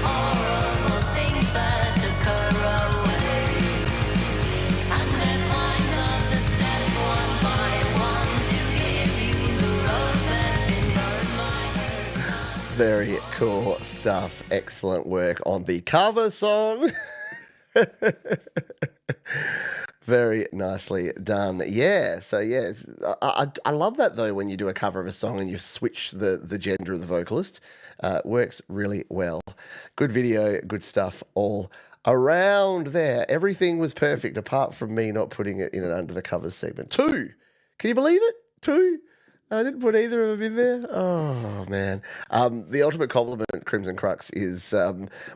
Horrible things that took her away. And then climbs up the steps one by one to give you the rose that's been burned by her son.
Very cool stuff. Excellent work on the cover song. Very nicely done. Yeah. So yeah, I love that though when you do a cover of a song and you switch the gender of the vocalist. Works really well. Good video, good stuff all around there. Everything was perfect apart from me not putting it in an under the covers segment. 2. Can you believe it? 2. I didn't put either of them in there. Oh man. The ultimate compliment, Crimson Crux, is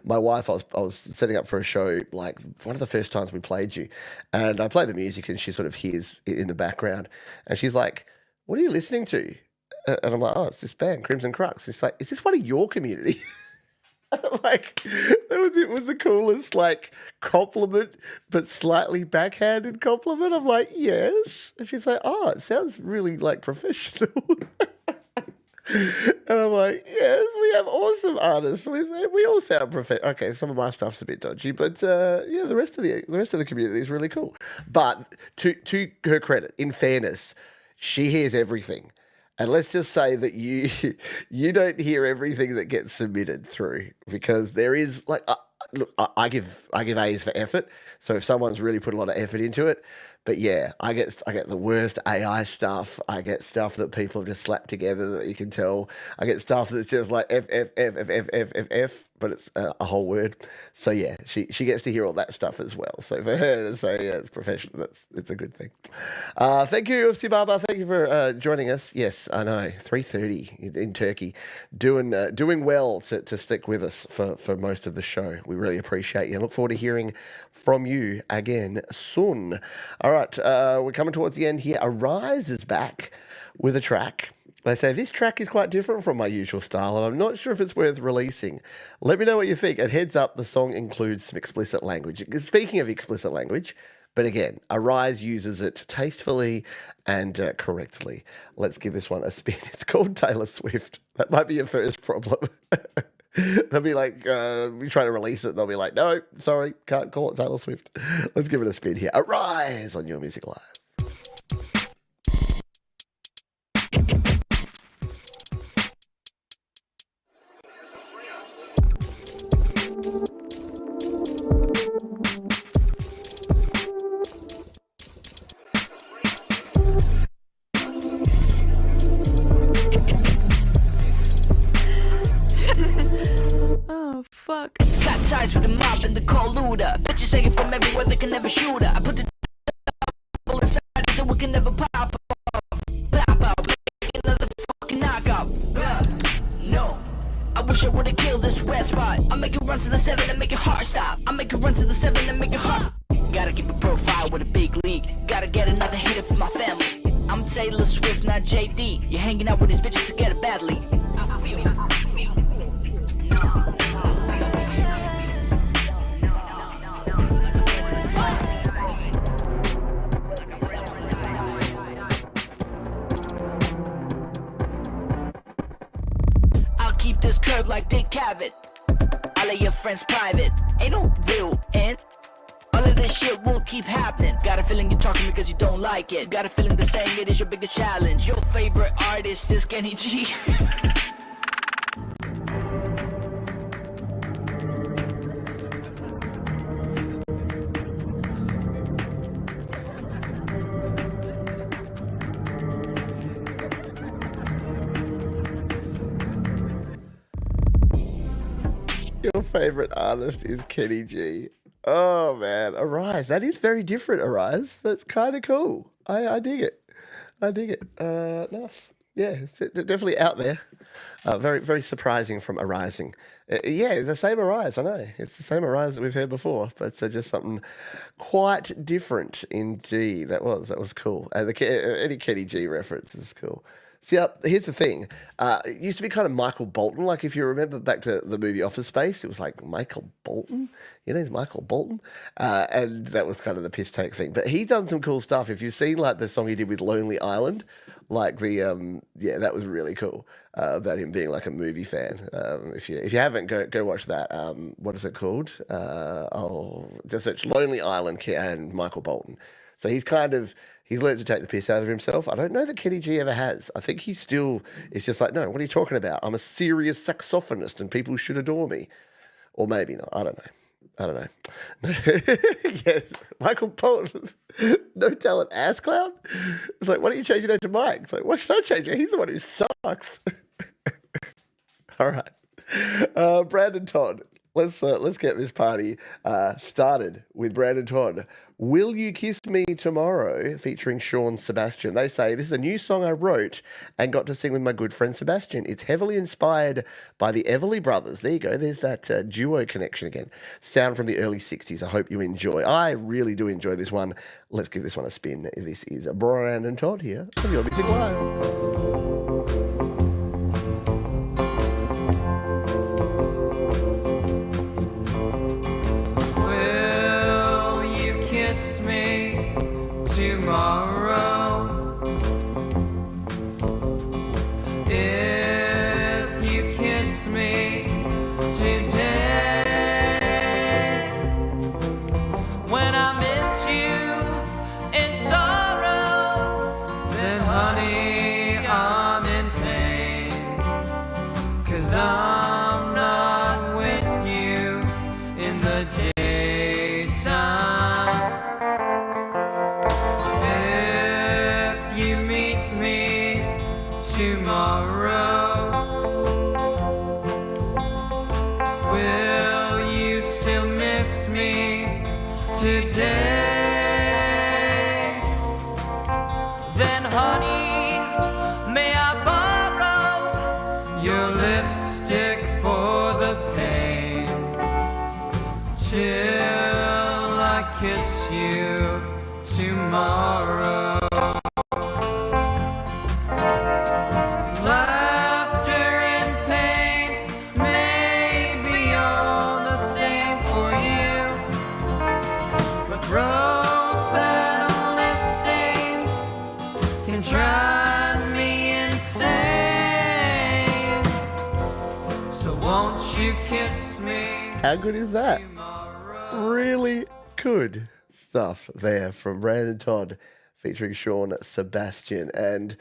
my wife. I was setting up for a show, like one of the first times we played you, and I play the music, and she sort of hears it in the background, and she's like, "What are you listening to?" And I'm like, "Oh, it's this band, Crimson Crux." And she's like, "Is this one of your community?" Like it was the coolest like compliment, but slightly backhanded compliment. I'm like, yes, and she's like, oh, it sounds really like professional. And I'm like, yes, we have awesome artists. We all sound professional. Okay, some of my stuff's a bit dodgy, but yeah, the rest of the community is really cool. But to her credit, in fairness, she hears everything. And let's just say that you don't hear everything that gets submitted through, because there is like look, I give A's for effort. So if someone's really put a lot of effort into it, but yeah, I get the worst AI stuff. I get stuff that people have just slapped together that you can tell. I get stuff that's just like F F F F F F F F, but it's a whole word. So yeah, she gets to hear all that stuff as well. So for her to say it's professional, it's a good thing. Thank you, UFC Baba. Thank you for joining us. Yes, I know, 3:30 in Turkey, doing well to stick with us for most of the show. We really appreciate you and look forward to hearing from you again soon. All right, we're coming towards the end here. Arise is back with a track. They say, this track is quite different from my usual style, and I'm not sure if it's worth releasing. Let me know what you think. And heads up, the song includes some explicit language. Speaking of explicit language, but again, Arise uses it tastefully and correctly. Let's give this one a spin. It's called Taylor Swift. That might be your first problem. They'll be like, we try to release it, and they'll be like, no, sorry, can't call it Taylor Swift. Let's give it a spin here. Arise on Your Music Live.
Fuck. Got ties with the mob and the call looter. Bitches hanging from everywhere, they can never shoot her. I put the double inside so we can never pop off. Pop out, make another fucking knockout. No, I wish I would've killed this red spot. I make it run to the 7 and make it hard stop. I make it run to the 7 and make it hard. Gotta keep a profile with a big league. Gotta get another hitter for my family. I'm Taylor Swift, not JD. You're hanging out with these bitches to get it badly. I feel it. Keep this curve like Dick Cavett. All of your friends private. Ain't no real end. All of this shit will keep happening. Got a feeling you're talking because you don't like it. Got a feeling they're saying it is your biggest challenge. Your favorite artist is Kenny G.
Your favorite artist is Kenny G. Oh man, Arise. That is very different, Arise, but it's kind of cool. I dig it. I dig it. Nice. Yeah, definitely out there. Very, very surprising from Arising. Yeah, the same Arise, I know. It's the same Arise that we've heard before, but just something quite different indeed. That was cool. Any Kenny G reference is cool. See, here's the thing. It used to be kind of Michael Bolton. Like, if you remember back to the movie Office Space, it was like, Michael Bolton? You know, he's Michael Bolton. And that was kind of the piss take thing. But he's done some cool stuff. If you've seen, like, the song he did with Lonely Island, like yeah, that was really cool about him being, like, a movie fan. If you haven't, go watch that. What is it called? Just search Lonely Island and Michael Bolton. So he's learned to take the piss out of himself. I don't know that Kenny G ever has. I think it's just like, no, what are you talking about? I'm a serious saxophonist and people should adore me. Or maybe not. I don't know. Yes, Michael Bolton, no talent ass clown. It's like, why don't you change your name to Mike? It's like, why should I change it? He's the one who sucks. All right. Brandon Todd. Let's get this party started with Brandon Todd. Will You Kiss Me Tomorrow, featuring Sean Sebastian. They say, this is a new song I wrote and got to sing with my good friend Sebastian. It's heavily inspired by the Everly Brothers. There you go. There's that duo connection again. Sound from the early 60s. I hope you enjoy. I really do enjoy this one. Let's give this one a spin. This is Brandon Todd here on Your Music Live.
Tomorrow, if tomorrow. Will you still miss me today? Then honey, may I borrow your lipstick for the pain till I kiss you tomorrow. Laughter and pain may be all the same for you, but rose-petal lip stains can drive me insane. So won't you kiss me?
How good is that? Really good stuff there from Brandon Todd featuring Sean Sebastian. And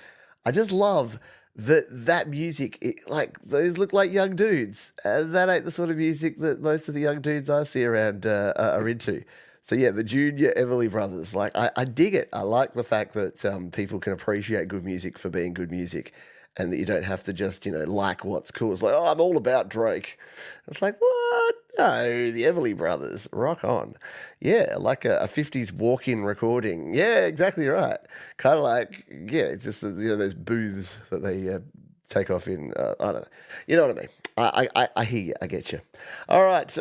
I just love that music, like those look like young dudes. And that ain't the sort of music that most of the young dudes I see around are into. So yeah, the Junior Everly Brothers, like I dig it. I like the fact that people can appreciate good music for being good music, and that you don't have to just, like what's cool. It's like, oh, I'm all about Drake. It's like, what? No, the Everly Brothers, rock on. Yeah, like a 50s walk-in recording. Yeah, exactly right. Kind of like, yeah, just, those booths that they take off in, I don't know. You know what I mean? I hear you. I get you. All right,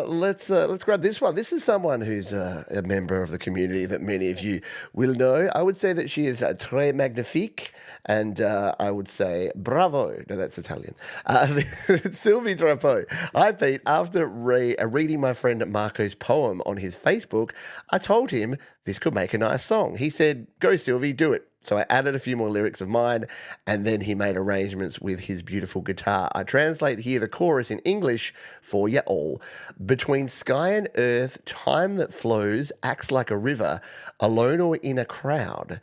let's grab this one. This is someone who's a member of the community that many of you will know. I would say that she is très magnifique, and I would say bravo. No, that's Italian. Sylvie Drapeau. Hi, Pete. After reading my friend Marco's poem on his Facebook, I told him this could make a nice song. He said, "Go, Sylvie, do it." So I added a few more lyrics of mine, and then he made arrangements with his beautiful guitar. I translate here the chorus in English for you all. Between sky and earth, time that flows acts like a river, alone or in a crowd.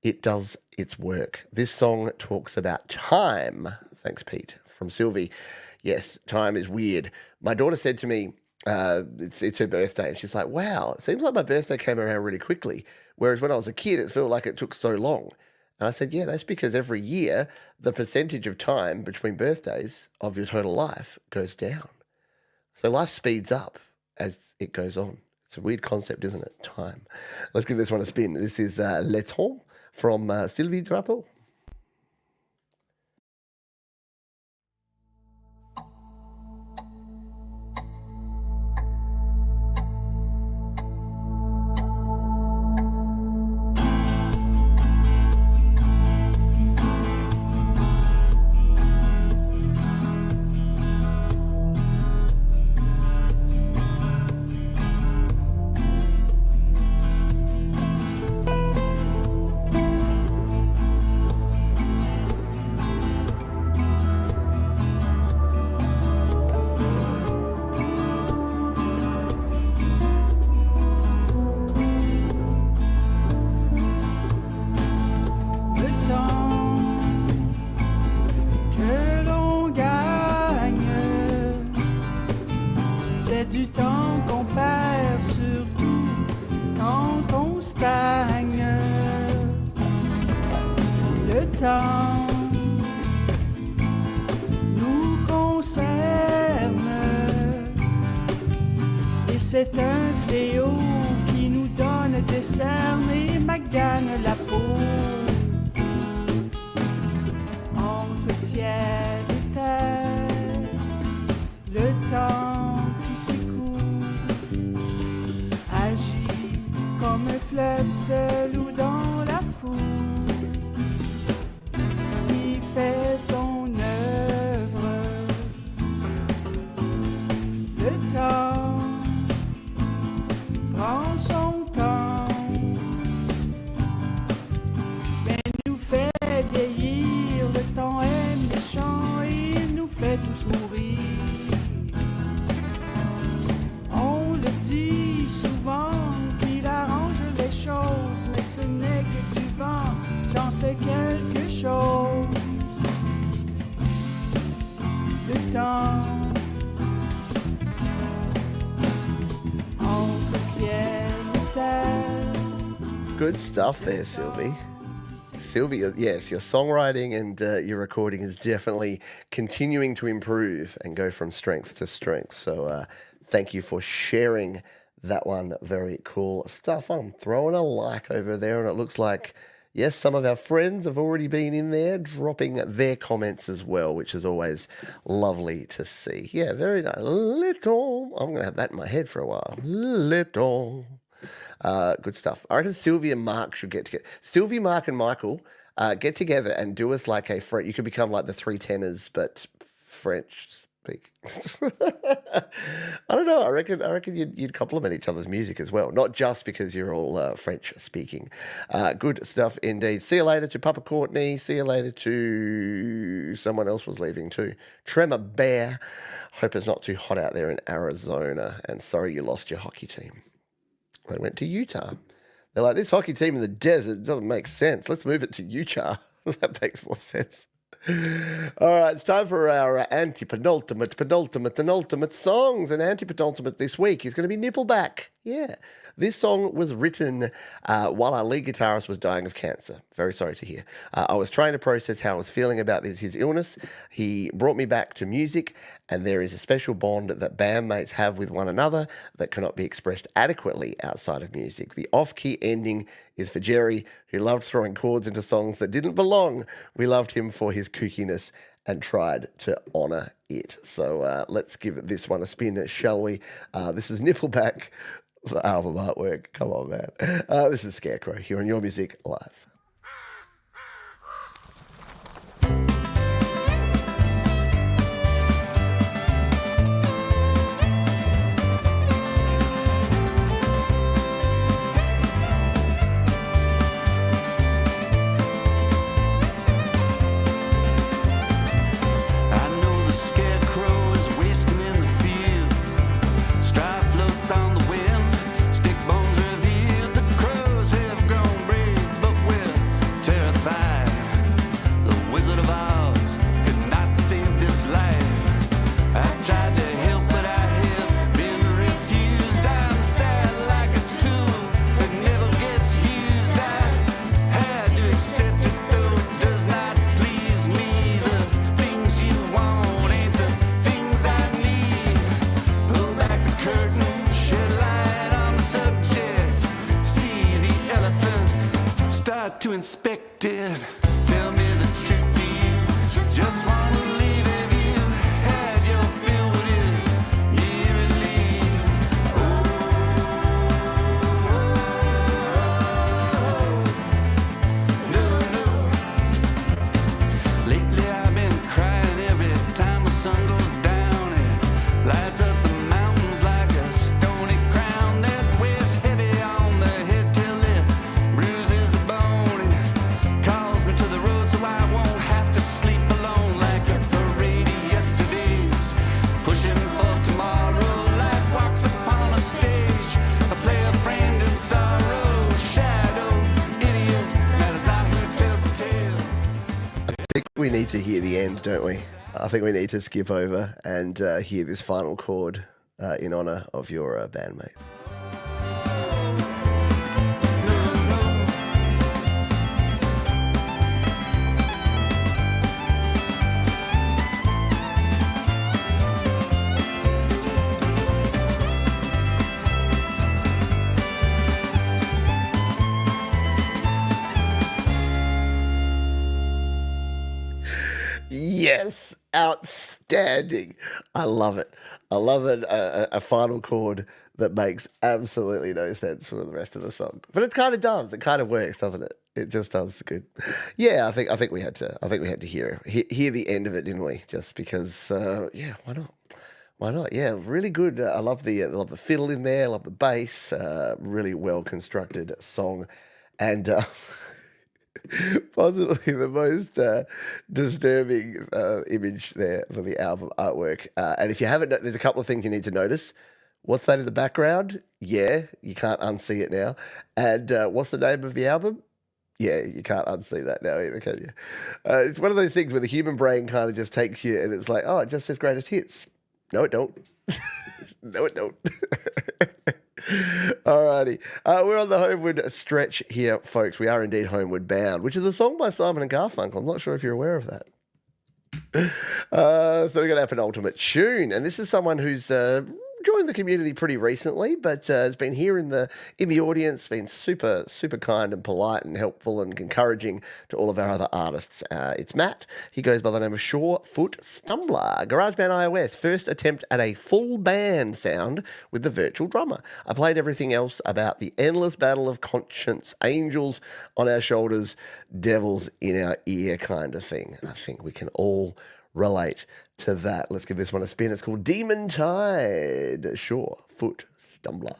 It does its work. This song talks about time. Thanks, Pete. From Sylvie. Yes, time is weird. My daughter said to me, it's her birthday, and she's like, wow, it seems like my birthday came around really quickly, whereas when I was a kid it felt like it took so long. And I said, yeah, that's because every year the percentage of time between birthdays of your total life goes down. So life speeds up as it goes on. It's a weird concept, isn't it? Time. Let's give this one a spin. This is Le Temps from Sylvie Drapeau.
C'est un fléau qui nous donne des cernes et magane la peau. Entre ciel et terre, le temps qui s'écoule agit comme un fleuve seul ou dans la foule. Il fait son œuvre. Le temps prend son temps, mais nous fait vieillir. Le temps est méchant et il nous fait tous mourir. On le dit souvent qu'il arrange les choses, mais ce n'est que du vent, j'en sais quelque chose. Le temps
Good stuff there, Sylvie. Sylvia, yes, your songwriting and your recording is definitely continuing to improve and go from strength to strength. So thank you for sharing that one. Very cool stuff. I'm throwing a like over there, and it looks like, yes, some of our friends have already been in there dropping their comments as well, which is always lovely to see. Yeah, very nice. Little. I'm going to have that in my head for a while. Little. Good stuff. I reckon Sylvia and Mark should get together. Sylvia, Mark, and Michael get together and do us like a French. You could become like the three tenors, but French speak. I don't know. I reckon you'd complement each other's music as well, not just because you're all French speaking. Good stuff indeed. See you later to Papa Courtney. See you later to someone else was leaving too. Tremor Bear. Hope it's not too hot out there in Arizona. And sorry you lost your hockey team. They went to Utah. They're like, this hockey team in the desert doesn't make sense. Let's move it to Utah. That makes more sense. All right, it's time for our anti-penultimate, and ultimate songs. And anti-penultimate this week is going to be Nippleback. Yeah. This song was written while our lead guitarist was dying of cancer. Very sorry to hear. I was trying to process how I was feeling about his illness. He brought me back to music, and there is a special bond that bandmates have with one another that cannot be expressed adequately outside of music. The off-key ending is for Jerry, who loved throwing chords into songs that didn't belong. We loved him for his kookiness and tried to honour it. So let's give this one a spin, shall we? This is Nippleback, the album artwork. Come on, man. This is Scarecrow here on Your Music Live.
To inspect it. Tell me the truth, do you just want to leave? Have you had your fill with it? You relieve. No. Lately I've been crying every time the sun goes down. It lights up the mountains like a stony crown that weighs heavy on the head till it bruises the bone.
We need to hear the end, don't we? I think we need to skip over and hear this final chord in honour of your bandmate. Yes, outstanding. I love it. I love it. A final chord that makes absolutely no sense for the rest of the song, but it kind of does. It kind of works, doesn't it? It just does good. Yeah, I think we had to hear the end of it, didn't we? Just because, yeah, why not? Why not? Yeah, really good. I love the fiddle in there. I love the bass. Really well constructed song, and. Possibly the most disturbing image there for the album artwork. And if you haven't, there's a couple of things you need to notice. What's that in the background? Yeah, you can't unsee it now. And what's the name of the album? Yeah, you can't unsee that now either, can you? It's one of those things where the human brain kind of just takes you and it's like, oh, it just says greatest hits. No, it don't. No, it don't. Alrighty. We're on the homeward stretch here, folks. We are indeed homeward bound, which is a song by Simon and Garfunkel. I'm not sure if you're aware of that. So we got our penultimate tune, and this is someone who's joined the community pretty recently, but has been here in the audience, been super kind and polite and helpful and encouraging to all of our other artists. It's Matt. He goes by the name of Shorefoot Stumbler. GarageBand iOS, first attempt at a full band sound with the virtual drummer. I played everything else about the endless battle of conscience, angels on our shoulders, devils in our ear kind of thing. And I think we can all relate to that. Let's give this one a spin. It's called Demon Tide. Shorefoot Stumbler.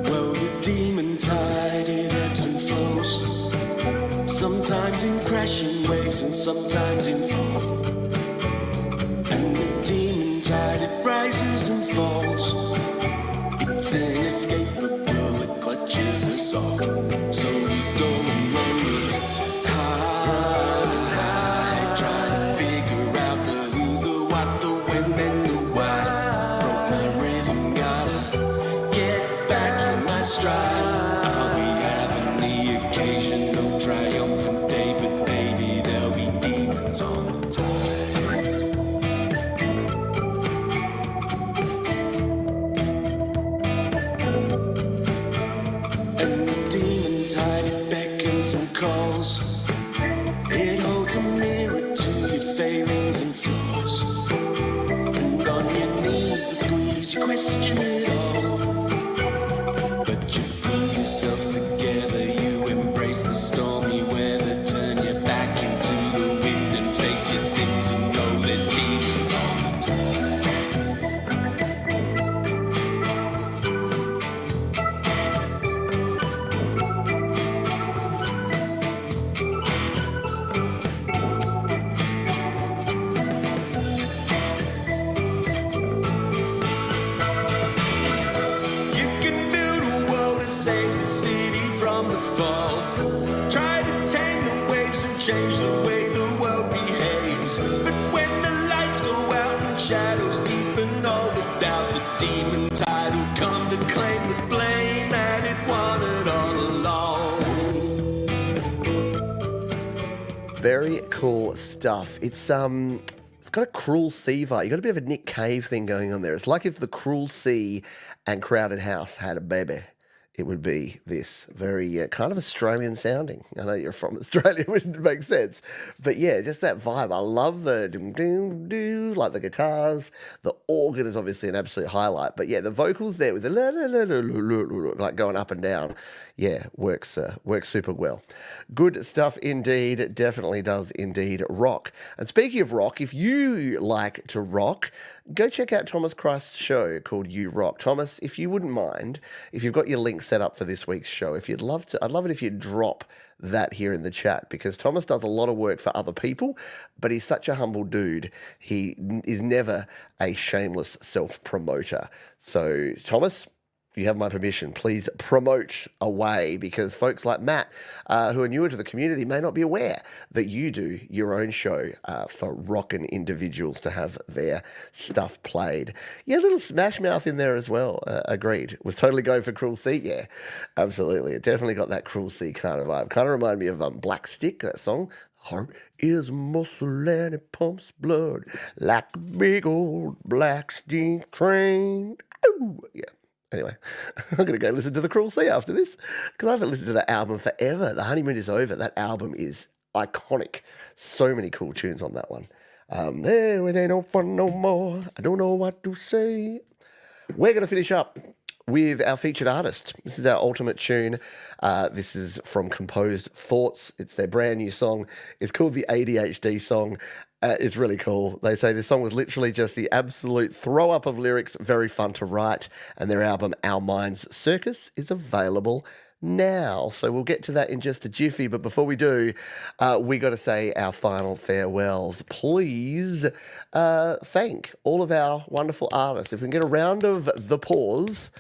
Well, the demon tide, it ebbs and flows, sometimes in crashing waves and sometimes in foam. And the demon tide, it rises and falls. It's inescapable, it clutches us all. So we go and run it high, trying to figure out the who, the what, the when, and the why. Broke my rhythm, gotta get back in my stride. I'll be having the occasional triumphant day, but baby, there'll be demons on the tide. Calls. It holds a mirror to your failings and flaws. And on your knees, the squeeze, you question it all. But you pull yourself together, you embrace the stormy weather, turn your back into the wind and face your sins and know there's demons on the tide. Change the way the world behaves. But when the lights go out and shadows deepen all the doubt, the demon tide will come to claim the blame that it wanted all along.
Very cool stuff. It's got a Cruel Sea vibe. You got a bit of a Nick Cave thing going on there. It's like if the Cruel Sea and Crowded House had a baby. It would be this very kind of Australian sounding. I know you're from Australia, which makes sense. But yeah, just that vibe. I love the do like the guitars. The organ is obviously an absolute highlight. But yeah, the vocals there with the la la la la la la, like going up and down. Yeah, works super well. Good stuff indeed. It definitely does indeed rock. And speaking of rock, if you like to rock, go check out Thomas Christ's show called You Rock. Thomas, if you wouldn't mind, if you've got your link set up for this week's show, if you'd love to, I'd love it if you'd drop that here in the chat, because Thomas does a lot of work for other people, but he's such a humble dude. He is never a shameless self-promoter. So, Thomas, if you have my permission, please promote away, because folks like Matt, who are newer to the community, may not be aware that you do your own show for rockin' individuals to have their stuff played. Yeah, a little Smash Mouth in there as well. Agreed. Was totally going for Cruel Sea. Yeah, absolutely. It definitely got that Cruel Sea kind of vibe. Kind of reminded me of Black Stick, that song. Heart is muscle and it pumps blood like a big old black stink train. Ooh, yeah. Anyway, I'm going to go listen to The Cruel Sea after this, because I haven't listened to that album forever. The Honeymoon is Over. That album is iconic. So many cool tunes on that one. It ain't no fun no more. I don't know what to say. We're going to finish up with our featured artist. This is our ultimate tune. This is from Composed Thoughts. It's their brand new song. It's called the ADHD song. It's really cool. They say this song was literally just the absolute throw up of lyrics, very fun to write, and their album Our Minds Circus is available now. So we'll get to that in just a jiffy, but before we do, we got to say our final farewells. Please thank all of our wonderful artists. If we can get a round of the pause.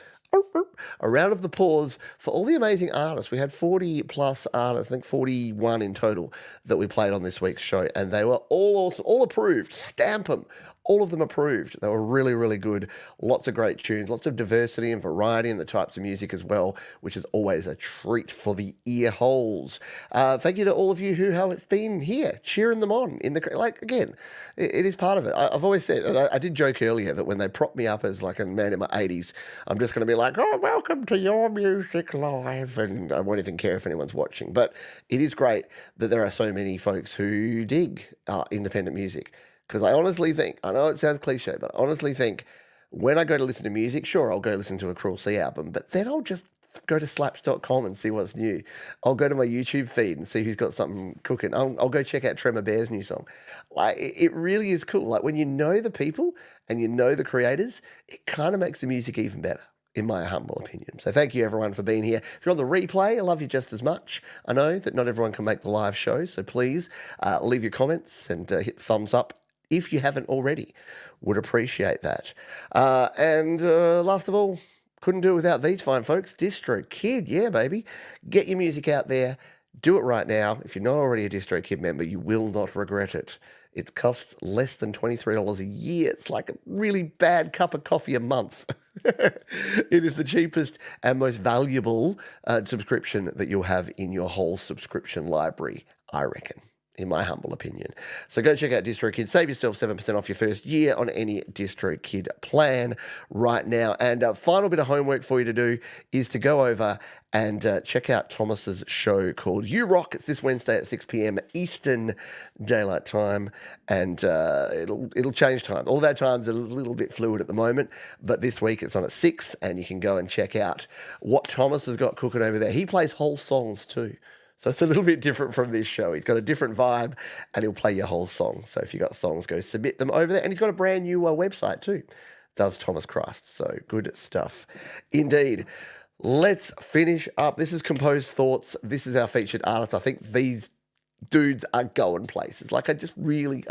a round of applause for all the amazing artists. We had 40 plus artists, I think 41 in total, that we played on this week's show, and they were all awesome, all approved. Stamp them. All of them approved. They were really, really good. Lots of great tunes, lots of diversity and variety in the types of music as well, which is always a treat for the ear holes. Thank you to all of you who have been here, cheering them on. Again, it is part of it. I've always said, and I did joke earlier that when they prop me up as like a man in my 80s, I'm just going to be like, oh, welcome to Your Music Live, and I won't even care if anyone's watching. But it is great that there are so many folks who dig independent music. Because I honestly think, I know it sounds cliche, but I honestly think when I go to listen to music, sure, I'll go listen to a Cruel Sea album, but then I'll just go to slaps.com and see what's new. I'll go to my YouTube feed and see who's got something cooking. I'll go check out Tremor Bear's new song. Like, it really is cool. Like, when you know the people and you know the creators, it kind of makes the music even better, in my humble opinion. So thank you, everyone, for being here. If you're on the replay, I love you just as much. I know that not everyone can make the live show, so please leave your comments and hit thumbs up if you haven't already. Would appreciate that. And last of all, couldn't do it without these fine folks. DistroKid, yeah, baby. Get your music out there. Do it right now. If you're not already a DistroKid member, you will not regret it. It costs less than $23 a year. It's like a really bad cup of coffee a month. It is the cheapest and most valuable subscription that you'll have in your whole subscription library, I reckon, in my humble opinion. So go check out DistroKid. Save yourself 7% off your first year on any DistroKid plan right now. And final bit of homework for you to do is to go over and check out Thomas's show called You Rock. It's this Wednesday at 6 p.m. Eastern Daylight Time, and it'll change time. All that time's a little bit fluid at the moment, but this week it's on at 6, and you can go and check out what Thomas has got cooking over there. He plays whole songs too. So it's a little bit different from this show. He's got a different vibe, and he'll play your whole song. So if you got songs, go submit them over there. And he's got a brand new website too. Does Thomas Christ. So good stuff indeed. Let's finish up. This is Composed Thoughts. This is our featured artist. I think these dudes are going places. Like, I just really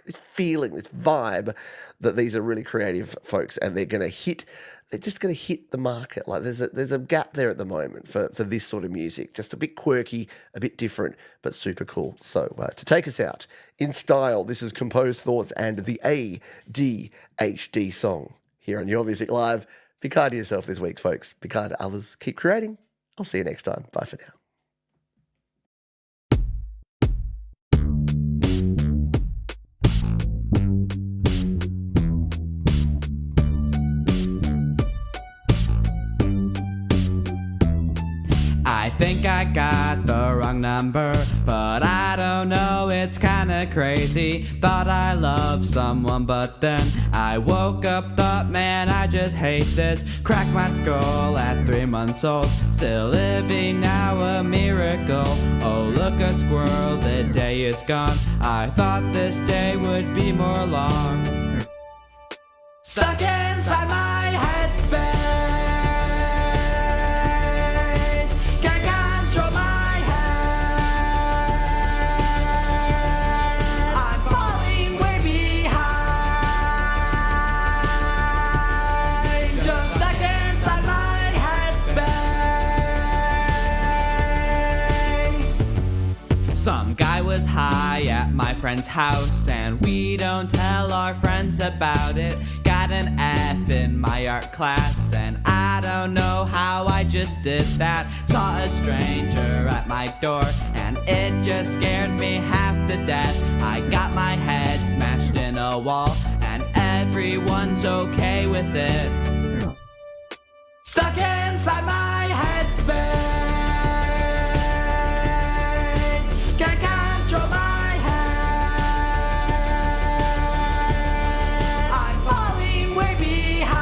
this feeling, this vibe that these are really creative folks, and they're just going to hit the market. Like, there's a gap there at the moment for this sort of music. Just a bit quirky, a bit different, but super cool. So to take us out in style, this is Composed Thoughts and the ADHD song here on Your Music Live. Be kind to yourself this week, folks. Be kind to others. Keep creating. I'll see you next time. Bye for now.
I think I got the wrong number, but I don't know, it's kinda crazy. Thought I loved someone, but then I woke up, thought, man, I just hate this. Cracked my skull at 3 months old, still living now, a miracle. Oh, look, a squirrel, the day is gone. I thought this day would be more long. Stuck inside my headspace. Some guy was high at my friend's house, and we don't tell our friends about it. Got an F in my art class, and I don't know how I just did that. Saw a stranger at my door, and it just scared me half to death. I got my head smashed in a wall, and everyone's okay with it. Stuck inside my headspace. Can't control my head. I'm falling way behind.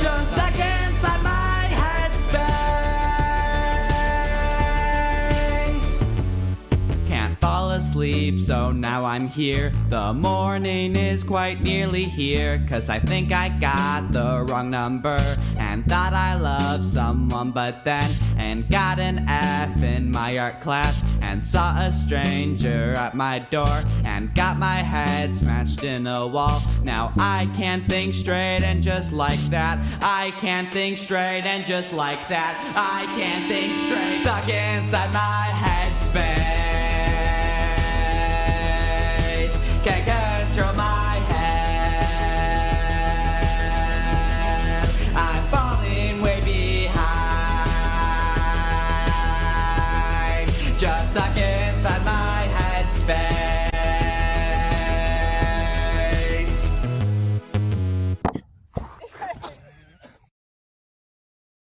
Just stuck inside my headspace. Can't fall asleep, so
So now I'm here, the morning is quite nearly here, 'cause I think I got the wrong number and thought I loved someone, but then and got an F in my art class and saw a stranger at my door and got my head smashed in a wall. Now I can't think straight, and just like that I can't think straight, and just like that I can't think straight. Stuck inside my headspace. Can't